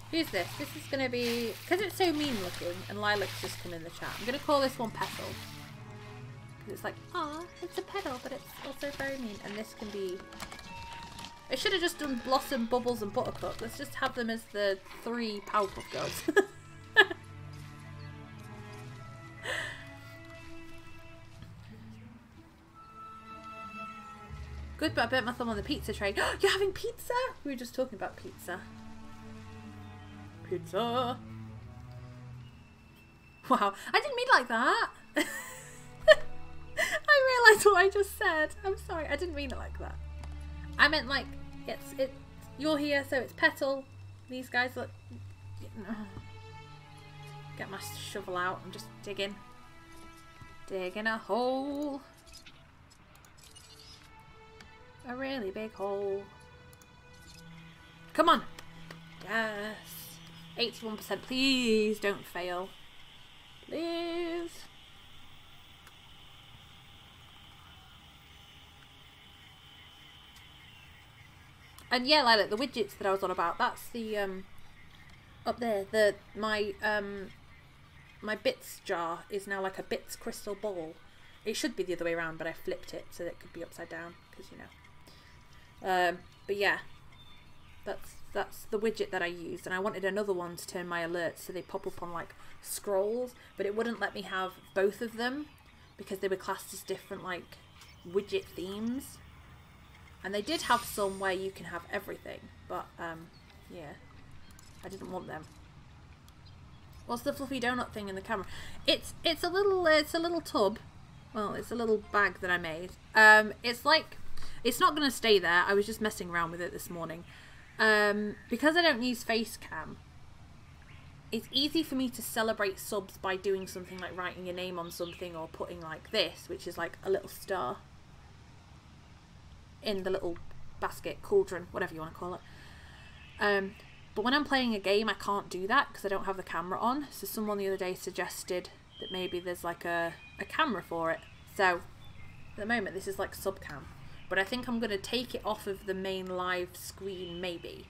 Who's this? This is going to be... Because it's so mean looking, and Lilac's just come in the chat, I'm going to call this one Petal. Because it's like, ah, it's a petal, but it's also very mean. And this can be... I should have just done Blossom, Bubbles, and Buttercup. Let's just have them as the 3 Powerpuff Girls. Good, but I burnt my thumb on the pizza tray. You're having pizza? We were just talking about pizza. Pizza. Wow, I didn't mean like that. I realised what I just said. I'm sorry, I didn't mean it like that. I meant like, it's you're here, so it's Petal. These guys look... Get my shovel out. I'm just digging. Digging a hole. A really big hole. Come on. Yes. 81%. Please don't fail. Please. And yeah, Lilac, the widgets that I was on about, that's the up there, my bits jar is now like a bits crystal ball. It should be the other way around, but I flipped it so that it could be upside down, because you know. But yeah, that's the widget that I used, and I wanted another one to turn my alerts so they pop up on like scrolls, but it wouldn't let me have both of them because they were classed as different like widget themes. And they did have some where you can have everything, but yeah, I didn't want them. What's the fluffy donut thing in the camera? It's a little tub. Well, it's a little bag that I made. It's like, it's not going to stay there. I was just messing around with it this morning. Because I don't use face cam, it's easy for me to celebrate subs by doing something like writing your name on something or putting like this, which is like a little star in the little basket, cauldron, whatever you want to call it. But when I'm playing a game, I can't do that because I don't have the camera on. So someone the other day suggested that maybe there's like a camera for it. So at the moment this is like subcam, but I think I'm going to take it off of the main live screen maybe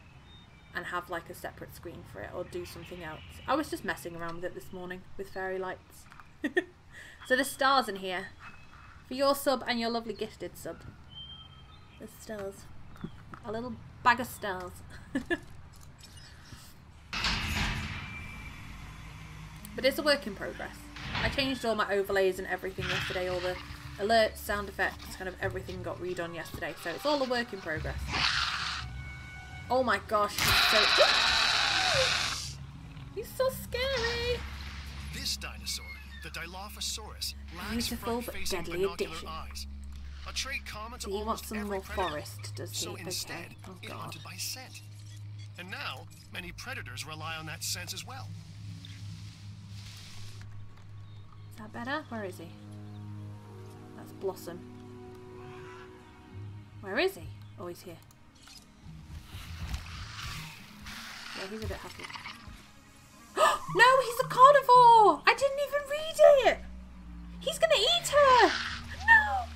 and have like a separate screen for it or do something else. I was just messing around with it this morning with fairy lights. So there's stars in here for your sub and your lovely gifted sub. There's stars. A little bag of stars. But it's a work in progress. I changed all my overlays and everything yesterday. All the alerts, sound effects, kind of everything got redone yesterday. So it's all a work in progress. Oh my gosh, he's so scary. This dinosaur, the Dilophosaurus, lacks Beautiful but front-facing deadly binocular addition. eyes. A trait common to So he wants almost some every more predator. forest, does he? So Okay. instead, Oh it god. hunted by scent. And now, many predators rely on that sense as well. Is that better? Where is he? That's Blossom. Where is he? Oh, he's here. Yeah, he's a bit happy. No, he's a carnivore! I didn't even read it! He's gonna eat her! No!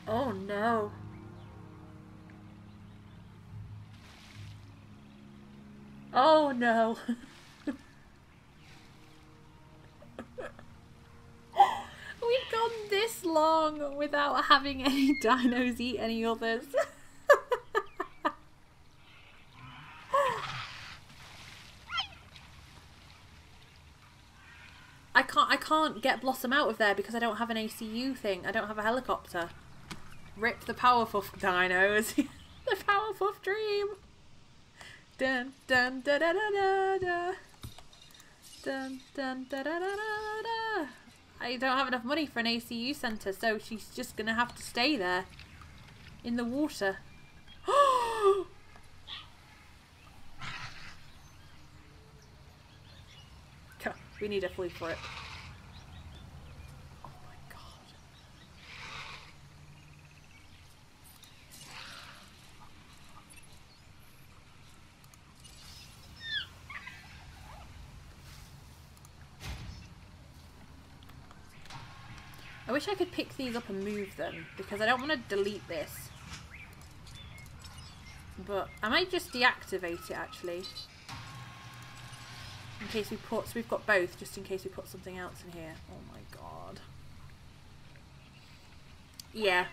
Oh no. Oh no. We've gone this long without having any dinos eat any others. I can't get Blossom out of there because I don't have an ACU thing. I don't have a helicopter. Rip the Powerpuff dinos. The Powerpuff dream. Dun dun da da da da da. Dun dun da da da da da. I don't have enough money for an ACU centre, so she's just gonna have to stay there in the water. We need a flea for it. Oh my god. I wish I could pick these up and move them, because I don't want to delete this. But I might just deactivate it actually. In case we put, so we've got both, just in case we put something else in here. Oh my god. Yeah.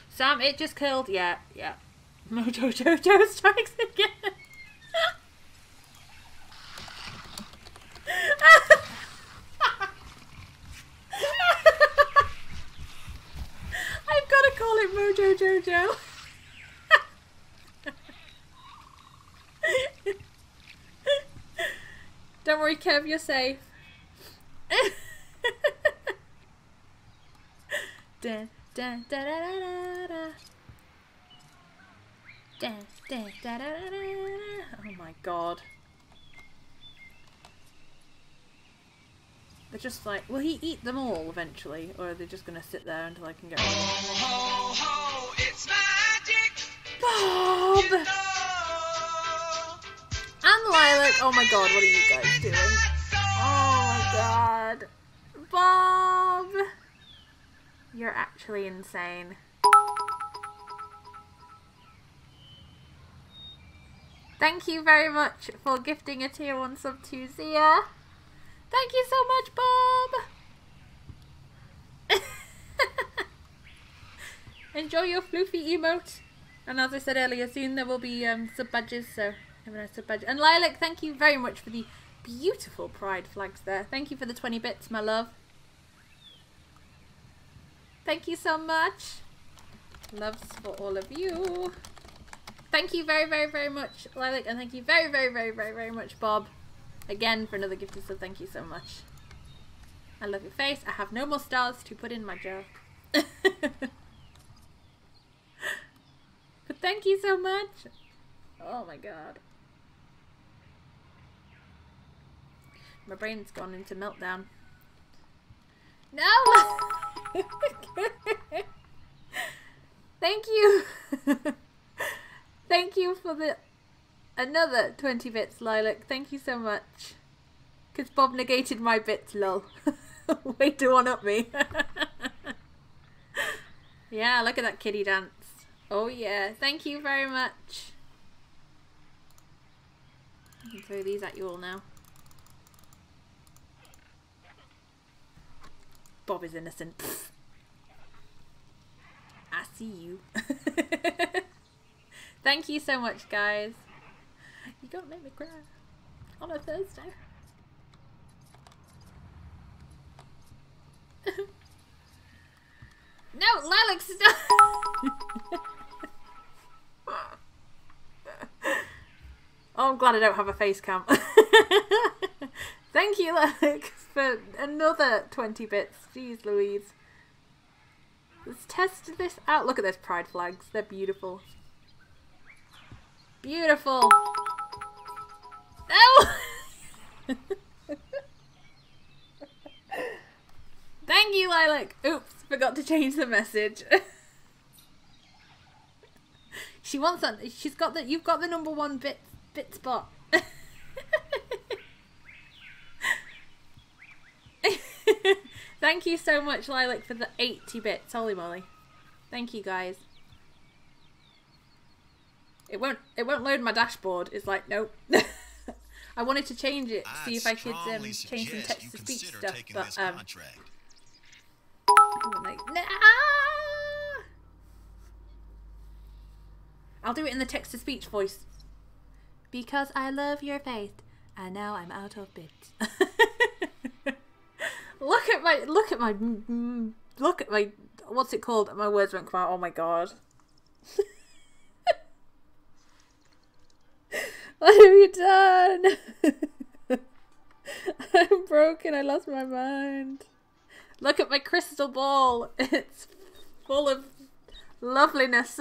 Sam, it just killed. Yeah, yeah. Mojo Jojo strikes again. I've got to call it Mojo Jojo. Don't worry, Kev, you're safe. Dun, dun, da, da, da, da, da. Dun, dun, da, da, da, da. Oh my god. They're just like, will he eat them all eventually? Or are they just going to sit there until I can get rid of them? Ho, ho, it's magic. Bob! You know. And Lilac! Oh my god, what are you guys doing? Oh my god. Bob! You're actually insane. Thank you very much for gifting a tier 1 sub to Zia. Thank you so much, Bob! Enjoy your floofy emote. And as I said earlier, soon there will be sub badges, so have a nice sub badge. And Lilac, thank you very much for the beautiful pride flags there. Thank you for the 20 bits, my love. Thank you so much. Loves for all of you. Thank you very, very, very much, Lilac, and thank you very, very, very, very, very much, Bob. Again, for another gifted sub, thank you so much. I love your face. I have no more stars to put in my jar. But thank you so much. Oh my god. My brain's gone into meltdown. No! Thank you. Thank you for the another 20 bits, Lilac. Thank you so much. Because Bob negated my bits, lol. Way to one-up me. Yeah, look at that kitty dance. Oh yeah, thank you very much. I can throw these at you all now. Bob is innocent. Pfft. I see you. Thank you so much, guys. You don't make me cry on a Thursday. No, Lilac, stop! Oh, I'm glad I don't have a face cam. Thank you, Lilac, for another 20 bits. Jeez Louise. Let's test this out. Look at those pride flags. They're beautiful. Beautiful. No! Thank you, Lilac. Oops, forgot to change the message. She wants that. She's got the. You've got the #1 bit spot. Thank you so much, Lilac, for the 80 bits. Holy moly! Thank you, guys. It won't load my dashboard. It's like nope. I wanted to change it, see if I could change some text to speech stuff, but Like, nah! I'll do it in the text-to-speech voice. Because I love your face, and now I'm out of bits. Look at my, what's it called? My words won't come out. Oh my god. What have you done? I'm broken. I lost my mind. Look at my crystal ball. It's full of loveliness.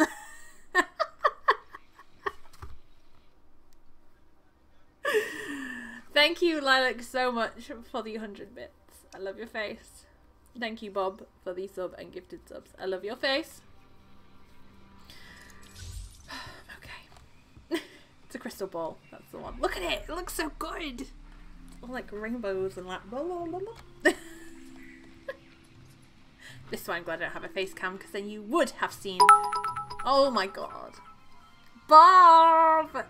Thank you, Lilac, so much for the 100 bits. I love your face. Thank you, Bob, for the sub and gifted subs. I love your face. Okay. It's a crystal ball. That's the one. Look at it. It looks so good. It's all like rainbows and like blah, blah, blah, blah. This is why I'm glad I don't have a face cam, because then you would have seen. Oh my god. Bob!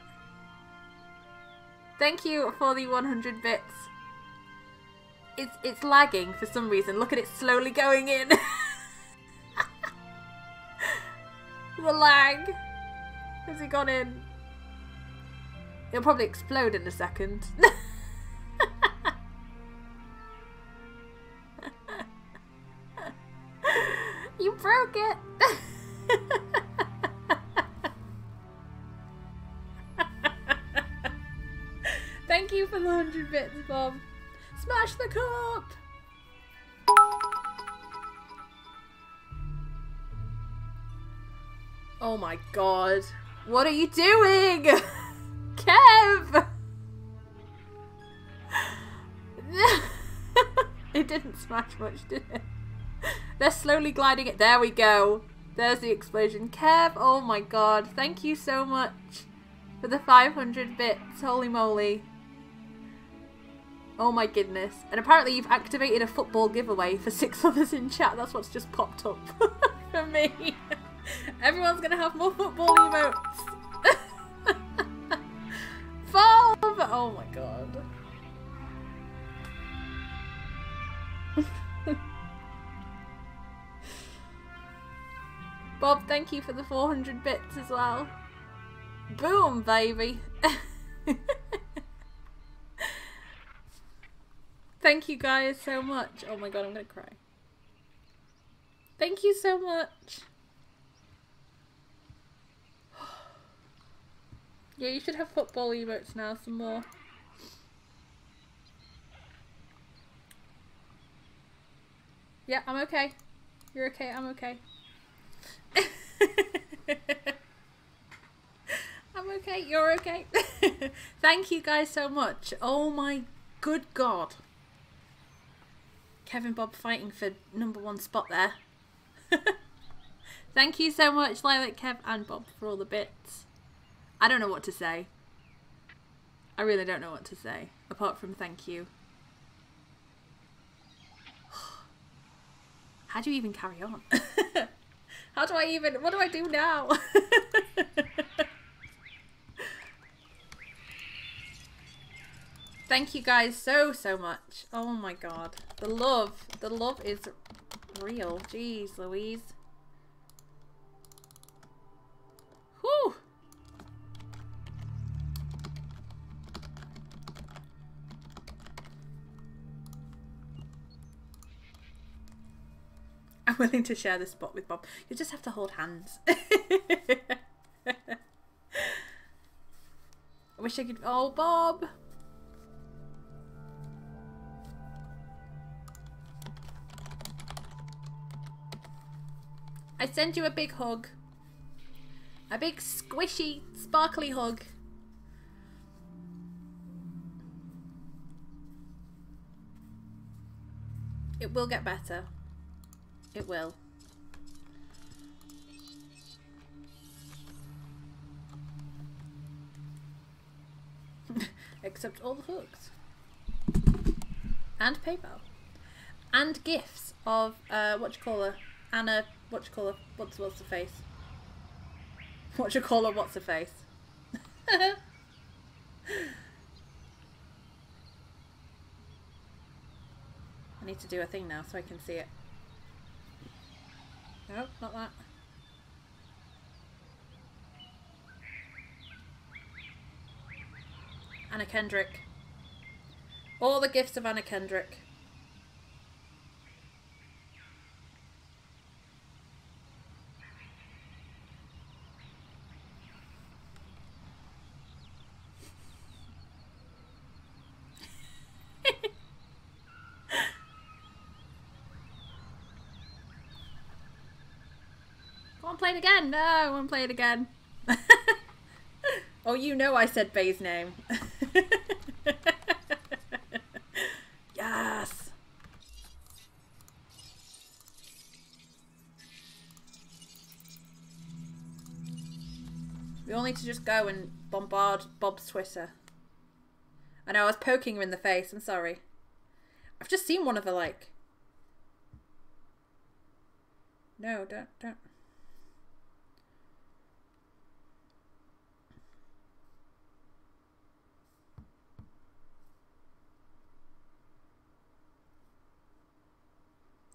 Thank you for the 100 bits. It's lagging for some reason. Look at it slowly going in. The lag. Has it gone in? It'll probably explode in a second. You broke it. Thank you for the 100 bits, Bob. Smash the cup! Oh my god. What are you doing? Kev! It didn't smash much, did it? They're slowly gliding it. There we go. There's the explosion. Kev, oh my god. Thank you so much for the 500 bits. Holy moly. Oh my goodness. And apparently you've activated a football giveaway for 6 others in chat. That's what's just popped up for me. Everyone's going to have more football emotes. Bob! Oh my god. Bob, thank you for the 400 bits as well. Boom, baby. Thank you guys so much. Oh my god, I'm gonna cry. Thank you so much. Yeah, you should have football emotes now, some more. Yeah, I'm okay. You're okay, I'm okay. I'm okay, you're okay. Thank you guys so much. Oh my good god. Kevin Bob fighting for #1 spot there. Thank you so much, Lilac, Kev and Bob, for all the bits. I don't know what to say. I really don't know what to say, apart from thank you. How do you even carry on? How do I even... What do I do now? Thank you guys so much. Oh my god. The love is real. Jeez Louise. Whew. I'm willing to share this spot with Bob. You just have to hold hands. I wish I could... Oh, Bob! I send you a big hug. A big squishy, sparkly hug. It will get better. It will. Except all the hugs. And PayPal. And gifts of, whatchamacallit, Anna, whatchamacallit, what's the face? Whatchamacallit, what's the face? I need to do a thing now so I can see it. No, not that. Anna Kendrick. All the gifts of Anna Kendrick. I want to play it again. No, I want to play it again. Oh, you know I said Bay's name. Yes. We all need to just go and bombard Bob's Twitter. I know, I was poking her in the face. I'm sorry. I've just seen one of her, like... No, don't.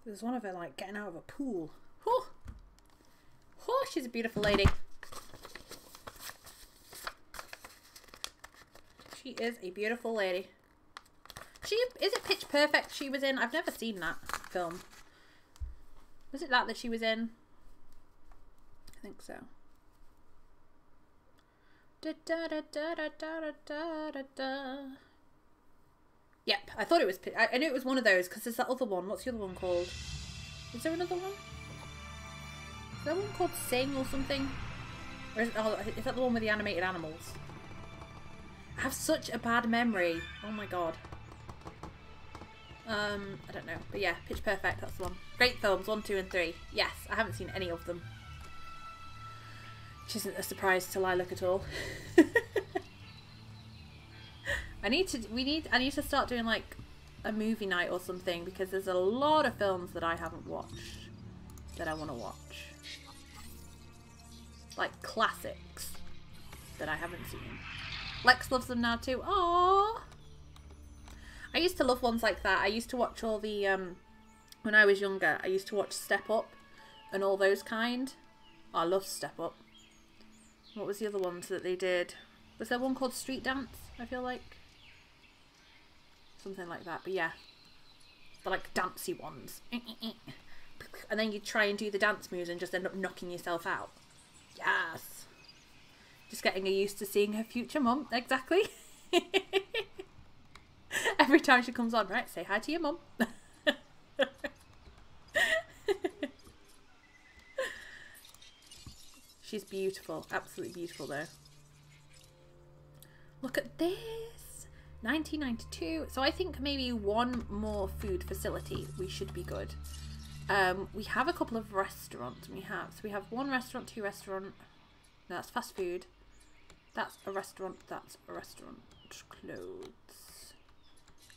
There's one of her, like, getting out of a pool. Oh, oh, she's a beautiful lady. She is a beautiful lady. Is it Pitch Perfect she was in? I've never seen that film. Was it that she was in? I think so. Da, da, da, da, da, da, da, da. Yep, I thought it was... I knew it was one of those, because there's that other one. What's the other one called? Is there another one? Is there one called Sing or something? Or is that the one with the animated animals? I have such a bad memory. Oh my god. I don't know. But yeah, Pitch Perfect, that's the one. Great films, 1, 2 and 3. Yes, I haven't seen any of them. Which isn't a surprise to Lilac at all. I need to start doing like a movie night or something, because there's a lot of films that I haven't watched that I want to watch. Like classics that I haven't seen. Lex loves them now too. Aww. I used to love ones like that. I used to watch all the when I was younger, I used to watch Step Up and all those kind. Oh, I love Step Up. What was the other ones that they did? Was there one called Street Dance? I feel like. Something like that, but yeah. The like dancey ones. And then you try and do the dance moves and just end up knocking yourself out. Yes. Just getting her used to seeing her future mum. Exactly. Every time she comes on, right, say hi to your mum. She's beautiful. Absolutely beautiful though. Look at this. 1992. So I think maybe one more food facility we should be good. We have a couple of restaurants. We have one restaurant, two restaurant. No, that's fast food. That's a restaurant. That's a restaurant. Clothes.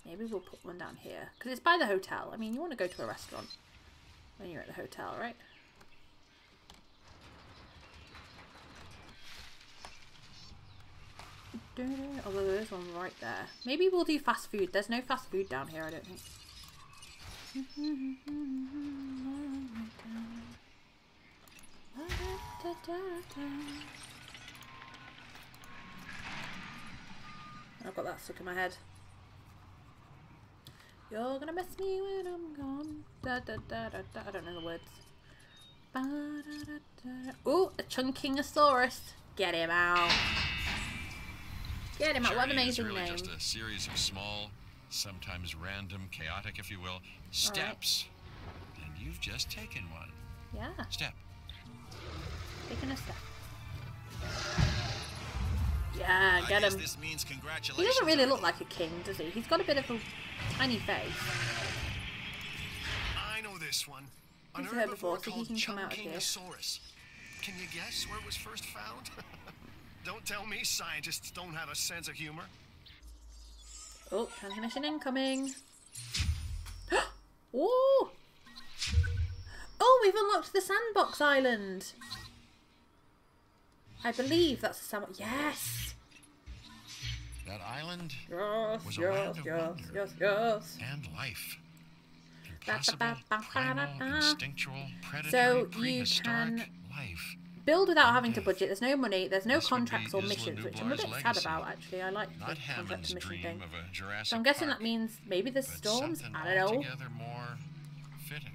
Maybe we'll put one down here because it's by the hotel. I mean, you want to go to a restaurant when you're at the hotel, right? Although there is one right there. Maybe we'll do fast food. There's no fast food down here, I don't think. I've got that stuck in my head. You're gonna miss me when I'm gone. Da, da, da, da, da. I don't know the words. Ba, da, da, da. Ooh, a Chunkingosaurus. Get him out. Get him out. What an amazing really name. Just a series of small, sometimes random, chaotic, if you will, steps. Right. And you've just taken one. Yeah. Step. Taking a step. Yeah, get him. This means congratulations. He doesn't really look like a king, does he? He's got a bit of a tiny face. I know this one. He's heard before, so he can come out of here. Can you guess where it was first found? Don't tell me scientists don't have a sense of humor. Oh, transmission incoming. Oh! Oh, we've unlocked the sandbox island. I believe that's the sandbox. Yes! That island Yes, was a land of wonder yes. and life. possible primal, instinctual, predatory, So you prehistoric can life. build without having to budget. There's no money. There's no This would contracts be or Isla missions, which I'm a bit Nublar's sad legacy. about, actually. I like the Not contract Hammond's and mission dream thing. of a Jurassic So I'm guessing Park, that means maybe there's but storms. something I don't know. altogether more fitting.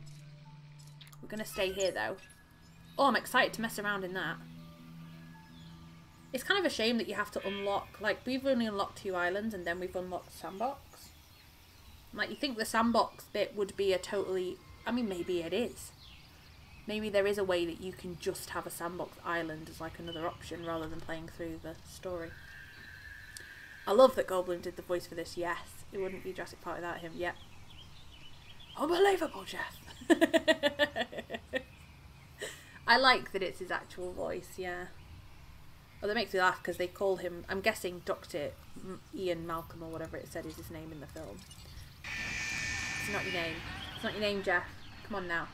We're going to stay here, though. Oh, I'm excited to mess around in that. It's kind of a shame that you have to unlock... Like, we've only unlocked 2 islands, and then we've unlocked Sandbox. Like, you think the Sandbox bit would be a totally... I mean, maybe it is. Maybe there is a way that you can just have a Sandbox island as, like, another option, rather than playing through the story. I love that Goldblum did the voice for this, yes. It wouldn't be Jurassic Park without him, yep. Unbelievable, Jeff! I like that it's his actual voice, yeah. Well, that makes me laugh because they call him, I'm guessing Dr. Ian Malcolm or whatever it said is his name in the film. It's not your name. It's not your name, Jeff. Come on now.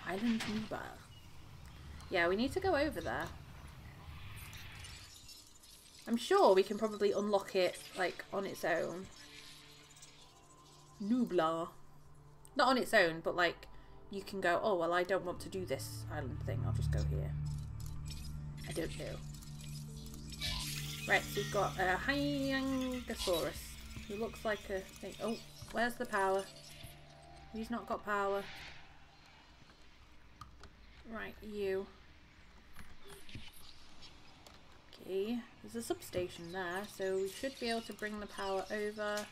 Island Nuba. Yeah, we need to go over there. I'm sure we can probably unlock it, like, on its own. Nublar. Not on its own, but, like, you can go, oh, well, I don't want to do this island thing. I'll just go here. I don't know. Right, so we've got a Hyangosaurus, who looks like a thing. Oh, where's the power? He's not got power. Right, you. Okay, there's a substation there, so we should be able to bring the power over.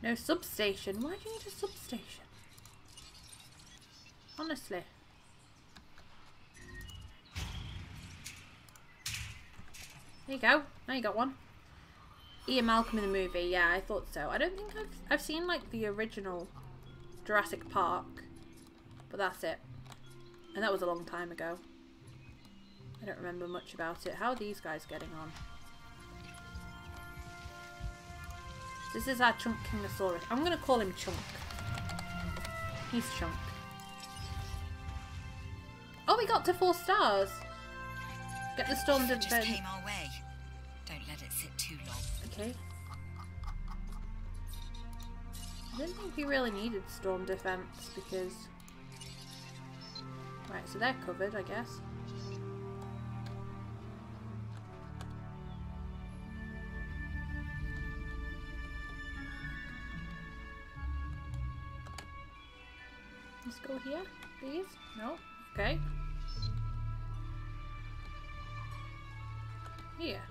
No substation. Why do you need a substation? Honestly. There you go. Now you got one. Ian Malcolm in the movie. Yeah, I thought so. I don't think I've seen like the original Jurassic Park, but that's it. And that was a long time ago. I don't remember much about it. How are these guys getting on? This is our Chunkingosaurus. I'm going to call him Chunk. He's Chunk. Oh, we got to 4 stars. Get the storm Just defense. came our way. Don't let it sit too long. Okay. I didn't think we really needed storm defense because... Right, so they're covered, I guess. Let's go here, please. No? Okay. Here.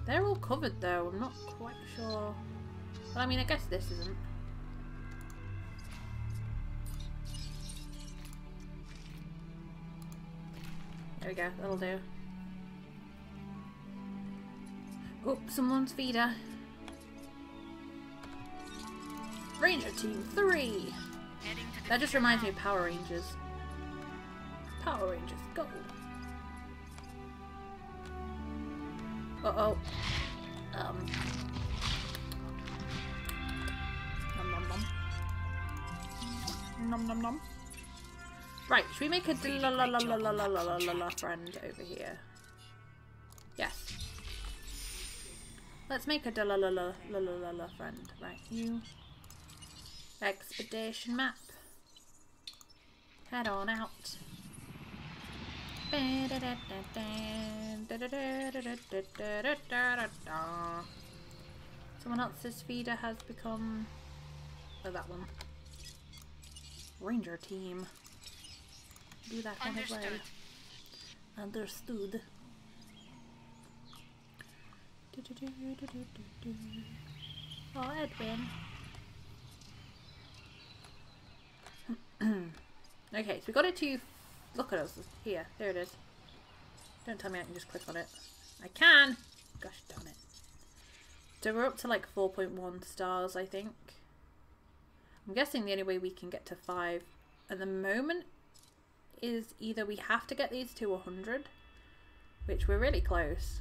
They're all covered though, I'm not quite sure. Well, I mean, I guess this isn't. There we go, that'll do. Oh, someone's feeder. Ranger Team 3! That just reminds me of Power Rangers. Power Rangers, go! Uh-oh. Nom nom nom. Nom nom nom. Right, should we make a la la la la la la la la la friend over here? Yes. Let's make a la la la la la la la friend. Right, you. Expedition map. Head on out. Someone else's feeder has become... Oh, that one. Ranger team. Do that on his way. Understood. Oh, Edwin. Okay, so we got it to... Look at us. Here. There it is. Don't tell me I can just click on it. I can! Gosh darn it. So we're up to like 4.1 stars, I think. I'm guessing the only way we can get to 5 at the moment is either we have to get these to 100, which we're really close,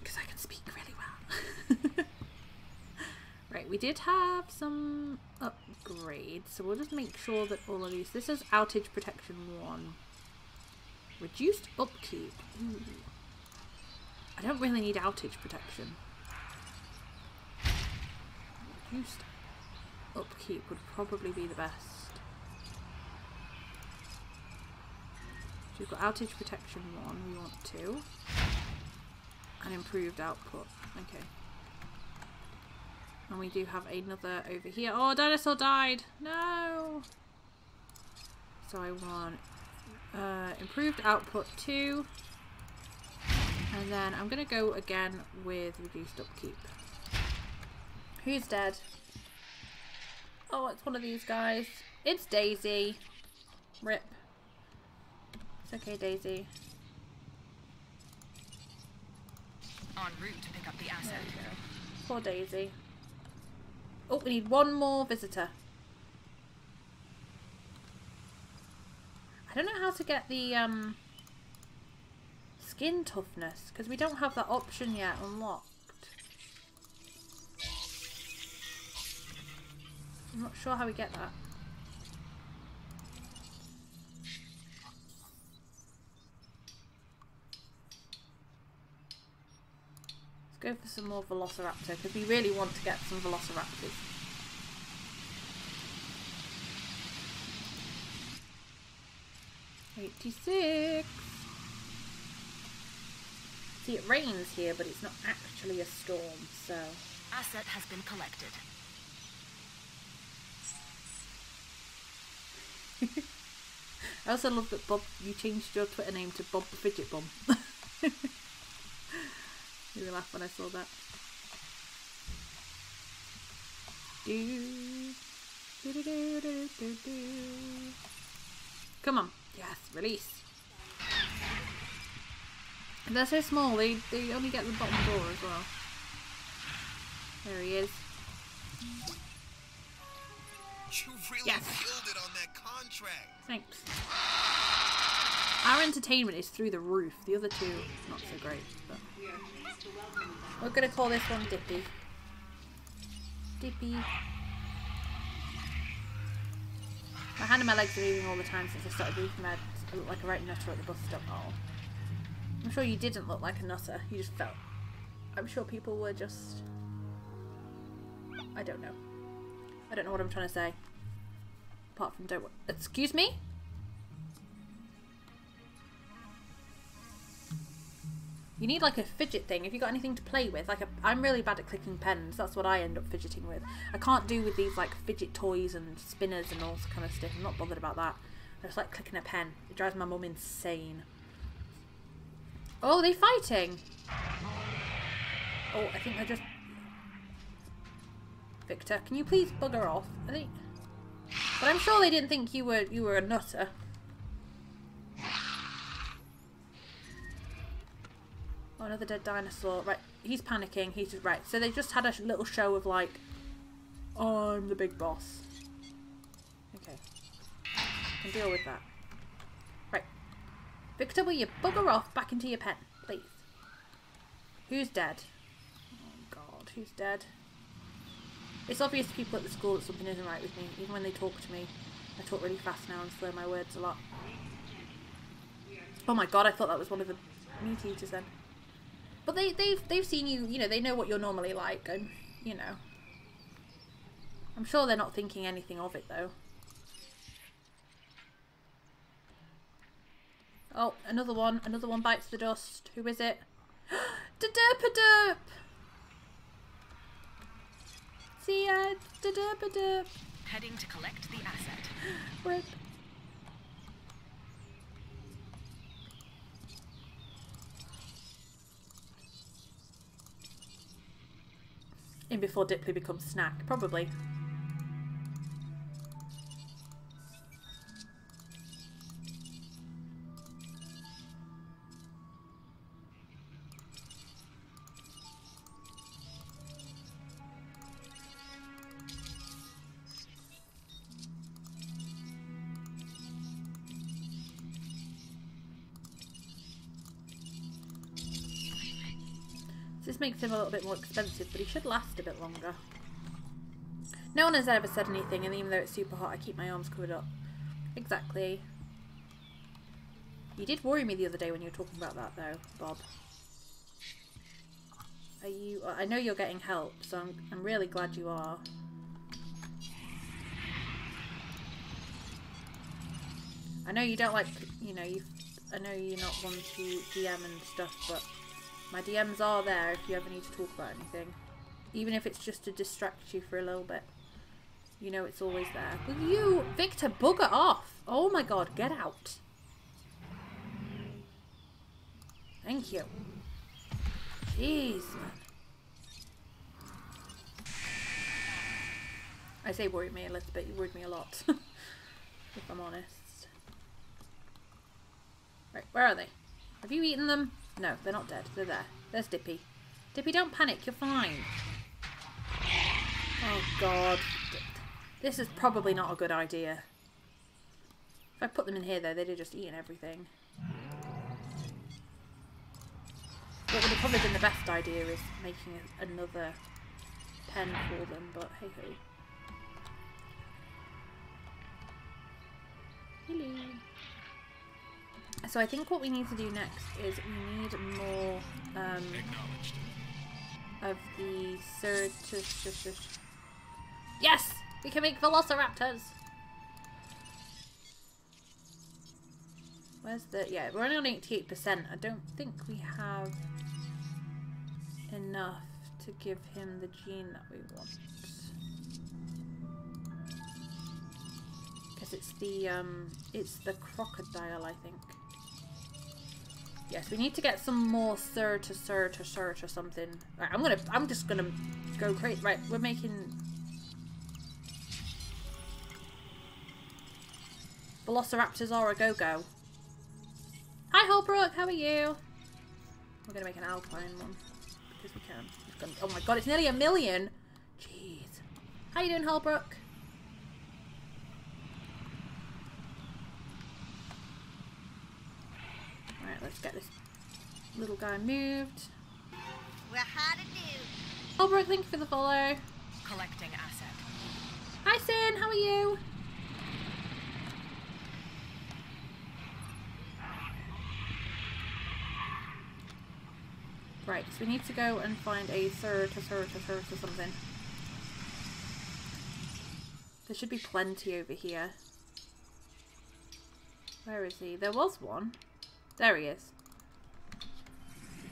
Because I can speak really well. Right, we did have some upgrades, so we'll just make sure that all of these... This is outage protection 1. Reduced upkeep. Ooh. I don't really need outage protection. Reduced upkeep would probably be the best. So we've got outage protection 1, we want 2. And improved output. Okay. And we do have another over here. Oh, dinosaur died! No! So I want improved output 2. And then I'm going to go again with reduced upkeep. Who's dead? Oh, it's one of these guys. It's Daisy. Rip. It's okay, Daisy. En route to pick up the asset. There we go. Poor Daisy. Oh, we need one more visitor. I don't know how to get the skin toughness, because we don't have that option yet unlocked. I'm not sure how we get that. Let's go for some more Velociraptor, because we really want to get some Velociraptors. $86. See, it rains here, but it's not actually a storm, so... Asset has been collected. I also love that Bob, you changed your Twitter name to Bob the Fidget Bum. Really laughed when I saw that. Come on. Yes, release. And they're so small, they only get the bottom door as well. There he is. You really Yes. killed it on that contract. Thanks. Our entertainment is through the roof. The other two, not so great. But we're going to call this one Dippy. Dippy. My hand and my legs are moving all the time since I started breathing meds. I look like a right nutter at the bus stop. Oh. I'm sure you didn't look like a nutter. You just felt... I'm sure people were just... I don't know. I don't know what I'm trying to say. Apart from don't... Excuse me? You need like a fidget thing. If you got anything to play with, like I'm really bad at clicking pens. That's what I end up fidgeting with. I can't do with these like fidget toys and spinners and all this kind of stuff. I'm not bothered about that. I just like clicking a pen. It drives my mum insane. Oh, they're fighting. Oh, I think they're just... Victor, can you please bugger off? I think... But I'm sure they didn't think you were a nutter. Oh, another dead dinosaur. Right, he's panicking. He's just... Right, so they just had a little show of like... I'm the big boss. Okay. I can deal with that. Right. Victor, will you bugger off back into your pen, please? Who's dead? Oh god, who's dead? It's obvious to people at the school that something isn't right with me, even when they talk to me. I talk really fast now and slur my words a lot. Oh my god, I thought that was one of the meat eaters then. But they've seen you, you know, they know what you're normally like, and, you know. I'm sure they're not thinking anything of it, though. Oh, another one bites the dust. Who is it? Da-derp-a-derp! See ya, da-derp-a-derp! Heading to collect the asset. Rip. In before Dipley becomes snack, probably. This makes him a little bit more expensive, but he should last a bit longer. No one has ever said anything, and even though it's super hot, I keep my arms covered up. Exactly. You did worry me the other day when you were talking about that, though, Bob. Are you... I know you're getting help, so I'm really glad you are. I know you don't like... You know, I know you're not one to DM and stuff, but my DMs are there if you ever need to talk about anything. Even if it's just to distract you for a little bit. You know it's always there. Will you... Victor, bugger off! Oh my god, get out. Thank you. Jeez, man. I say worried me a little bit. You worried me a lot. If I'm honest. Right, where are they? Have you eaten them? No, they're not dead. They're there. There's Dippy. Dippy, don't panic. You're fine. Oh, God. This is probably not a good idea. If I put them in here, though, they'd have just eaten everything. What would have probably been the best idea is making another pen for them, but hey ho. Hello. So I think what we need to do next is we need more of the Yes! We can make velociraptors! Where's the... Yeah, we're only on 88%. I don't think we have enough to give him the gene that we want. Because it's the crocodile, I think. Yes, we need to get some more search or something. Right, I'm just gonna go crazy. Right, we're making velociraptors are a go-go. Hi Holbrook, how are you? We're gonna make an alpine one because we can. Oh my god, it's nearly 1 million. Jeez. How you doing, Holbrook? Alright, let's get this little guy moved. Well, how to do? Holbrook, thank you for the follow. Collecting asset. Hi Sin, how are you? Right, so we need to go and find a third or something. There should be plenty over here. Where is he? There was one. There he is.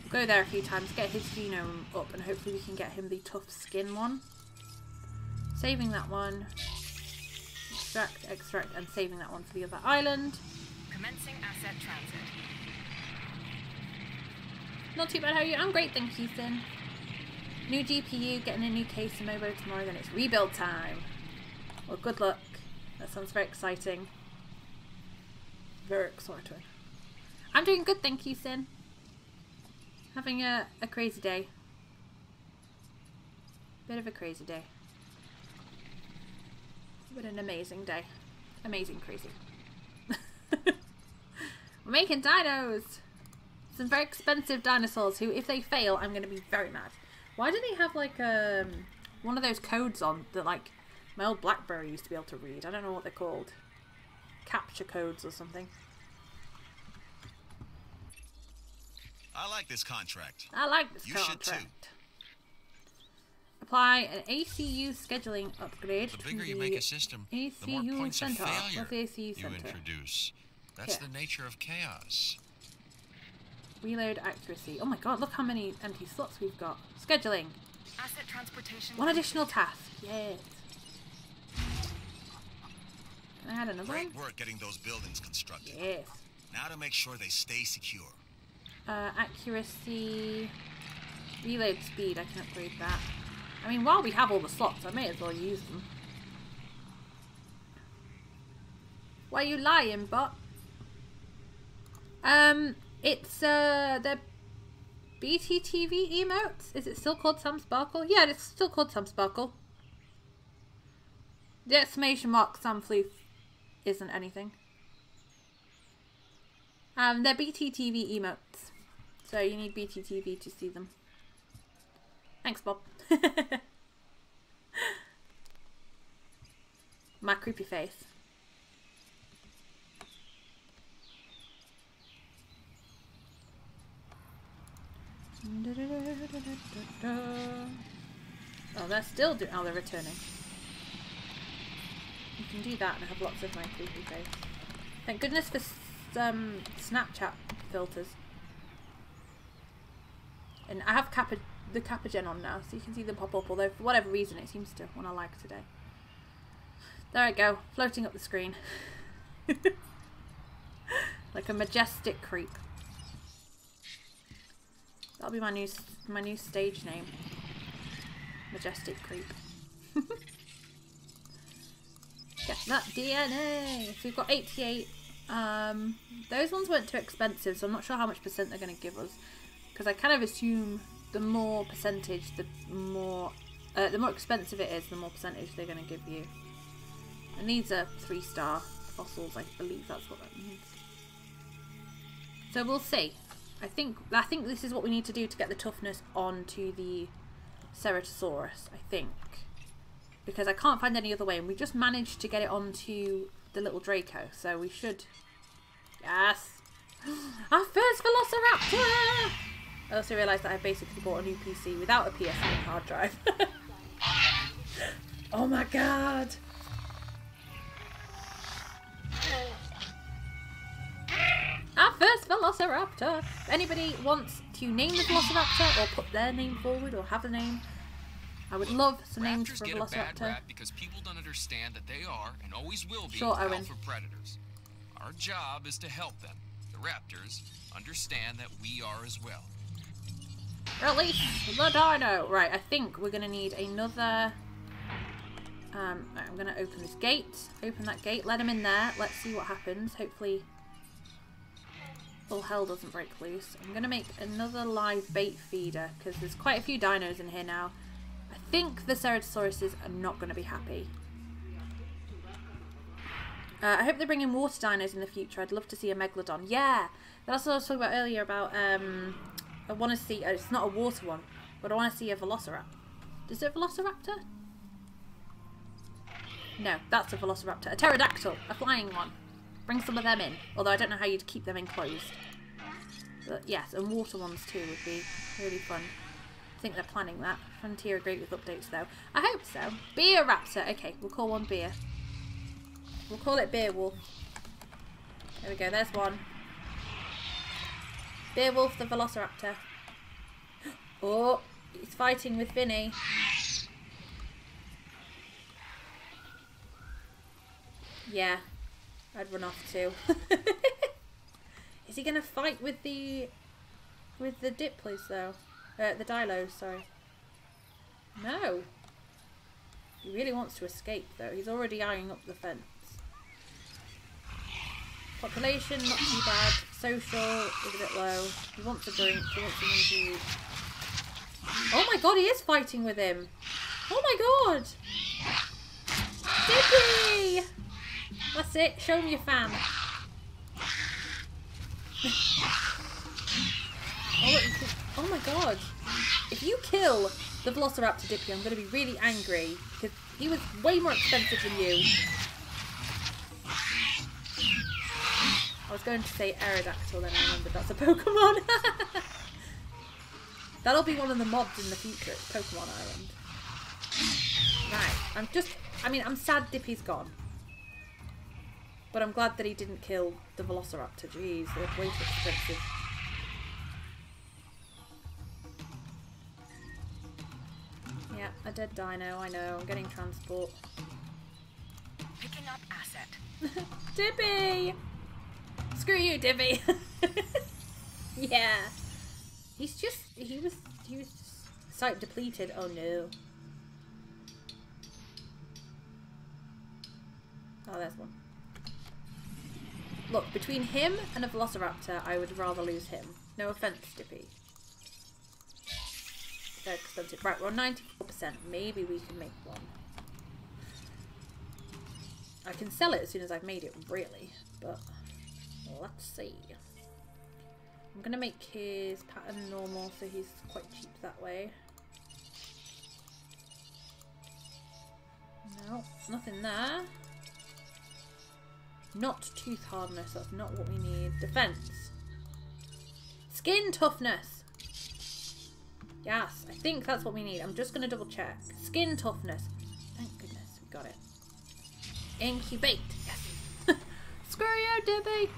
We'll go there a few times, get his genome up, and hopefully we can get him the tough skin one. Saving that one. Extract, and saving that one for the other island. Commencing asset transit. Not too bad, how are you? I'm great, thank you, Sin. New GPU, getting a new case of Mobo tomorrow, then it's rebuild time. Well, good luck. That sounds very exciting. Very exciting. I'm doing good, thank you, Sin. Having a crazy day. Bit of a crazy day. But an amazing day. Amazing crazy. We're making dinos! Some very expensive dinosaurs who, if they fail, I'm going to be very mad. Why do they have, like, one of those codes on that, like, my old BlackBerry used to be able to read? I don't know what they're called. Capture codes or something. I like this contract. I like this contract. You should too. Apply an ACU scheduling upgrade The bigger to you make a system, the more ACU points center. of failure What's the ACU you center? introduce. That's the nature of chaos. Reload accuracy. Oh my god, look how many empty slots we've got. Scheduling. Asset transportation. One additional task. Yes. Can I add another one? Great work getting those buildings constructed. Yes. Now to make sure they stay secure. Accuracy. Reload speed. I can upgrade that. I mean, while we have all the slots, I may as well use them. Why are you lying, bot? It's, the BTTV emotes? Is it still called Sam Sparkle? Yeah, it's still called Sam Sparkle. The exclamation mark Sam Floof isn't anything. They're BTTV emotes. So you need BTTV to see them. Thanks, Bob. My creepy face. Oh, they're still doing. Oh, they're returning. You can do that and have lots of my creepy face. Thank goodness for Snapchat filters. And I have the Kappa Gen on now, so you can see them pop up. Although for whatever reason, it seems to when I like today. There I go, floating up the screen, like a majestic creep. That'll be my new stage name. Majestic creep. Get that DNA. So we've got 88. Those ones weren't too expensive, so I'm not sure how much percent they're going to give us. Because I kind of assume the more percentage, the more expensive it is, the more percentage they're going to give you. And these are 3-star fossils, I believe that's what that means. So we'll see. I think this is what we need to do to get the toughness onto the Ceratosaurus, I think. Because I can't find any other way, and we just managed to get it onto the little Draco, so we should... Yes! Our first Velociraptor! I also realised that I basically bought a new PC without a PS4 hard drive. Oh my god! Our first Velociraptor! If anybody wants to name the Velociraptor or put their name forward or have a name, I would love some names for Raptors Velociraptor. get a bad rap because people don't understand that they are and always will be Sure, Owen. alpha predators. Our job is to help them, the raptors, understand that we are as well. Release the dino! Right, I think we're going to need another... right, I'm going to open this gate. Open that gate. Let him in there. Let's see what happens. Hopefully all hell doesn't break loose. I'm going to make another live bait feeder because there's quite a few dinos in here now. I think the Ceratosauruses are not going to be happy. I hope they bring in water dinos in the future. I'd love to see a Megalodon. Yeah! That's what I was talking about earlier about... I want to see... it's not a water one, but I want to see a Velociraptor. Is it a Velociraptor? No, that's a Velociraptor. A pterodactyl. A flying one. Bring some of them in. Although I don't know how you'd keep them enclosed. But yes, and water ones too would be really fun. I think they're planning that. Frontier are great with updates though. I hope so. Beer Raptor. Okay, we'll call one Beer. We'll call it Beowulf. There we go, there's one. Beowulf the Velociraptor. Oh, he's fighting with Vinny. Yeah, I'd run off too. Is he gonna fight with the Diplos though? The Dilos, sorry. No. He really wants to escape though. He's already eyeing up the fence. Population, not too bad. Social is a bit low. He wants a drink. He wants something to eat. Oh my god, he is fighting with him. Oh my god. Dippy! That's it. Show me your fan. Oh my god. If you kill the Velociraptor Dippy, I'm going to be really angry. Because he was way more expensive than you. I was going to say Aerodactyl, then I remembered that's a Pokemon. That'll be one of the mods in the future at Pokemon Island. Right, I'm sad Dippy's gone. But I'm glad that he didn't kill the Velociraptor. Jeez, they're way too expensive. Yeah, a dead dino, I know. I'm getting transport. Picking up asset. Dippy! Screw you, Dippy! Yeah. He was just sight depleted. Oh no. Oh, there's one. Look, between him and a Velociraptor, I would rather lose him. No offense, Dippy. They're expensive. Right, we're on 94%. Maybe we can make one. I can sell it as soon as I've made it, really. But let's see. I'm going to make his pattern normal so he's quite cheap that way. No, nothing there. Not tooth hardness, that's not what we need. Defense. Skin toughness. Yes, I think that's what we need. I'm just going to double check. Skin toughness. Thank goodness, we got it. Incubate. Yes. Screw you, Debbie.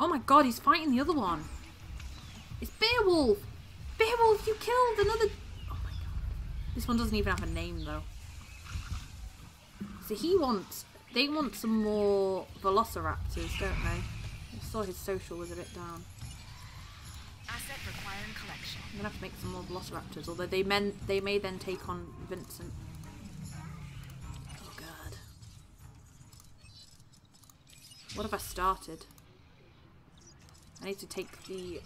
Oh my god, he's fighting the other one. It's Beowulf. Beowulf, you killed another... Oh my god. This one doesn't even have a name though. So they want some more velociraptors, don't they? I saw his social was a bit down. Asset requiring collection. I'm gonna have to make some more velociraptors, although they may then take on Vincent. Oh god. What have I started? I need to take the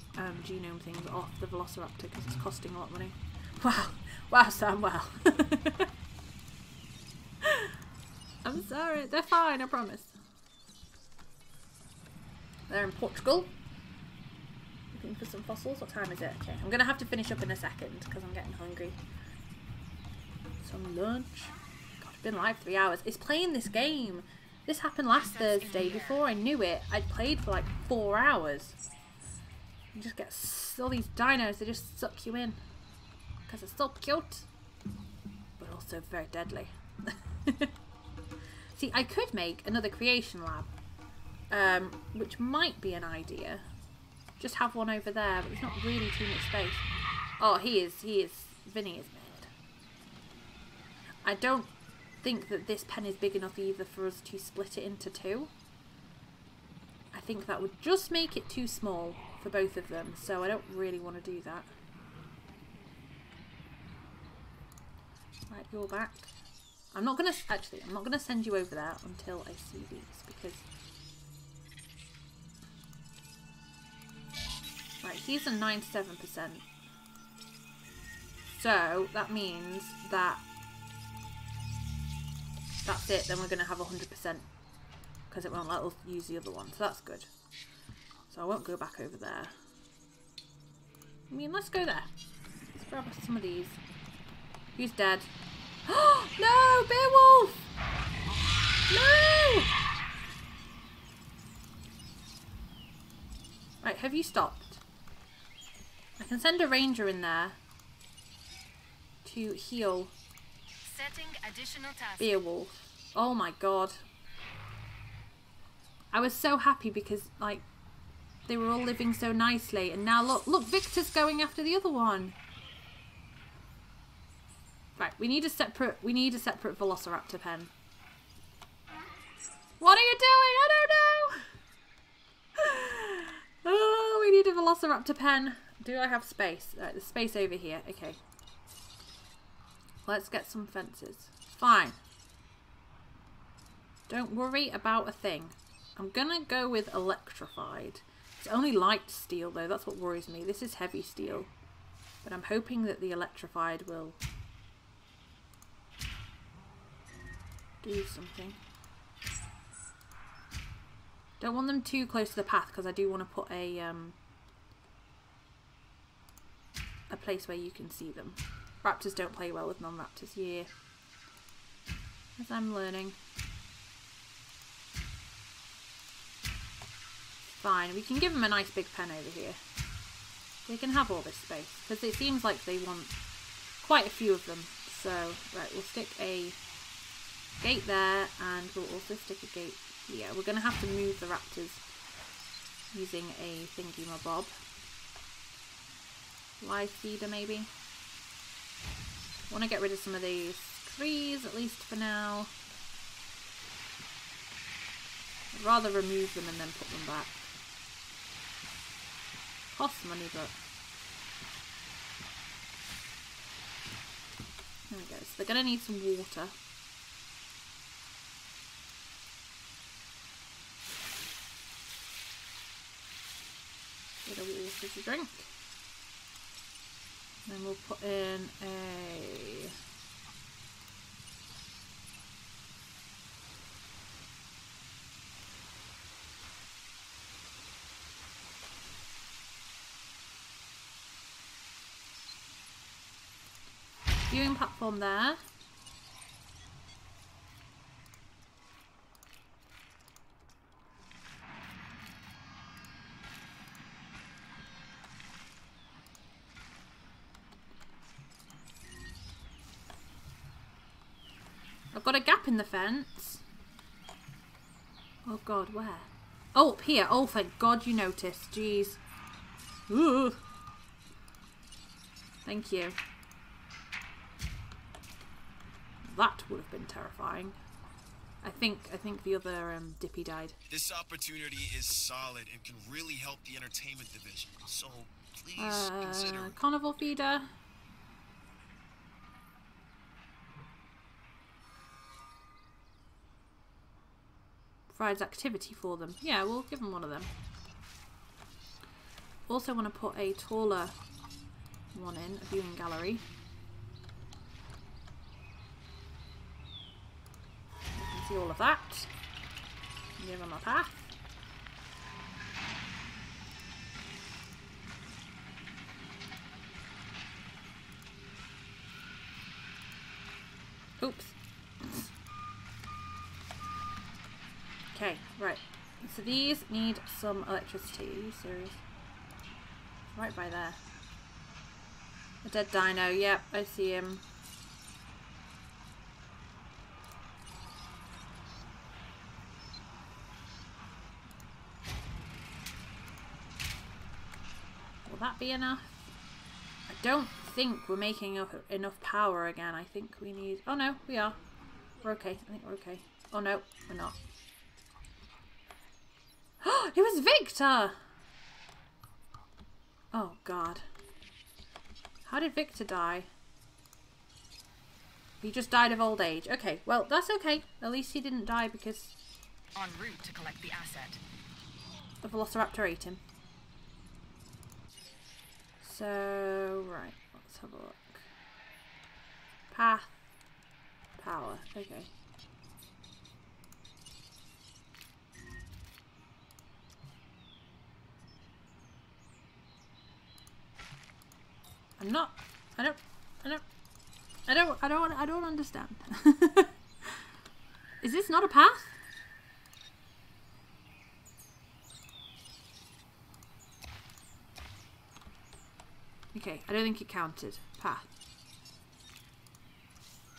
genome things off the velociraptor because it's costing a lot of money. Wow. Wow, Sam, wow. I'm sorry. They're fine, I promise. They're in Portugal. Looking for some fossils. What time is it? Okay, I'm going to have to finish up in a second because I'm getting hungry. Some lunch. God, I've been live 3 hours. It's playing this game. This happened last Thursday. Before I knew it, I'd played for like 4 hours. You just get all these dinos, they just suck you in. Because they're so cute. But also very deadly. See, I could make another creation lab. Which might be an idea. Just have one over there, but there's not really too much space. Oh, he is. Vinny is mad. I don't think that this pen is big enough either for us to split it into 2. I think that would just make it too small for both of them, so I don't really want to do that. Right, you're back. I'm not gonna send you over there until I see these, because right, he's a 97%. So that means that that's it, then we're gonna have 100%. Because it won't let us use the other one, so that's good. So I won't go back over there. I mean, let's go there. Let's grab some of these. Who's dead? Oh no, Beowulf! No! Right, have you stopped? I can send a ranger in there to heal Setting additional tasks. Beowulf. Oh my god. I was so happy because, like, they were all living so nicely, and now look, Victor's going after the other one. Right, we need a separate velociraptor pen. What are you doing? I don't know. Oh, we need a velociraptor pen. Do I have space? Right, there's space over here. Okay. Let's get some fences. Fine. Don't worry about a thing. I'm gonna go with electrified. It's only light steel though, that's what worries me. This is heavy steel. But I'm hoping that the electrified will do something. Don't want them too close to the path because I do want to put a place where you can see them. Raptors don't play well with non-raptors, yeah. As I'm learning. Fine, we can give them a nice big pen over here. They can have all this space, because it seems like they want quite a few of them. So, right, we'll stick a gate there, and we'll also stick a gate here. We're going to have to move the raptors using a thingy-mabob. Live feeder, maybe? Want to get rid of some of these trees, at least for now. I'd rather remove them and then put them back. Costs money, but there we go. So they're going to need some water. Bit of water to drink. Then we'll put in a Viewing platform there. I've got a gap in the fence. Oh god, where? Oh, up here. Oh, thank god you noticed. Jeez. Ooh. Thank you. That would have been terrifying. I think the other Dippy died. This opportunity is solid and can really help the entertainment division. So please consider. Carnival feeder. Provides activity for them. Yeah, we'll give them one of them. Also want to put a taller one in, a viewing gallery. You can see all of that. Give them a path. Oops. Okay, right. So these need some electricity. Are you serious? Right by there. A dead dino. Yep, I see him. Will that be enough? I don't think we're making enough power again. I think we need... Oh no, we are. We're okay. I think we're okay. Oh no, we're not. It was Victor! Oh god. How did Victor die? He just died of old age. Okay, well, that's okay. At least he didn't die because... En route to collect the asset. The Velociraptor ate him. So, right, let's have a look. Path. Power. Okay. I don't understand. Is this not a path? Okay, I don't think it counted. Path.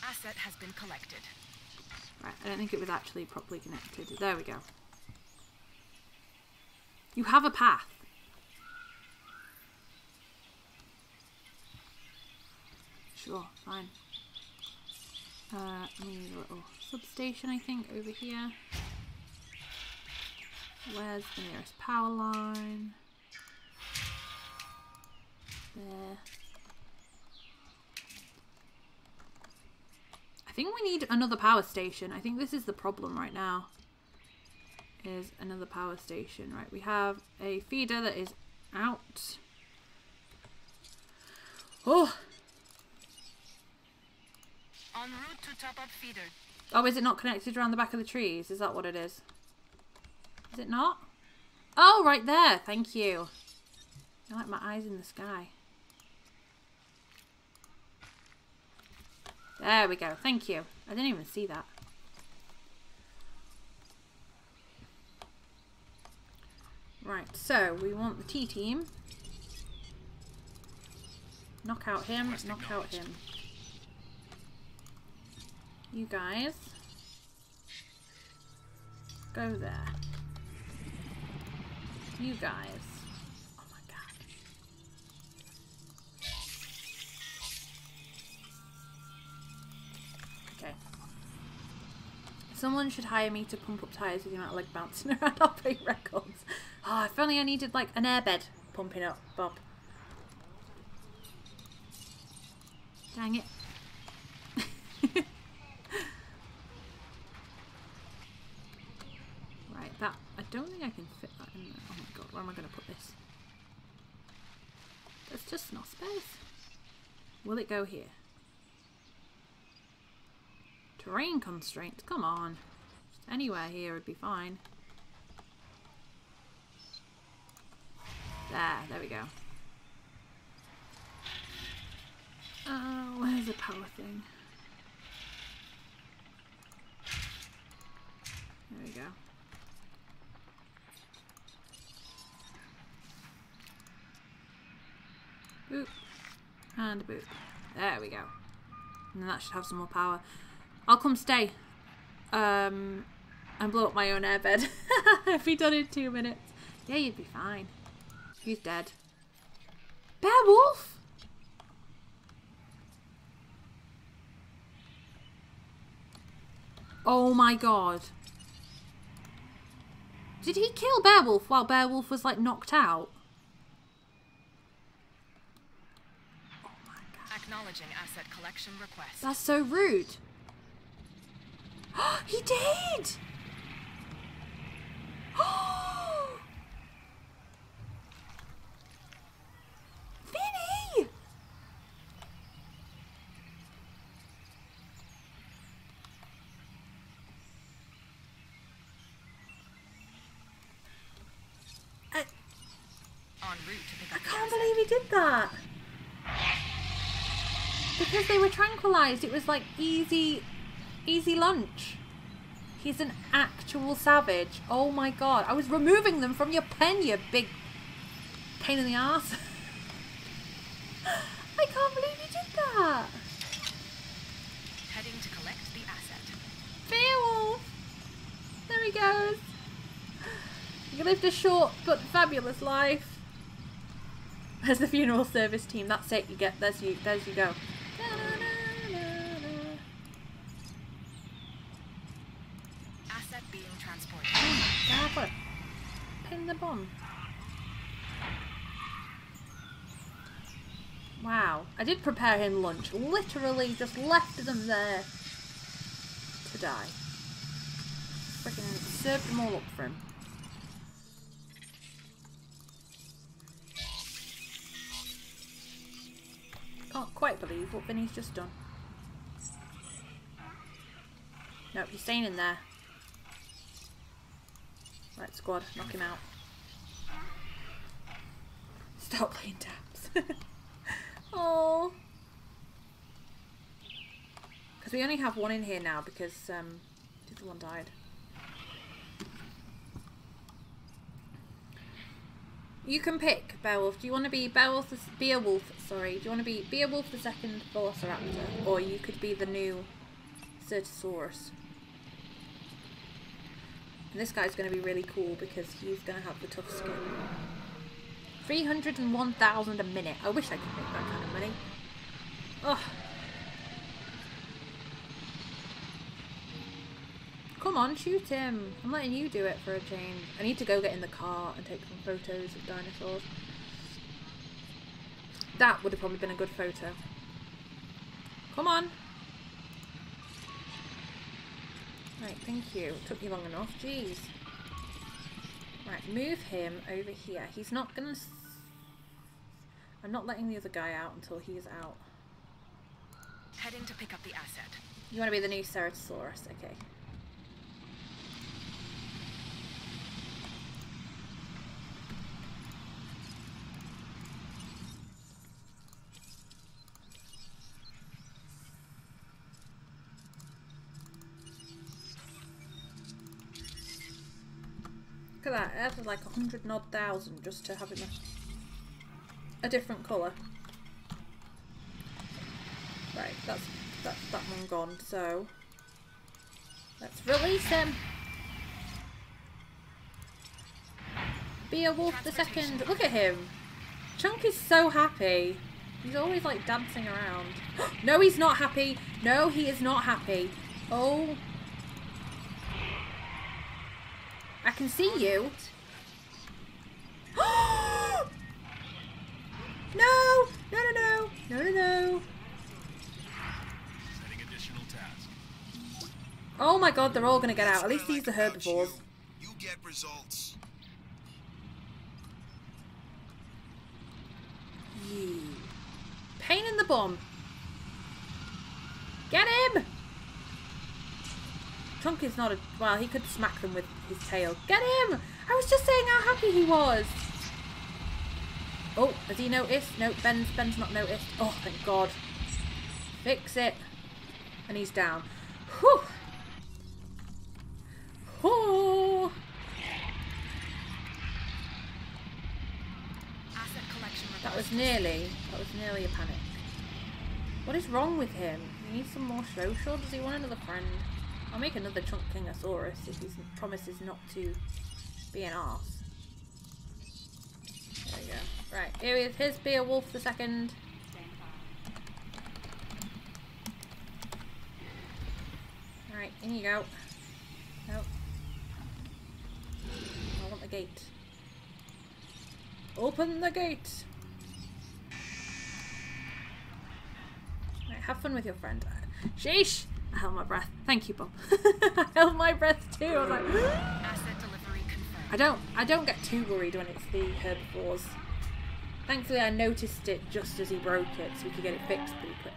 Asset has been collected. Right, I don't think it was actually properly connected. There we go. You have a path. Sure, fine. We need a little substation, I think, over here. Where's the nearest power line? There. I think we need another power station. I think this is the problem right now. Is another power station. Right, we have a feeder that is out. Oh! En route to top-up feeder. Oh, is it not connected around the back of the trees? Is that what it is? Is it not? Oh, right there. Thank you. I like my eyes in the sky. There we go. Thank you. I didn't even see that. Right, so we want the T-team. Knock out him, knock out him. You guys go there. You guys. Oh my god. Okay. Someone should hire me to pump up tires with the amount of leg bouncing around. I'll break records. Oh, if only I needed like an airbed pumping up, Bob. Dang it. Right, that, I don't think I can fit that in there. Oh my god, where am I going to put this? There's just not space. Will it go here? Terrain constraints, come on. Just anywhere here would be fine. There we go. Oh, where's There's a power thing. There we go. Boop. And a boop. There we go. And then that should have some more power. I'll come stay. And blow up my own airbed. If we done it in 2 minutes. Yeah, you'd be fine. He's dead. Beowulf? Oh my god. Did he kill Beowulf while Beowulf was like knocked out? Oh my god. Acknowledging asset collection request. That's so rude. He did! Vinny! En route to pick up I can't believe he did that. Because they were tranquilized. It was like easy lunch. He's an actual savage. Oh my god. I was removing them from your pen, you big pain in the ass. I can't believe you did that. Heading to collect the asset. Beowulf. There he goes. You lived a short but fabulous life. As the funeral service team. That's it. You get. There's you go. Asset being transported. Oh my god, what a pain in the bum. Wow. I did prepare him lunch. Literally just left them there to die. Freaking served them all up for him. Can't quite believe what Vinny's just done. Nope, he's staying in there. Right, squad, knock him out. Stop playing taps. Oh. Because we only have one in here now because the other one died. You can pick, Beowulf. Do you want to be Beowulf? Sorry. Do you want to be Beowulf the second Velociraptor, or you could be the new Ceratosaurus? And this guy's going to be really cool because he's going to have the tough skin. 301,000 a minute. I wish I could make that kind of money. Ugh. Come on, shoot him. I'm letting you do it for a change. I need to go get in the car and take some photos of dinosaurs. That would have probably been a good photo. Come on. Right, thank you. It took you long enough. Jeez. Right, move him over here. He's not gonna... I'm not letting the other guy out until he's out. Heading to pick up the asset. You want to be the new Ceratosaurus? Okay. Look at that, it added like 100,000 just to have him a different colour. Right, that's that one gone, so let's release him. Beowulf the second. Look at him. Chunk is so happy. He's always like dancing around. No, he's not happy. No, he is not happy. Oh. I can see you. No! No, no, no. No, no, no. Setting additional task. Oh my god, they're all going to get out. At least these are herbivores. You get results. Yee. Pain in the bum. Get him! Chunk is not a... Well, he could smack them with his tail. Get him! I was just saying how happy he was. Oh, has he noticed? No, Ben's not noticed. Oh, thank God. Fix it. And he's down. Whew. Whew. Asset collection That was nearly a panic. What is wrong with him? He needs some more social? Does he want another friend? I'll make another Chunkingosaurus if he promises not to be an arse. There we go. Right, here is his Beowulf the second. Alright, in you go. Nope. I want the gate. Open the gate! Right, have fun with your friend. Sheesh! I held my breath. Thank you, Bob. I held my breath too. I was like, asset delivery confirmed. I don't get too worried when it's the herbivores. Thankfully, I noticed it just as he broke it, so we could get it fixed pretty quick.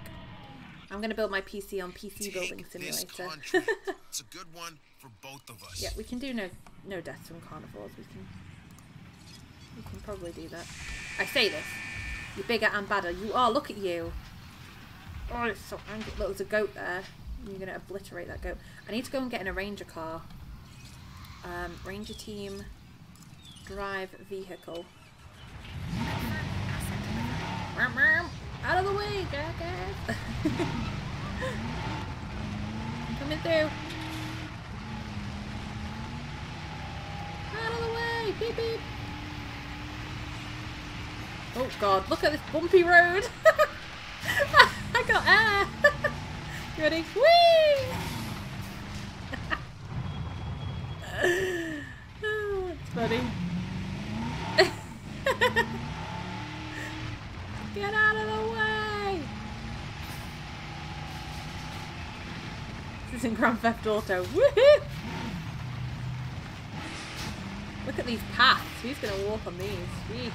I'm gonna build my PC on PC Building Simulator. It's a good one for both of us. Yeah, we can do no deaths from carnivores. We can probably do that. I say this. You're bigger and badder. You are. Look at you. Oh, it's so angry. Look, there's a goat there. You're gonna obliterate that goat. I need to go and get in a ranger car. Ranger team. Drive vehicle. Out of the way, jackass! Coming through. Out of the way! Beep beep! Oh god, look at this bumpy road! I got air! You ready? Whee! Oh, that's funny. Get out of the way! This is in Grand Theft Auto. Woohoo! Look at these paths. Who's gonna walk on these? Jeez.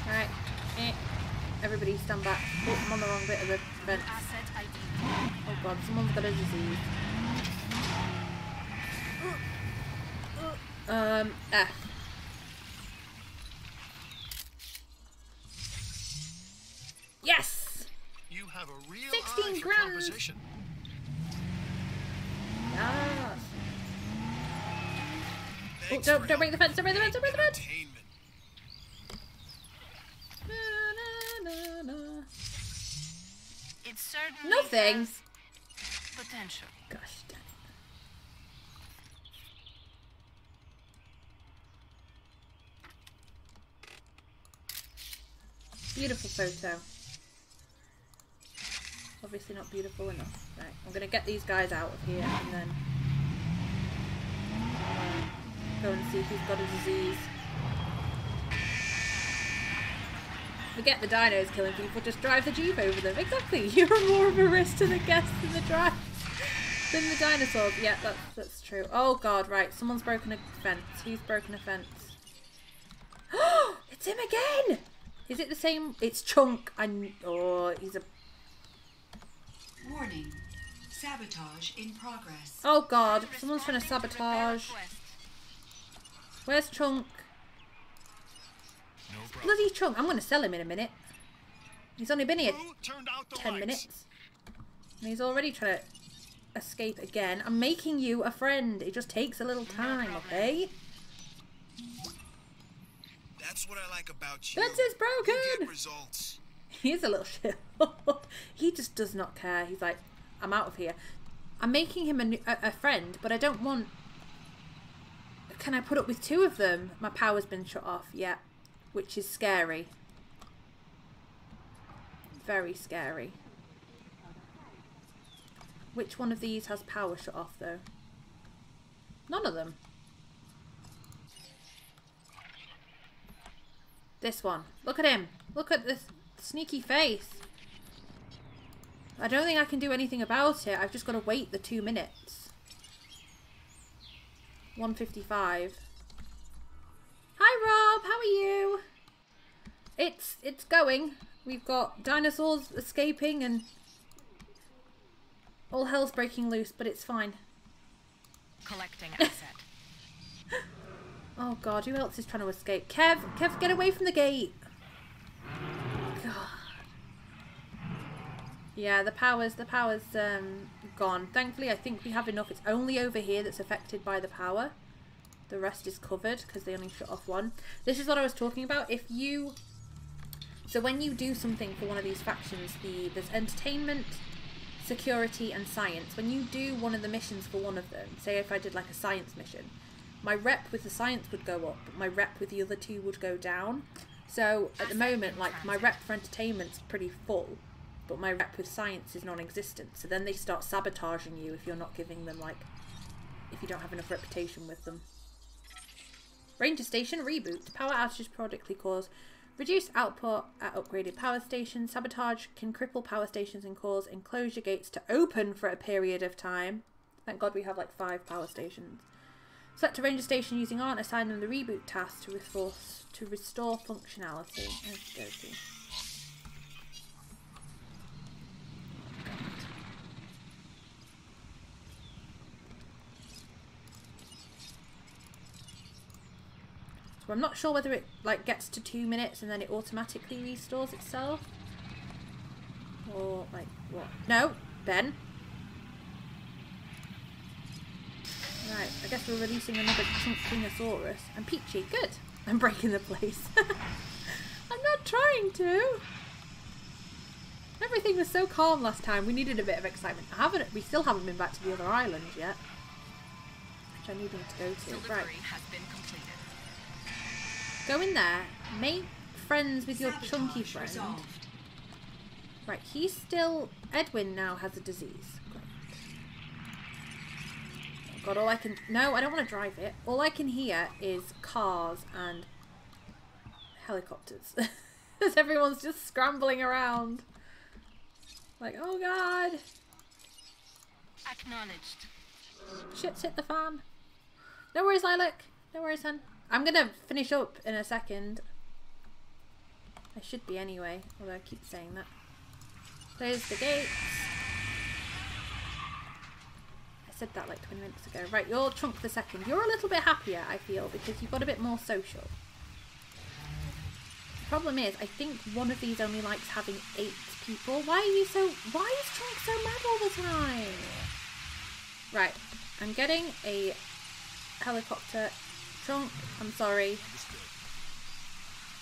Alright. Everybody stand back. Oh, I'm on the wrong bit of the fence. Oh god, someone's got a disease. F. Yes! You have a real 16 eye for grand. composition. Yes. Oh, don't break the fence, don't break the fence, don't break the fence! Na, na, na, na. It certainly Nothing. has potential. Gosh damn it. Beautiful photo. Obviously not beautiful enough. Right, I'm gonna get these guys out of here and then go and see if he's got a disease. Forget the dinos killing people, just drive the Jeep over them. Exactly, you're more of a risk to the guests than the drive than the dinosaurs. Yeah, that's true. Oh god, right, someone's broken a fence. Who's broken a fence? Oh, it's him again! Is it the same? It's Chunk. Oh, he's a... Warning. Sabotage in progress. Oh god, someone's trying to sabotage. Where's Chunk? No problem. Bloody Chunk. I'm going to sell him in a minute. He's only been here Who turned out the 10 lights? minutes. And he's already trying to escape again. I'm making you a friend. It just takes a little time, okay? That's what I like about you. Fence is You broken! get results. He's a little shit. He just does not care. He's like, I'm out of here. I'm making him a friend, but I don't want... Can I put up with 2 of them? My power's been shut off, yeah. Which is scary. Very scary. Which one of these has power shut off, though? None of them. This one. Look at him. Look at this sneaky face. I don't think I can do anything about it. I've just got to wait the 2 minutes. 1:55. Hi Rob, how are you? It's going. We've got dinosaurs escaping and all hell's breaking loose, but it's fine. Collecting asset. Oh god, who else is trying to escape? Kev, get away from the gate. God. Yeah, the power's gone. Thankfully, I think we have enough. It's only over here that's affected by the power. The rest is covered because they only shut off one. This is what I was talking about. So when you do something for one of these factions, there's entertainment, security, and science. When you do one of the missions for one of them, say if I did like a science mission, my rep with the science would go up, but my rep with the other two would go down. So at the moment, like, my rep for entertainment's pretty full, but my rep with science is non-existent. So then they start sabotaging you if you're not giving them, like, if you don't have enough reputation with them. Ranger station reboot. Power outages periodically cause reduced output at upgraded power stations. Sabotage can cripple power stations and cause enclosure gates to open for a period of time. Thank God we have like 5 power stations. Select a ranger station using R and assign them the reboot task to restore functionality. Okay. So I'm not sure whether it like gets to 2 minutes and then it automatically restores itself. Or like what? No, Ben. Right, I guess we're releasing another Chunktinosaurus. And Peachy, good. I'm breaking the place. I'm not trying to. Everything was so calm last time. We needed a bit of excitement. We still haven't been back to the other island yet, which I need to go to. Right. Has been completed. Go in there. Make friends with your chunky friend. Right, he's still... Edwin now has a disease. Great. Oh God, all I can... No, I don't want to drive it. All I can hear is cars and helicopters. As everyone's just scrambling around. Like, oh God. Acknowledged. Shit's hit the fan. No worries, Lilac. No worries, hun. I'm going to finish up in a second. I should be anyway, although I keep saying that. Close the gates. I said that like 20 minutes ago. Right, you're Chunk the second. You're a little bit happier, I feel, because you've got a bit more social. The problem is, I think one of these only likes having 8 people. Why is Chunk so mad all the time? Right, I'm getting a helicopter. Chunk, I'm sorry.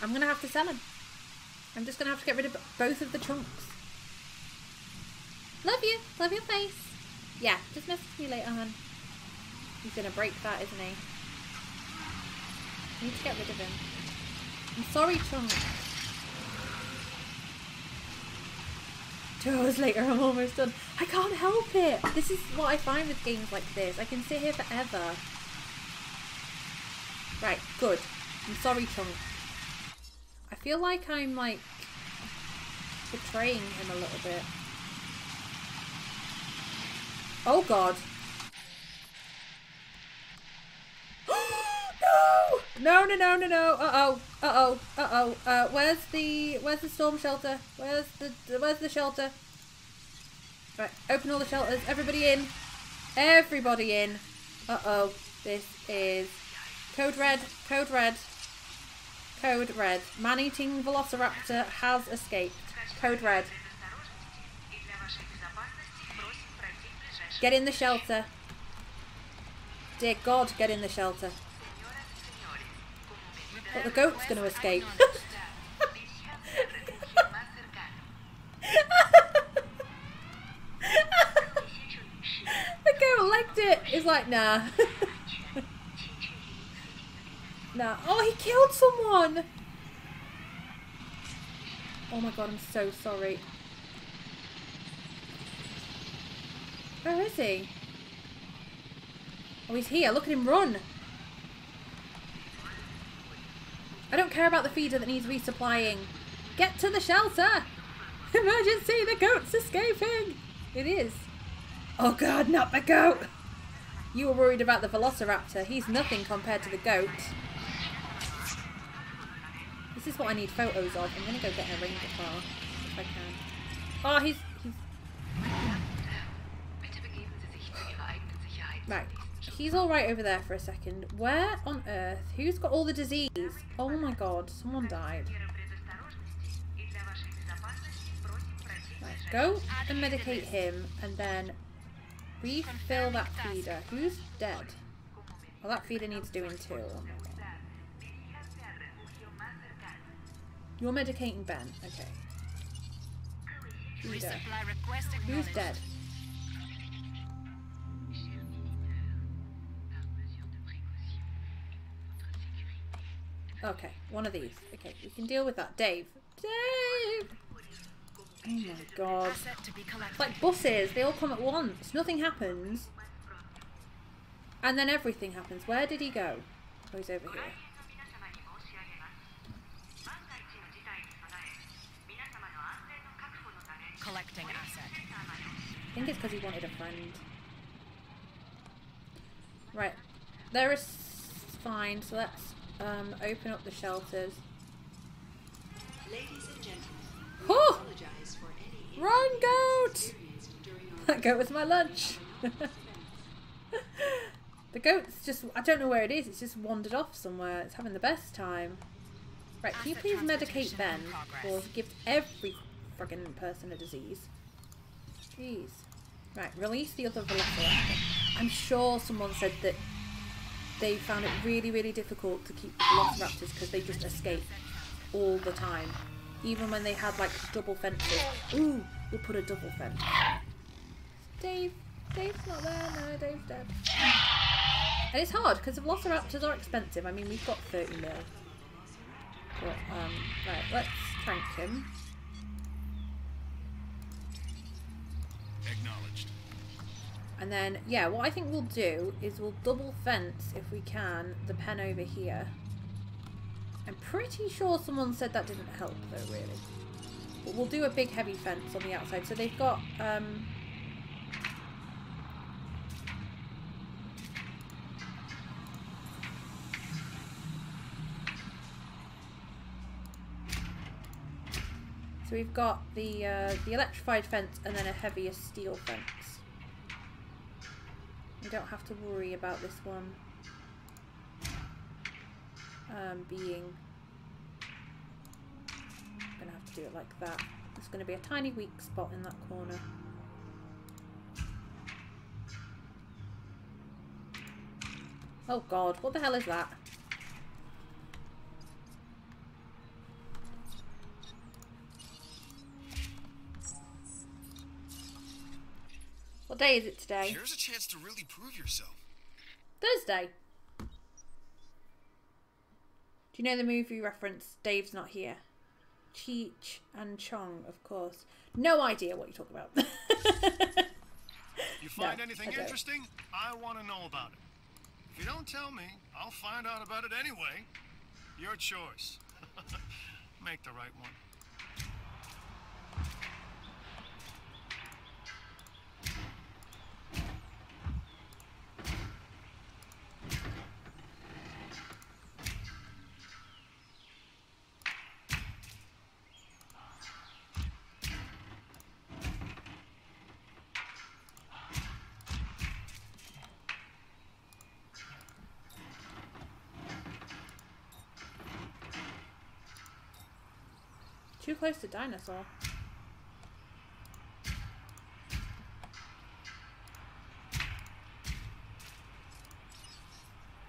I'm going to have to sell him. I'm just going to have to get rid of both of the Chunks. Love you. Love your face. Yeah, just message me later, hon. He's going to break that, isn't he? I need to get rid of him. I'm sorry, Chunk. 2 hours later, I'm almost done. I can't help it. This is what I find with games like this. I can sit here forever. Right, good. I'm sorry, Chunk. I feel like I'm, like, betraying him a little bit. Oh, God. No! No. Uh-oh. Where's the storm shelter? Where's the shelter? Right, open all the shelters. Everybody in. Everybody in. Uh-oh. This is code red. Code red. Code red. Man-eating velociraptor has escaped. Code red. Get in the shelter. Dear God, get in the shelter. But the goat's going to escape. The goat legged it. He's like, nah. Nah. Oh, he killed someone. Oh my God, I'm so sorry. Where is he? Oh, he's here. Look at him run. I don't care about the feeder that needs resupplying. Get to the shelter. Emergency, the goat's escaping. It is. Oh God, not the goat. You were worried about the velociraptor. He's nothing compared to the goat. This is what I need photos of. I'm going to go get a ranger car if I can. Oh, he's... Right. He's alright over there for a second. Where on earth? Who's got all the disease? Oh my God, someone died. Right, go and medicate him and then refill that feeder. Who's dead? Well, that feeder needs doing too. Oh my god. You're medicating Ben. Okay. Feeder. Who's dead? Okay, one of these. Okay, we can deal with that. Dave. Dave! Oh my god. It's like buses. They all come at once. Nothing happens. And then everything happens. Where did he go? Oh, he's over here. Collecting asset. I think it's because he wanted a friend. Right. There is fine. So let's open up the shelters. Ladies and gentlemen, we Oh! apologize for any Wrong goat! experienced during our That goat was my lunch. The goat's just, I don't know where it is. It's just wandered off somewhere. It's having the best time. Right, can you please medicate Ben? Or give every friggin' person a disease. Jeez. Right, release the other velociraptor. I'm sure someone said that they found it really, really difficult to keep the velociraptors because they just escape all the time. Even when they had like double fences. Ooh, we'll put a double fence. Dave's not there. No, Dave's dead. And it's hard because the velociraptors are expensive. I mean, we've got 30 mil. But, right, let's trank him. Acknowledged. And then, yeah, what I think we'll do is we'll double fence, if we can, the pen over here. I'm pretty sure someone said that didn't help, though, really. But we'll do a big, heavy fence on the outside. So they've got, so we've got the electrified fence and then a heavier steel fence. We don't have to worry about this one being... I'm going to have to do it like that. There's going to be a tiny weak spot in that corner. Oh god, what the hell is that? What day is it today? Here's a chance to really prove yourself. Thursday. Do you know the movie reference, Dave's Not Here? Cheech and Chong, of course. No idea what you're talking about. You find No, anything I don't. interesting? I want to know about it. If you don't tell me, I'll find out about it anyway. Your choice. Make the right one. Too close to dinosaur.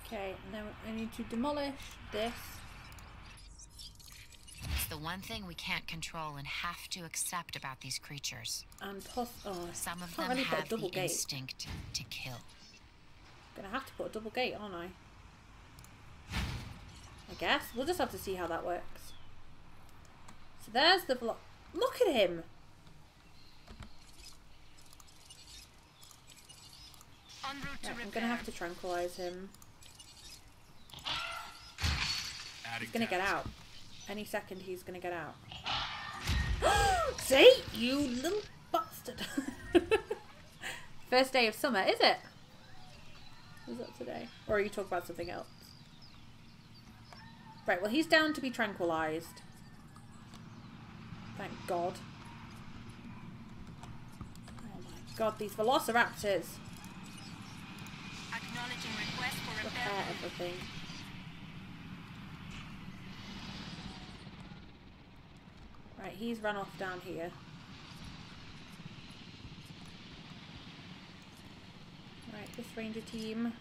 Okay, now I need to demolish this. It's the one thing we can't control and have to accept about these creatures. And toss. Oh, Some of can't them really put a have double the gate. instinct to kill. Gonna have to put a double gate, aren't I? I guess we'll just have to see how that works. So there's the block. Look at him. En route to Right, I'm repair. gonna have to tranquilize him. He's gonna get out. Any second he's gonna get out. See? You little bastard. First day of summer, is it? Is that today? Or are you talking about something else? Right, well he's down to be tranquilized. Thank God. Oh my God, these velociraptors. Acknowledging request for Repair repair. everything. Right, he's run off down here. ranger team.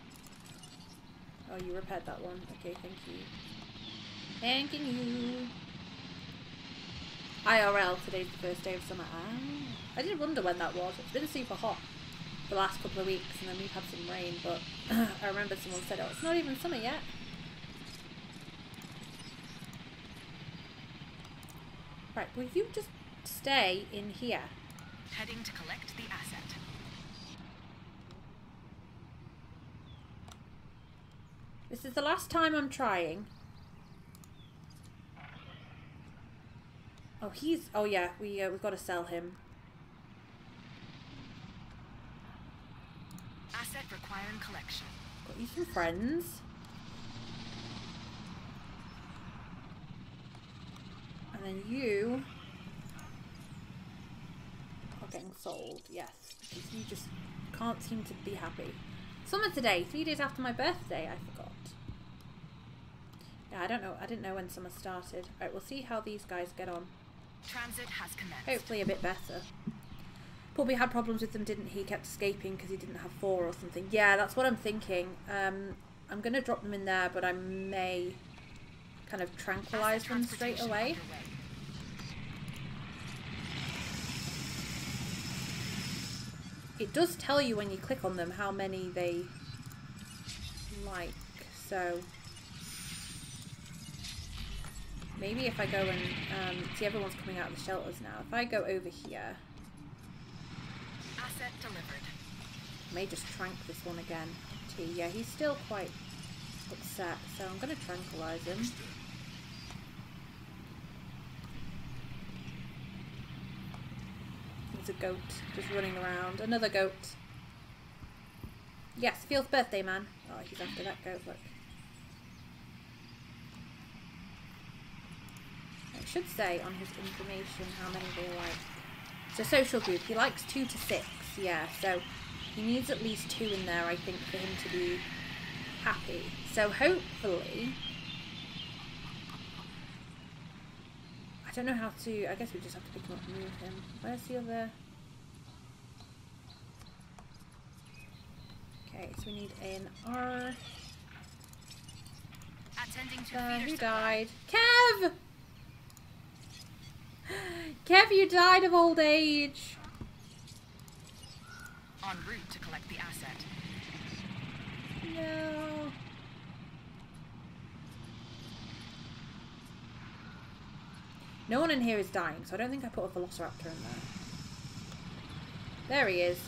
Oh, you repaired that one. Okay, thank you. Thanking you. IRL, today's the first day of summer. I did wonder when that was. It's been super hot the last couple of weeks, and then we've had some rain, but I remember someone said, oh, it's not even summer yet. Right, will you just stay in here? Heading to collect the asset. This is the last time I'm trying. Oh, he's... Oh, yeah, we've got to sell him. Asset requiring collection. Got you some friends. And then you are getting sold, yes. Because you just can't seem to be happy. Summer today, 3 days after my birthday, I forgot. Yeah, I don't know. I didn't know when summer started. Alright, we'll see how these guys get on. Transit has commenced. Hopefully a bit better. Probably had problems with them, didn't he? Kept escaping because he didn't have 4 or something. Yeah, that's what I'm thinking. I'm going to drop them in there, but I may kind of tranquilize them straight away. It does tell you when you click on them how many they like, so maybe if I go and see, everyone's coming out of the shelters now. If I go over here, asset delivered. I may just trank this one again. Yeah, he's still quite upset, so I'm going to tranquilize him. There's a goat just running around. Another goat. Yes, Field's birthday man. Oh, he's after that goat, look. It should say on his information how many they like. So social group, he likes 2 to 6, yeah, so he needs at least 2 in there, I think, for him to be happy. So hopefully, I don't know how to, I guess we just have to pick him up and move him. Where's the other? Okay, so we need an R. Attending to Who died? Kev! Kev, you died of old age. En route to collect the asset. No. No one in here is dying, so I don't think I put a velociraptor in there. There he is.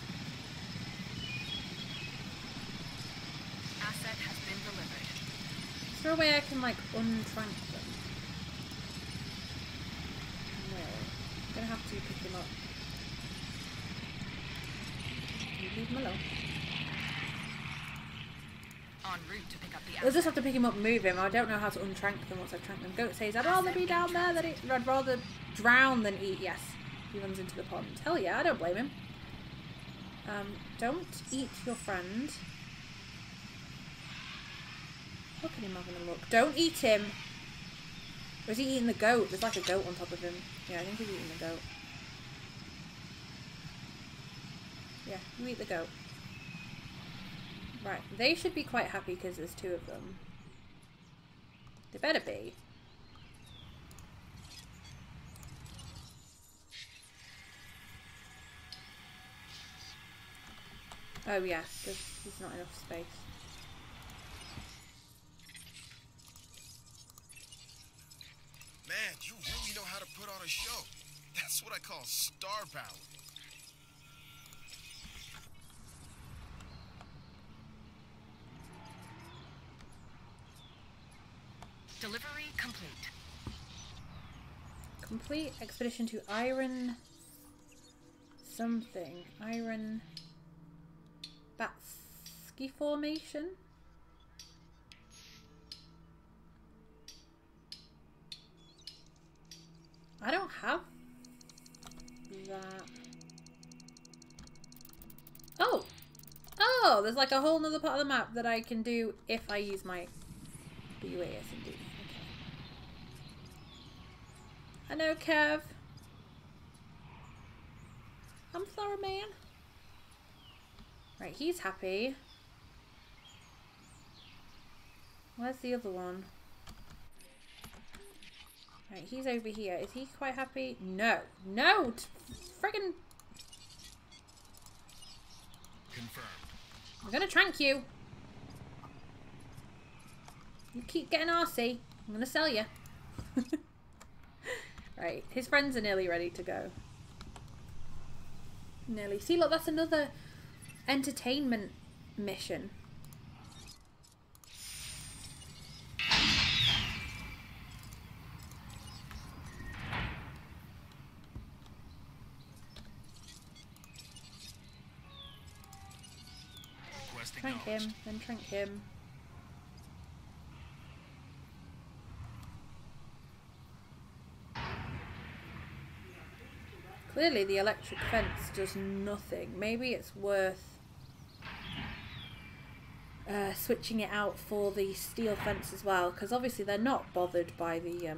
Asset has been delivered. Is there a way I can, like, untrank them? No. I'm gonna have to pick him up. Leave him alone. En route to pick up the asset. I'll just have to pick him up and move him. I don't know how to untrank them once I've tranked them. Goat says, I'd rather be down there than eat. I'd rather drown than eat. Yes. He runs into the pond. Hell yeah, I don't blame him. Don't eat your friend. Look at him having a look. Don't eat him. Or is he eating the goat? There's like a goat on top of him. Yeah, I think he's eating the goat. Yeah, you eat the goat. Right, they should be quite happy because there's 2 of them. They better be. Oh yeah, there's not enough space. Man, you really know how to put on a show. That's what I call star power. Delivery complete. Complete expedition to Iron something. Iron Batsky Formation. I don't have that. Oh! Oh, there's like a whole nother part of the map that I can do if I use my BUAS indeed. Okay. I know, Kev. I'm sorry, man. Right, he's happy. Where's the other one? Right, he's over here. Is he quite happy? No. No! Friggin'... Confirmed. I'm gonna trank you. You keep getting arsey. I'm gonna sell you. Right, his friends are nearly ready to go. Nearly. See, look, that's another entertainment mission. Trank him, then trank him. Clearly the electric fence does nothing. Maybe it's worth switching it out for the steel fence as well, because obviously they're not bothered by the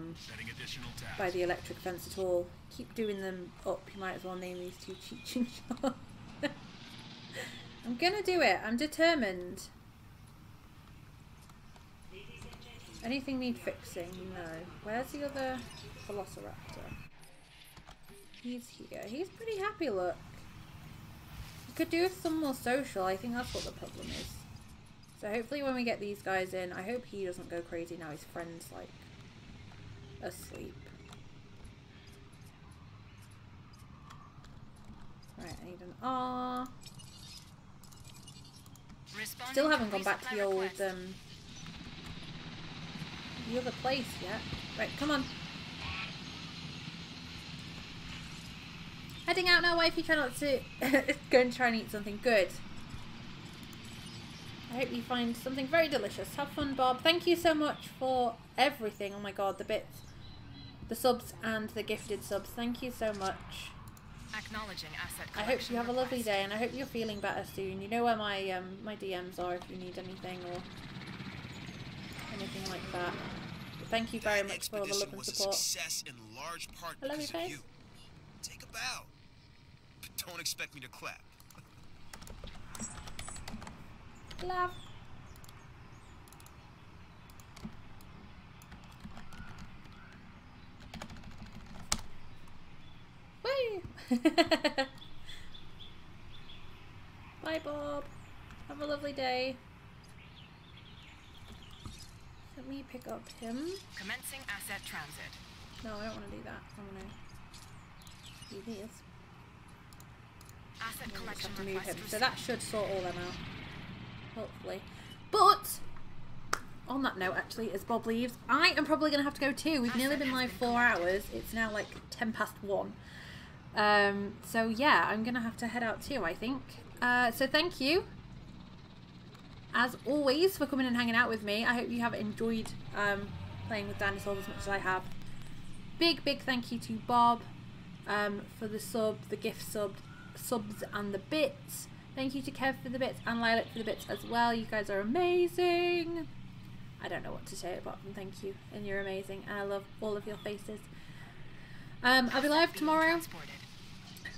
electric fence at all. Keep doing them up. You might as well name these two Cheech and Chong. I'm gonna do it. I'm determined. Anything need fixing? No. Where's the other Velociraptor? He's here. He's pretty happy, look. You could do with some more social. I think that's what the problem is. So hopefully when we get these guys in, I hope he doesn't go crazy now his friend's like asleep. Right, I need an R. Still haven't gone back to the old, the other place yet. Right, come on. Heading out now, wifey. Try not to go and try and eat something good. I hope you find something very delicious. Have fun, Bob. Thank you so much for everything. Oh my god, the bits, the subs and the gifted subs. Thank you so much. Acknowledging asset I hope you have a lovely day, and I hope you're feeling better soon. You know where my my DMs are if you need anything or anything like that. But thank you very much for all the love and support. Success in large part I love you, because of face. you. Take a bow, but don't expect me to clap. Love. Woo! Bye, Bob. Have a lovely day. Let me pick up him. Commencing asset transit. No, I don't want to do that. I want to do these. Asset collection Have to move request him. So received. that should sort all them out. Hopefully. But on that note, actually, as Bob leaves, I am probably going to have to go too. We've nearly been live 4 hours. It's now like 1:10. So yeah, I'm going to have to head out too, I think. So thank you, as always, for coming and hanging out with me. I hope you have enjoyed playing with dinosaurs as much as I have. Big thank you to Bob for the sub, the gift subs and the bits. Thank you to Kev for the bits and Lilac for the bits as well. You guys are amazing. I don't know what to say apart from thank you, and you're amazing, and I love all of your faces. I'll be live tomorrow.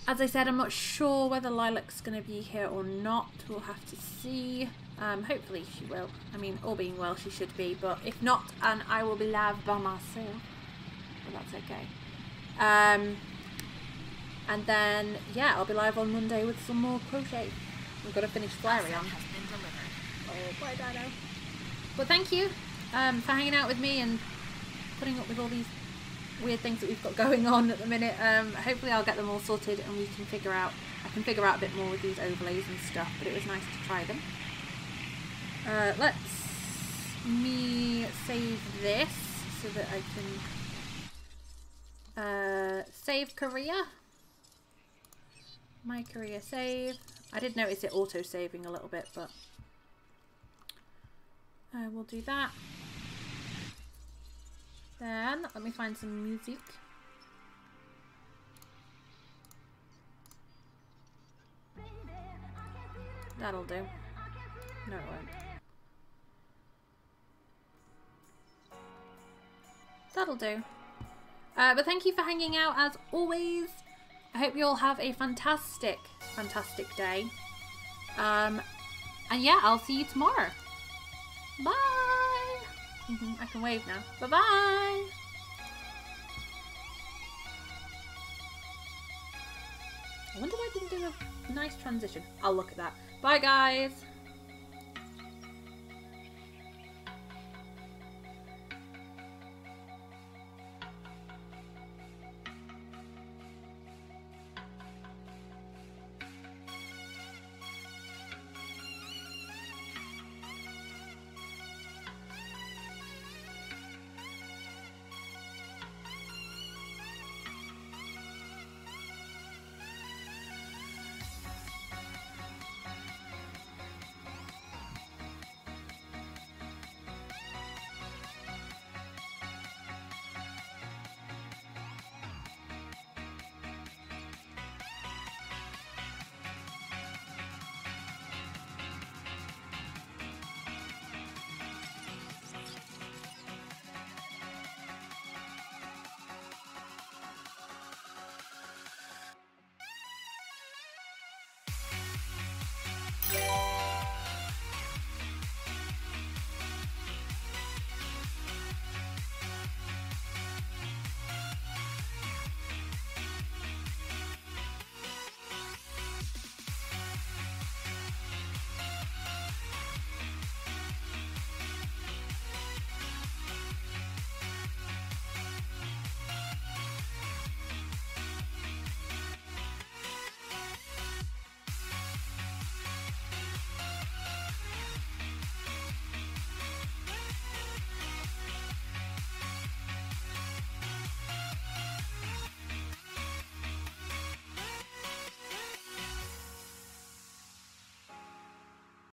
As I said, I'm not sure whether Lilac's going to be here or not. We'll have to see. Hopefully she will. I mean, all being well, she should be. But if not, and I will be live by myself. But that's okay. And then, yeah, I'll be live on Monday with some more crochet. We've got to finish Flareon. Oh, bye, Dino. But thank you for hanging out with me and putting up with all these weird things that we've got going on at the minute. Hopefully I'll get them all sorted and we can figure out, I can figure out a bit more with these overlays and stuff, but it was nice to try them. Let's me save this so that I can save Korea. My Korea save. I did notice it auto-saving a little bit, but we'll do that. Then let me find some music. That'll do. No, it won't. That'll do. But thank you for hanging out as always. I hope you all have a fantastic day. And yeah, I'll see you tomorrow. Bye! I can wave now. Bye-bye! I wonder why I didn't do a nice transition. I'll look at that. Bye, guys!